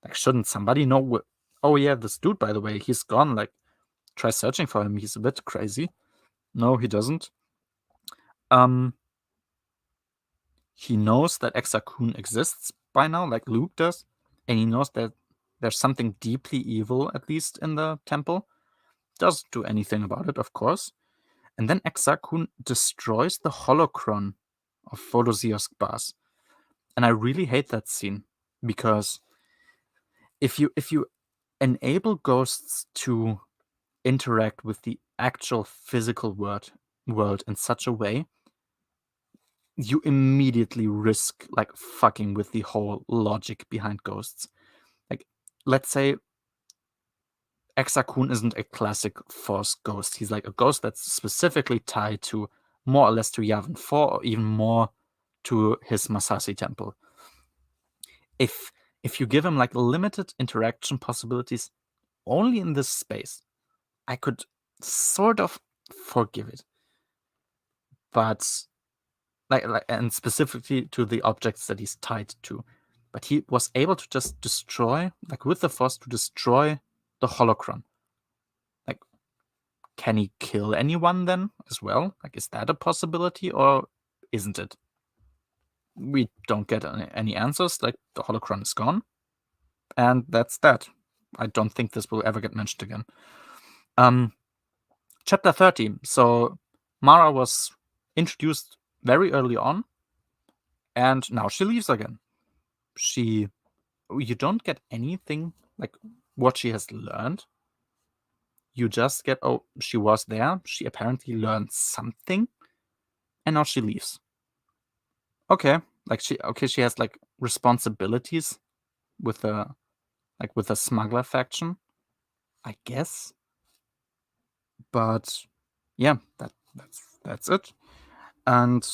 Like, shouldn't somebody know? Oh yeah, this dude, by the way, he's gone. Like, try searching for him. He's a bit crazy. No, he doesn't. He knows that Exar Kun exists by now, like Luke does, and he knows that there's something deeply evil, at least in the temple. Doesn't do anything about it, of course. And then Exar Kun destroys the holocron of Voloziosk Bas. And I really hate that scene, because if you enable ghosts to interact with the actual physical world in such a way, you immediately risk like fucking with the whole logic behind ghosts. Like, let's say Exar-kun isn't a classic Force ghost. He's like a ghost that's specifically tied to more or less to Yavin 4 or even more to his Massassi temple. If you give him like limited interaction possibilities only in this space, I could sort of forgive it. But like and specifically to the objects that he's tied to. But he was able to just destroy, like with the Force, to destroy the holocron. Like, can he kill anyone then as well? Like, is that a possibility or isn't it? We don't get any answers. Like, the holocron is gone. And that's that. I don't think this will ever get mentioned again. Chapter 30. So Mara was introduced very early on, and now she leaves again. You don't get anything like what she has learned. You just get, oh, she was there. She apparently learned something, and now she leaves. Okay, like she has like responsibilities with the smuggler faction, I guess. But yeah, that's it. And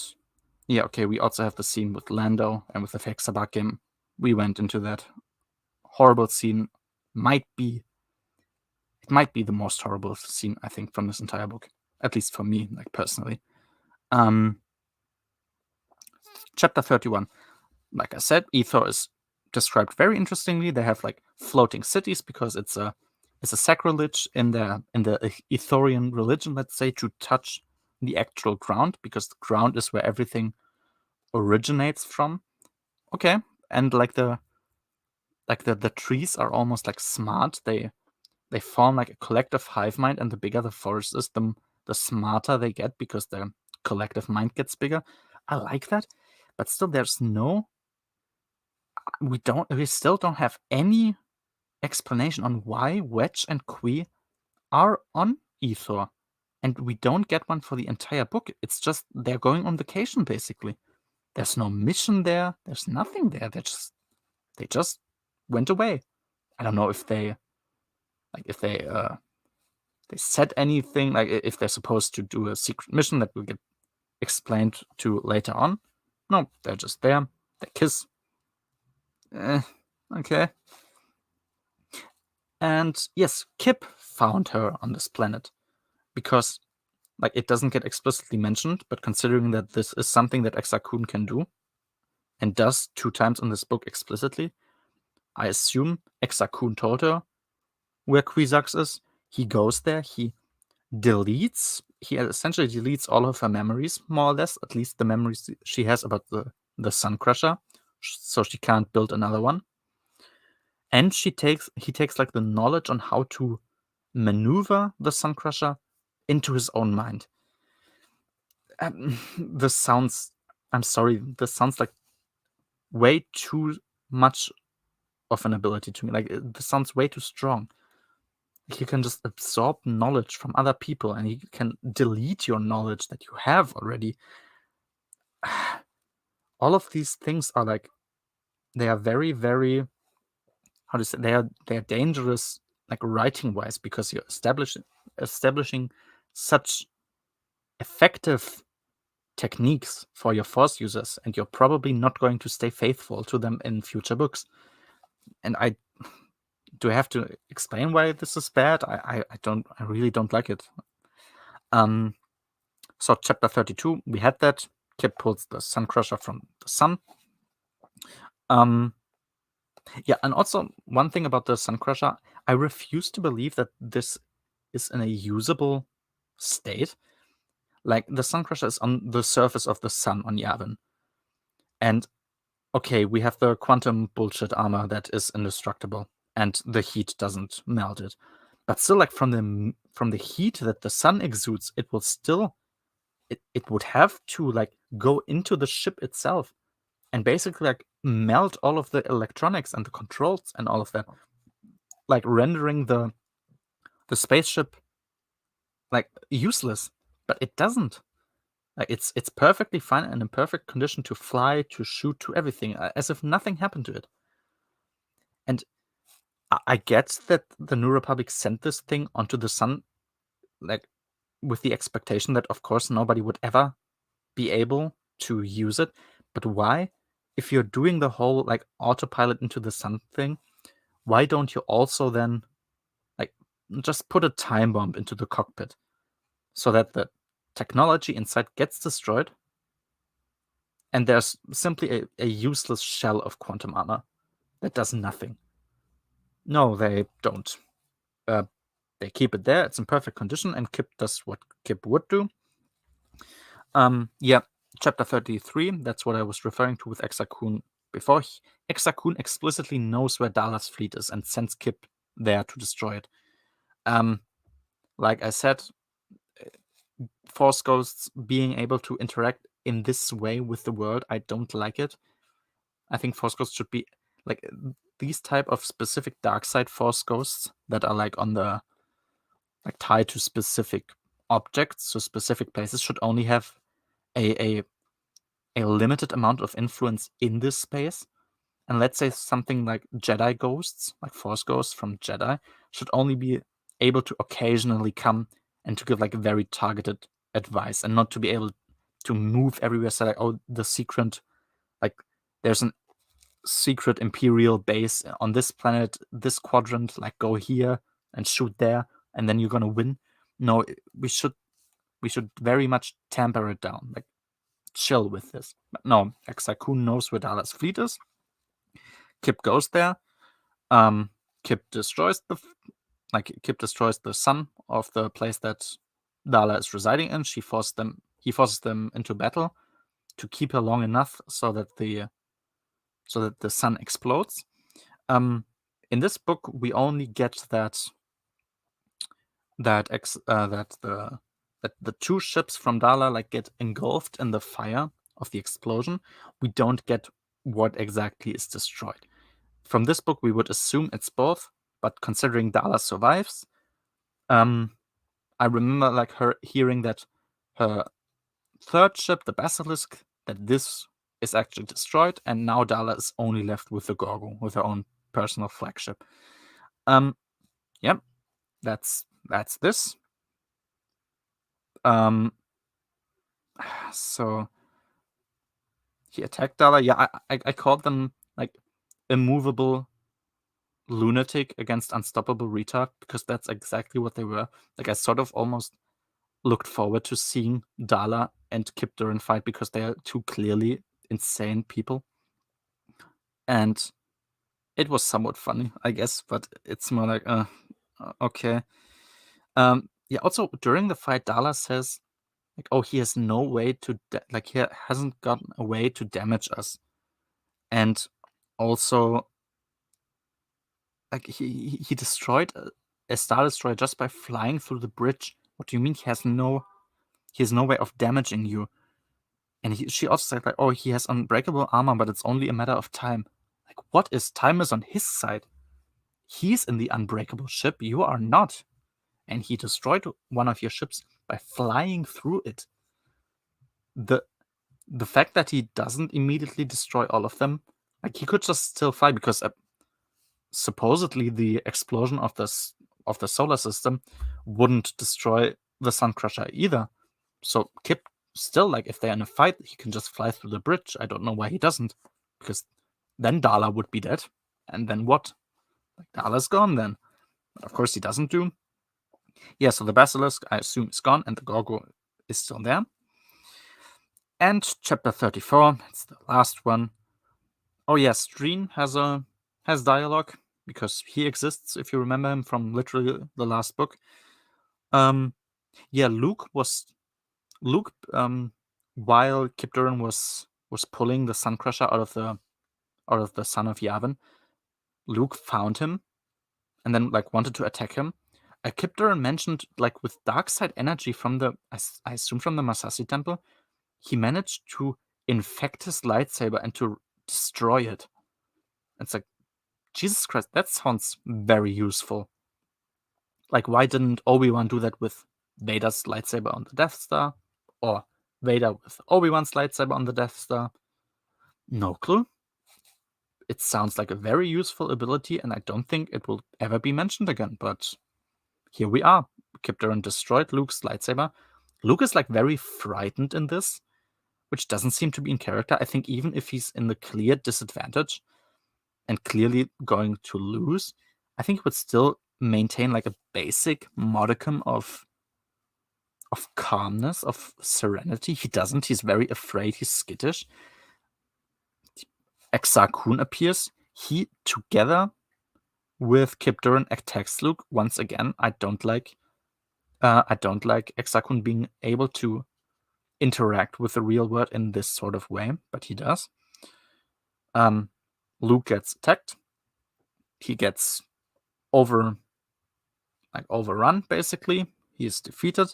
yeah, okay, we also have the scene with Lando and with the Fexabakim. We went into that horrible scene. It might be the most horrible scene, I think, from this entire book. At least for me, like personally. Chapter 31. Like I said, Ethor is described very interestingly. They have like floating cities because it's a sacrilege in the Ethorian religion, let's say, to touch the actual ground, because the ground is where everything originates from. Okay, and like the trees are almost like smart. They form like a collective hive mind, and the bigger the forest is, the smarter they get because their collective mind gets bigger. I like that, but still, we still don't have any explanation on why Wedge and Kui are on Ethor, and we don't get one for the entire book. It's just they're going on vacation basically. There's no mission there. There's nothing there. They just went away. I don't know if they said anything, like if they're supposed to do a secret mission that will get explained to later on. No, they're just there. They kiss. Okay. And yes, Kip found her on this planet because, like, it doesn't get explicitly mentioned, but considering that this is something that Exar-kun can do and does 2 times in this book explicitly, I assume Exar-kun told her where Kwisatz is. He goes there. He essentially deletes all of her memories, more or less, at least the memories she has about the Sun Crusher, so she can't build another one. And he takes like the knowledge on how to maneuver the Sun Crusher into his own mind. This sounds like way too much of an ability to me. Like, this sounds way too strong. He can just absorb knowledge from other people, and he can delete your knowledge that you have already. All of these things are like, they are very, very, how to say, they are dangerous, like writing wise, because you're establishing such effective techniques for your Force users, and you're probably not going to stay faithful to them in future books. And do I have to explain why this is bad? I really don't like it. So chapter 32, we had that. Kip pulls the Sun Crusher from the sun. Yeah, and also one thing about the Sun Crusher, I refuse to believe that this is in a usable state. Like, the Sun Crusher is on the surface of the sun on Yavin. And okay, we have the quantum bullshit armor that is indestructible, and the heat doesn't melt it. But still, like, from the heat that the sun exudes, it will still it would have to like go into the ship itself and basically like melt all of the electronics and the controls and all of that, like rendering the spaceship like useless. But it doesn't. Like, it's perfectly fine and in perfect condition to fly, to shoot, to everything, as if nothing happened to it. And I get that the New Republic sent this thing onto the sun, like with the expectation that, of course, nobody would ever be able to use it. But why? If you're doing the whole like autopilot into the sun thing, why don't you also then like just put a time bomb into the cockpit so that the technology inside gets destroyed and there's simply a useless shell of quantum armor that does nothing? No, they don't. They keep it there. It's in perfect condition, and Kip does what Kip would do. Yeah, chapter 33, that's what I was referring to with Exakun before. Exakun explicitly knows where Dala's fleet is and sends Kip there to destroy it. Like I said, Force Ghosts being able to interact in this way with the world, I don't like it. I think Force Ghosts should be like these type of specific dark side Force Ghosts that are like on the like tied to specific objects, so specific places, should only have a limited amount of influence in this space. And let's say something like Jedi ghosts, like Force ghosts from Jedi, should only be able to occasionally come and to give like very targeted advice, and not to be able to move everywhere. So like, oh, the secret, like there's an secret Imperial base on this planet, this quadrant, like go here and shoot there, and then you're gonna win. No, we should very much tamper it down, like chill with this. But no, Exakun knows where Dala's fleet is. Kip goes there. Kip destroys the sun of the place that Dala is residing in. He forces them into battle to keep her long enough so that the sun explodes. In this book, we only get that the two ships from Dala like get engulfed in the fire of the explosion. We don't get what exactly is destroyed. From this book, we would assume it's both, but considering Dala survives, I remember like her hearing that her third ship, the Basilisk, that this is actually destroyed, and now Dala is only left with the Gorgo, with her own personal flagship. Yep, that's this. So he attacked Dala. Yeah, I called them like immovable lunatic against unstoppable retard, because that's exactly what they were. Like I sort of almost looked forward to seeing Dala and Kip Duran fight, because they are two clearly insane people. And it was somewhat funny, I guess, but it's more like, okay. Yeah, also during the fight, Dala says, like, oh, he has no way to, he hasn't gotten a way to damage us. And also, like, he destroyed a Star Destroyer just by flying through the bridge. What do you mean he has no way of damaging you? And she also said, like, oh, he has unbreakable armor, but it's only a matter of time. Like, what is time is on his side? He's in the unbreakable ship, you are not. And he destroyed one of your ships by flying through it. The fact that he doesn't immediately destroy all of them, like, he could just still fly, because supposedly the explosion of the solar system wouldn't destroy the Suncrusher either. So Kip still, like, if they're in a fight, he can just fly through the bridge. I don't know why he doesn't, because then Dala would be dead, and then what? Like, Dala's gone then. But of course he doesn't do. Yeah, so the Basilisk, I assume, is gone, and the Gorgo is still there. And chapter 34, it's the last one. Oh yeah, Streen has dialogue, because he exists, if you remember him from literally the last book. Yeah, Luke, while Kip Duran was pulling the Suncrusher out of the Son of Yavin, Luke found him and then like wanted to attack him. Kip Duran mentioned, like, with dark side energy from I assume from the Masasi temple, he managed to infect his lightsaber and to destroy it. It's like, Jesus Christ, that sounds very useful. Like, why didn't Obi-Wan do that with Vader's lightsaber on the Death Star? Or Vader with Obi-Wan's lightsaber on the Death Star? No clue. it sounds like a very useful ability, and I don't think it will ever be mentioned again. But here we are. Kyp Durron destroyed Luke's lightsaber. Luke is like very frightened in this, which doesn't seem to be in character. I think even if he's in the clear disadvantage and clearly going to lose, I think he would still maintain like a basic modicum of calmness, of serenity. He doesn't. He's very afraid. He's skittish. Exar Kun appears. He, together with Kyp Durron, attacks Luke once again. I don't like Exar Kun being able to interact with the real world in this sort of way, but he does. Luke gets attacked. He gets overrun, basically. He is defeated.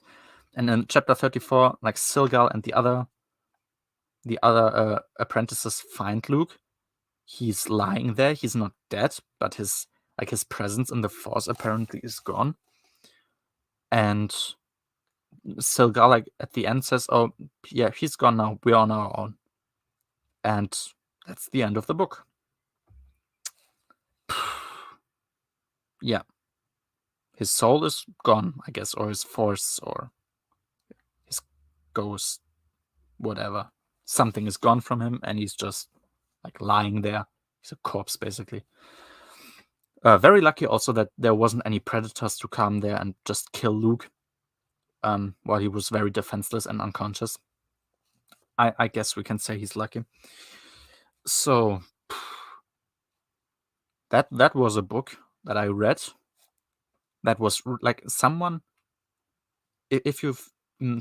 And in chapter 34, like Silgal and the other apprentices find Luke. He's lying there. He's not dead, but his presence in the Force apparently is gone. And Silgal, like at the end, says, "Oh, yeah, he's gone now. We're on our own." And that's the end of the book. Yeah. His soul is gone, I guess, or his force, or his ghost, whatever. Something is gone from him, and he's just like lying there. He's a corpse, basically. Very lucky also that there wasn't any predators to come there and just kill Luke while he was very defenseless and unconscious. I guess we can say he's lucky. So that was a book that I read. That was like someone, if you've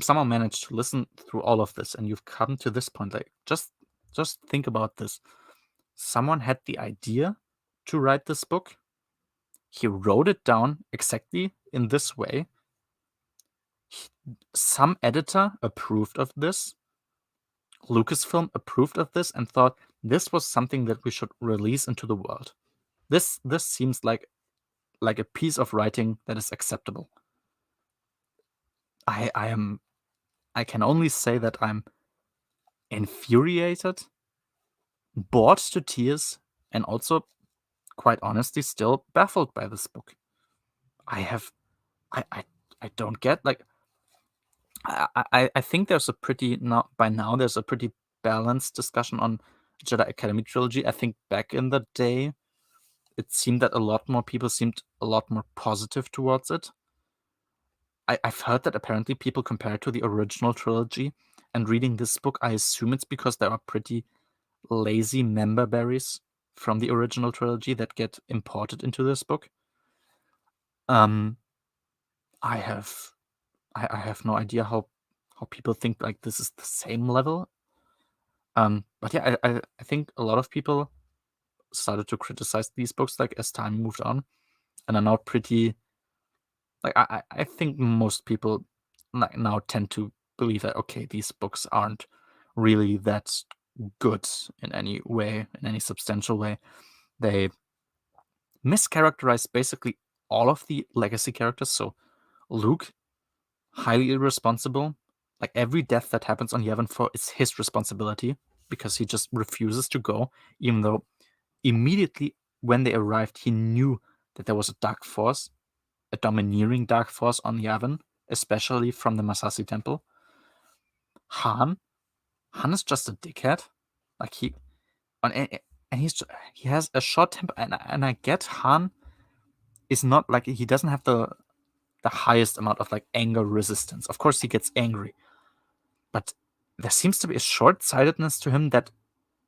somehow managed to listen through all of this and you've come to this point, like just think about this. Someone had the idea to write this book. He wrote it down exactly in this way. Some editor approved of this. Lucasfilm approved of this and thought this was something that we should release into the world. This seems like a piece of writing that is acceptable. I can only say that I'm infuriated, bored to tears, and also, quite honestly, still baffled by this book. I don't get, like, I think there's a pretty there's a pretty balanced discussion on Jedi Academy trilogy. I think back in the day, it seemed that a lot more people seemed a lot more positive towards it. I've heard that apparently people compare it to the original trilogy, and reading this book, I assume it's because there are pretty lazy member berries from the original trilogy that get imported into this book. I have no idea how people think like this is the same level. But yeah, I think a lot of people started to criticize these books like as time moved on, and are now pretty like I think most people like now tend to believe that okay, these books aren't really that good in any way, in any substantial way. They mischaracterize basically all of the legacy characters. So Luke, highly irresponsible. Like every death that happens on Yavin 4 is his responsibility because he just refuses to go, even though immediately when they arrived, he knew that there was a dark force, a domineering dark force on Yavin, especially from the Masasi Temple. Han is just a dickhead. Like he has a short temper, and I get Han is not like he doesn't have the highest amount of like anger resistance. Of course, he gets angry, but there seems to be a short-sightedness to him that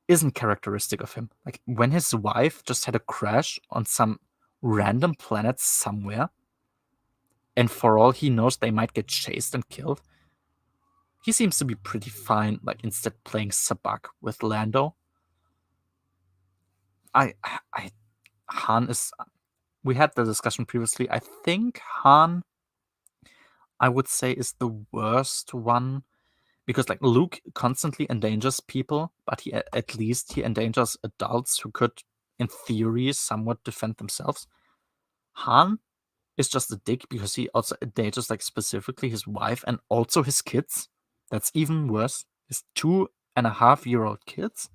isn't characteristic of him. Like when his wife just had a crash on some random planet somewhere, and for all he knows, they might get chased and killed. He seems to be pretty fine, like instead playing sabak with Lando. Han is. We had the discussion previously. I think Han, I would say, is the worst one because like Luke constantly endangers people, but at least he endangers adults who could, in theory, somewhat defend themselves. Han is just a dick because he also endangers like specifically his wife and also his kids. That's even worse. His 2.5-year-old kids.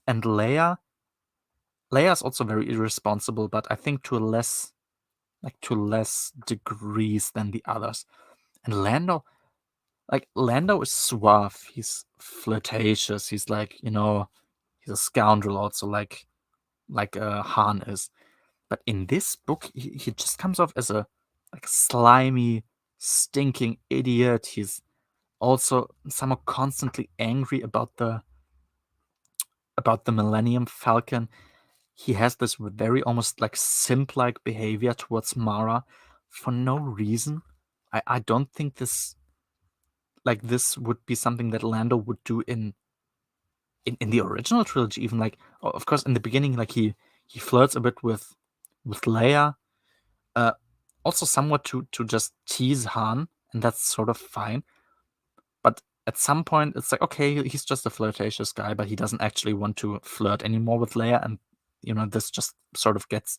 And Leia Leia's also very irresponsible, but I think to less degrees than the others. And Lando is suave. He's flirtatious. He's like, he's a scoundrel also, like Han is. But in this book, he just comes off as a slimy, stinking idiot. He's also somehow constantly angry about the Millennium Falcon. He has this very almost like simp-like behavior towards Mara for no reason. I don't think this would be something that Lando would do in the original trilogy. Even like, of course, in the beginning, like he flirts a bit with Leia, also somewhat to just tease Han, and that's sort of fine. But at some point, it's like, okay, he's just a flirtatious guy, but he doesn't actually want to flirt anymore with Leia, and this just sort of gets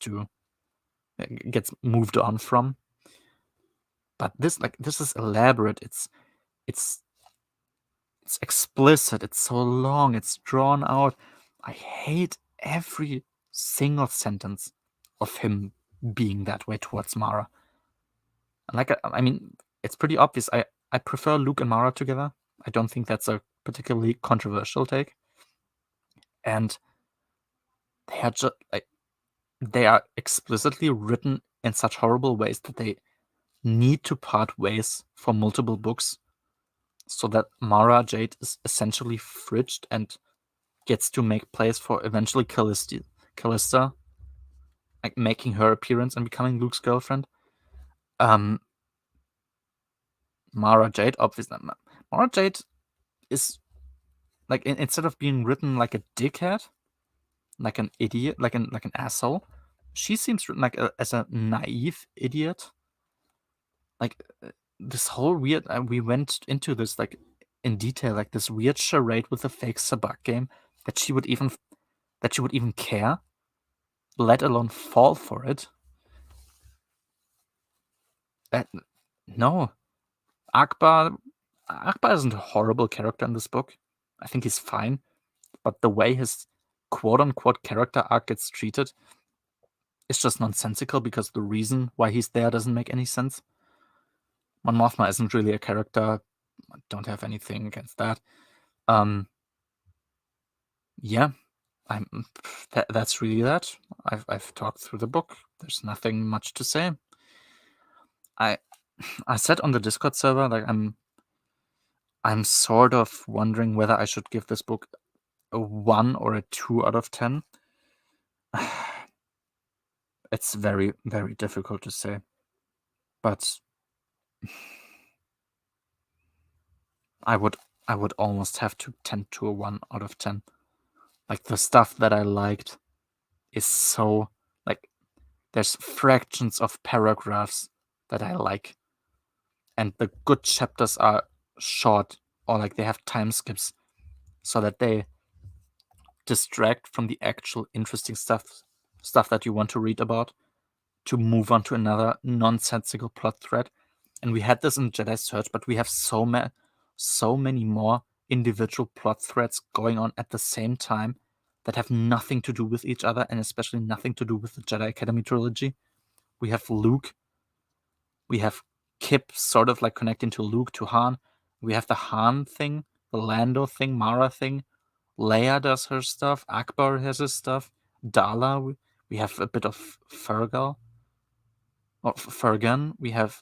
moved on from. But this is elaborate. It's explicit. It's so long. It's drawn out. I hate every single sentence of him being that way towards Mara. And I mean, it's pretty obvious. I prefer Luke and Mara together. I don't think that's a particularly controversial take. And they are just they are explicitly written in such horrible ways that they need to part ways for multiple books, so that Mara Jade is essentially fridged and gets to make place for eventually Callista, like making her appearance and becoming Luke's girlfriend. Mara Jade, obviously, Mara Jade is like, instead of being written like a dickhead, like an idiot, like an asshole, she seems written like as a naive idiot. Like this whole weird, we went into this like in detail, like this weird charade with the fake Sabak game that she would even care, let alone fall for it. No, Akbar isn't a horrible character in this book. I think he's fine, but the way his quote-unquote character arc gets treated is just nonsensical, because the reason why he's there doesn't make any sense. Mon Mothma isn't really a character. I don't have anything against that. Yeah, that's really that. I've talked through the book. There's nothing much to say. I said on the Discord server, like, I'm sort of wondering whether I should give this book a 1 or a 2 out of 10. It's very, very difficult to say. But I would almost have to tend to a 1 out of 10. Like, the stuff that I liked is so, like, there's fractions of paragraphs that I like. And the good chapters are short, or like they have time skips, so that they distract from the actual interesting stuff that you want to read about, to move on to another nonsensical plot thread. And we had this in Jedi Search, but we have so many more individual plot threads going on at the same time that have nothing to do with each other, and especially nothing to do with the Jedi Academy trilogy. We have Luke. We have Kip sort of like connecting to Luke, to Han. We have the Han thing, the Lando thing, Mara thing. Leia does her stuff. Akbar has his stuff. Dala. We have a bit of Fergal. Or Fergan. We have...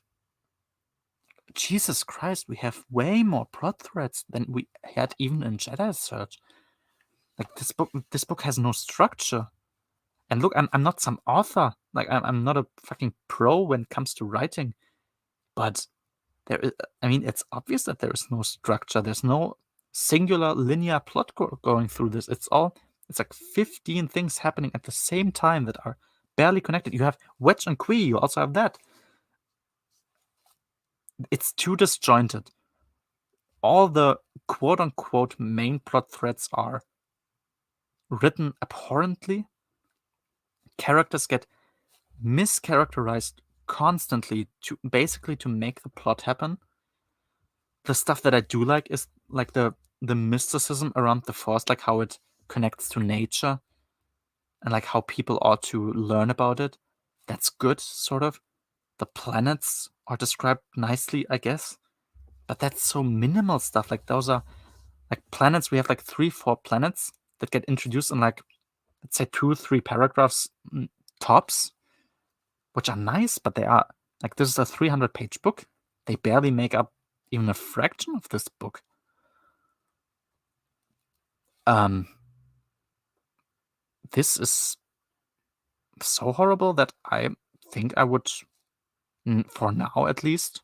Jesus Christ, we have way more plot threads than we had even in Jedi Search. Like, this book has no structure. And look, I'm not some author. Like, I'm not a fucking pro when it comes to writing. But there is, I mean, it's obvious that there is no structure. There's no singular linear plot going through this. It's like 15 things happening at the same time that are barely connected. You have Wedge and Qui. You also have that. It's too disjointed. All the quote-unquote main plot threads are written abhorrently. Characters get mischaracterized constantly to make the plot happen. The stuff that I do like is like the mysticism around the Force, like how it connects to nature. and like how people ought to learn about it. That's good, sort of. The planets are described nicely, I guess, but that's so minimal stuff. Like those are like planets. We have like 3-4 planets that get introduced in like, let's say 2-3 paragraphs tops, which are nice, but they are like, this is a 300-page book. They barely make up even a fraction of this book. This is so horrible that I think I would, for now at least,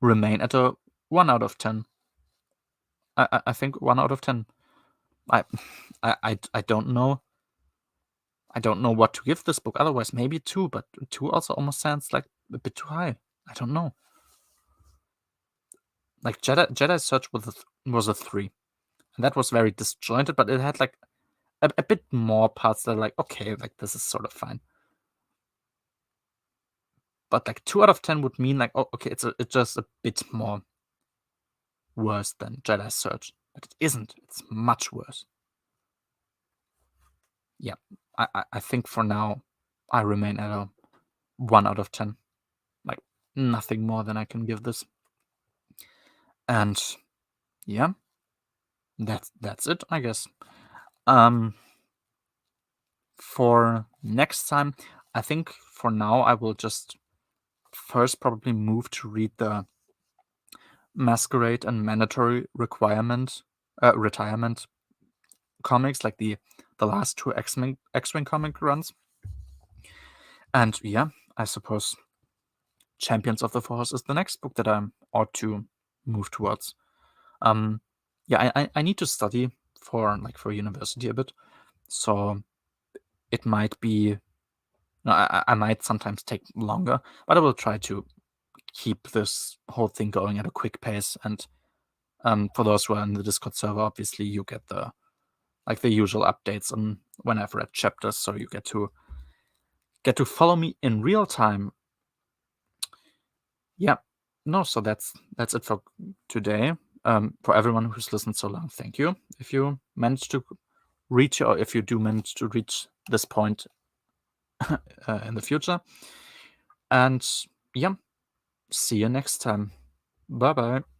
remain at a 1 out of 10. I think 1 out of 10. I don't know. I don't know what to give this book. Otherwise, maybe 2, but 2 also almost sounds like a bit too high. I don't know. Like Jedi Search was a 3, and that was very disjointed, but it had like a bit more parts that are like, okay, like this is sort of fine. But like 2 out of 10 would mean like, oh, okay, it's just a bit more worse than Jedi Search, but it isn't. It's much worse. Yeah, I think for now I remain at a 1 out of 10. Like nothing more than I can give this. And yeah, that's it, I guess. For next time, I think for now I will just first probably move to read the Masquerade and Mandatory Retirement comics, like the last 2 X-Wing comic runs. And yeah, I suppose Champions of the Force is the next book that I ought to move towards. Yeah, I need to study for university a bit, so it might be, I might sometimes take longer, but I will try to keep this whole thing going at a quick pace. And for those who are in the Discord server, obviously you get the usual updates on when I've read chapters, so you get to follow me in real time. Yeah, no, so that's it for today. For everyone who's listened so long, thank you. If you managed to reach, or if you do manage to reach this point in the future. And yeah, see you next time. Bye bye.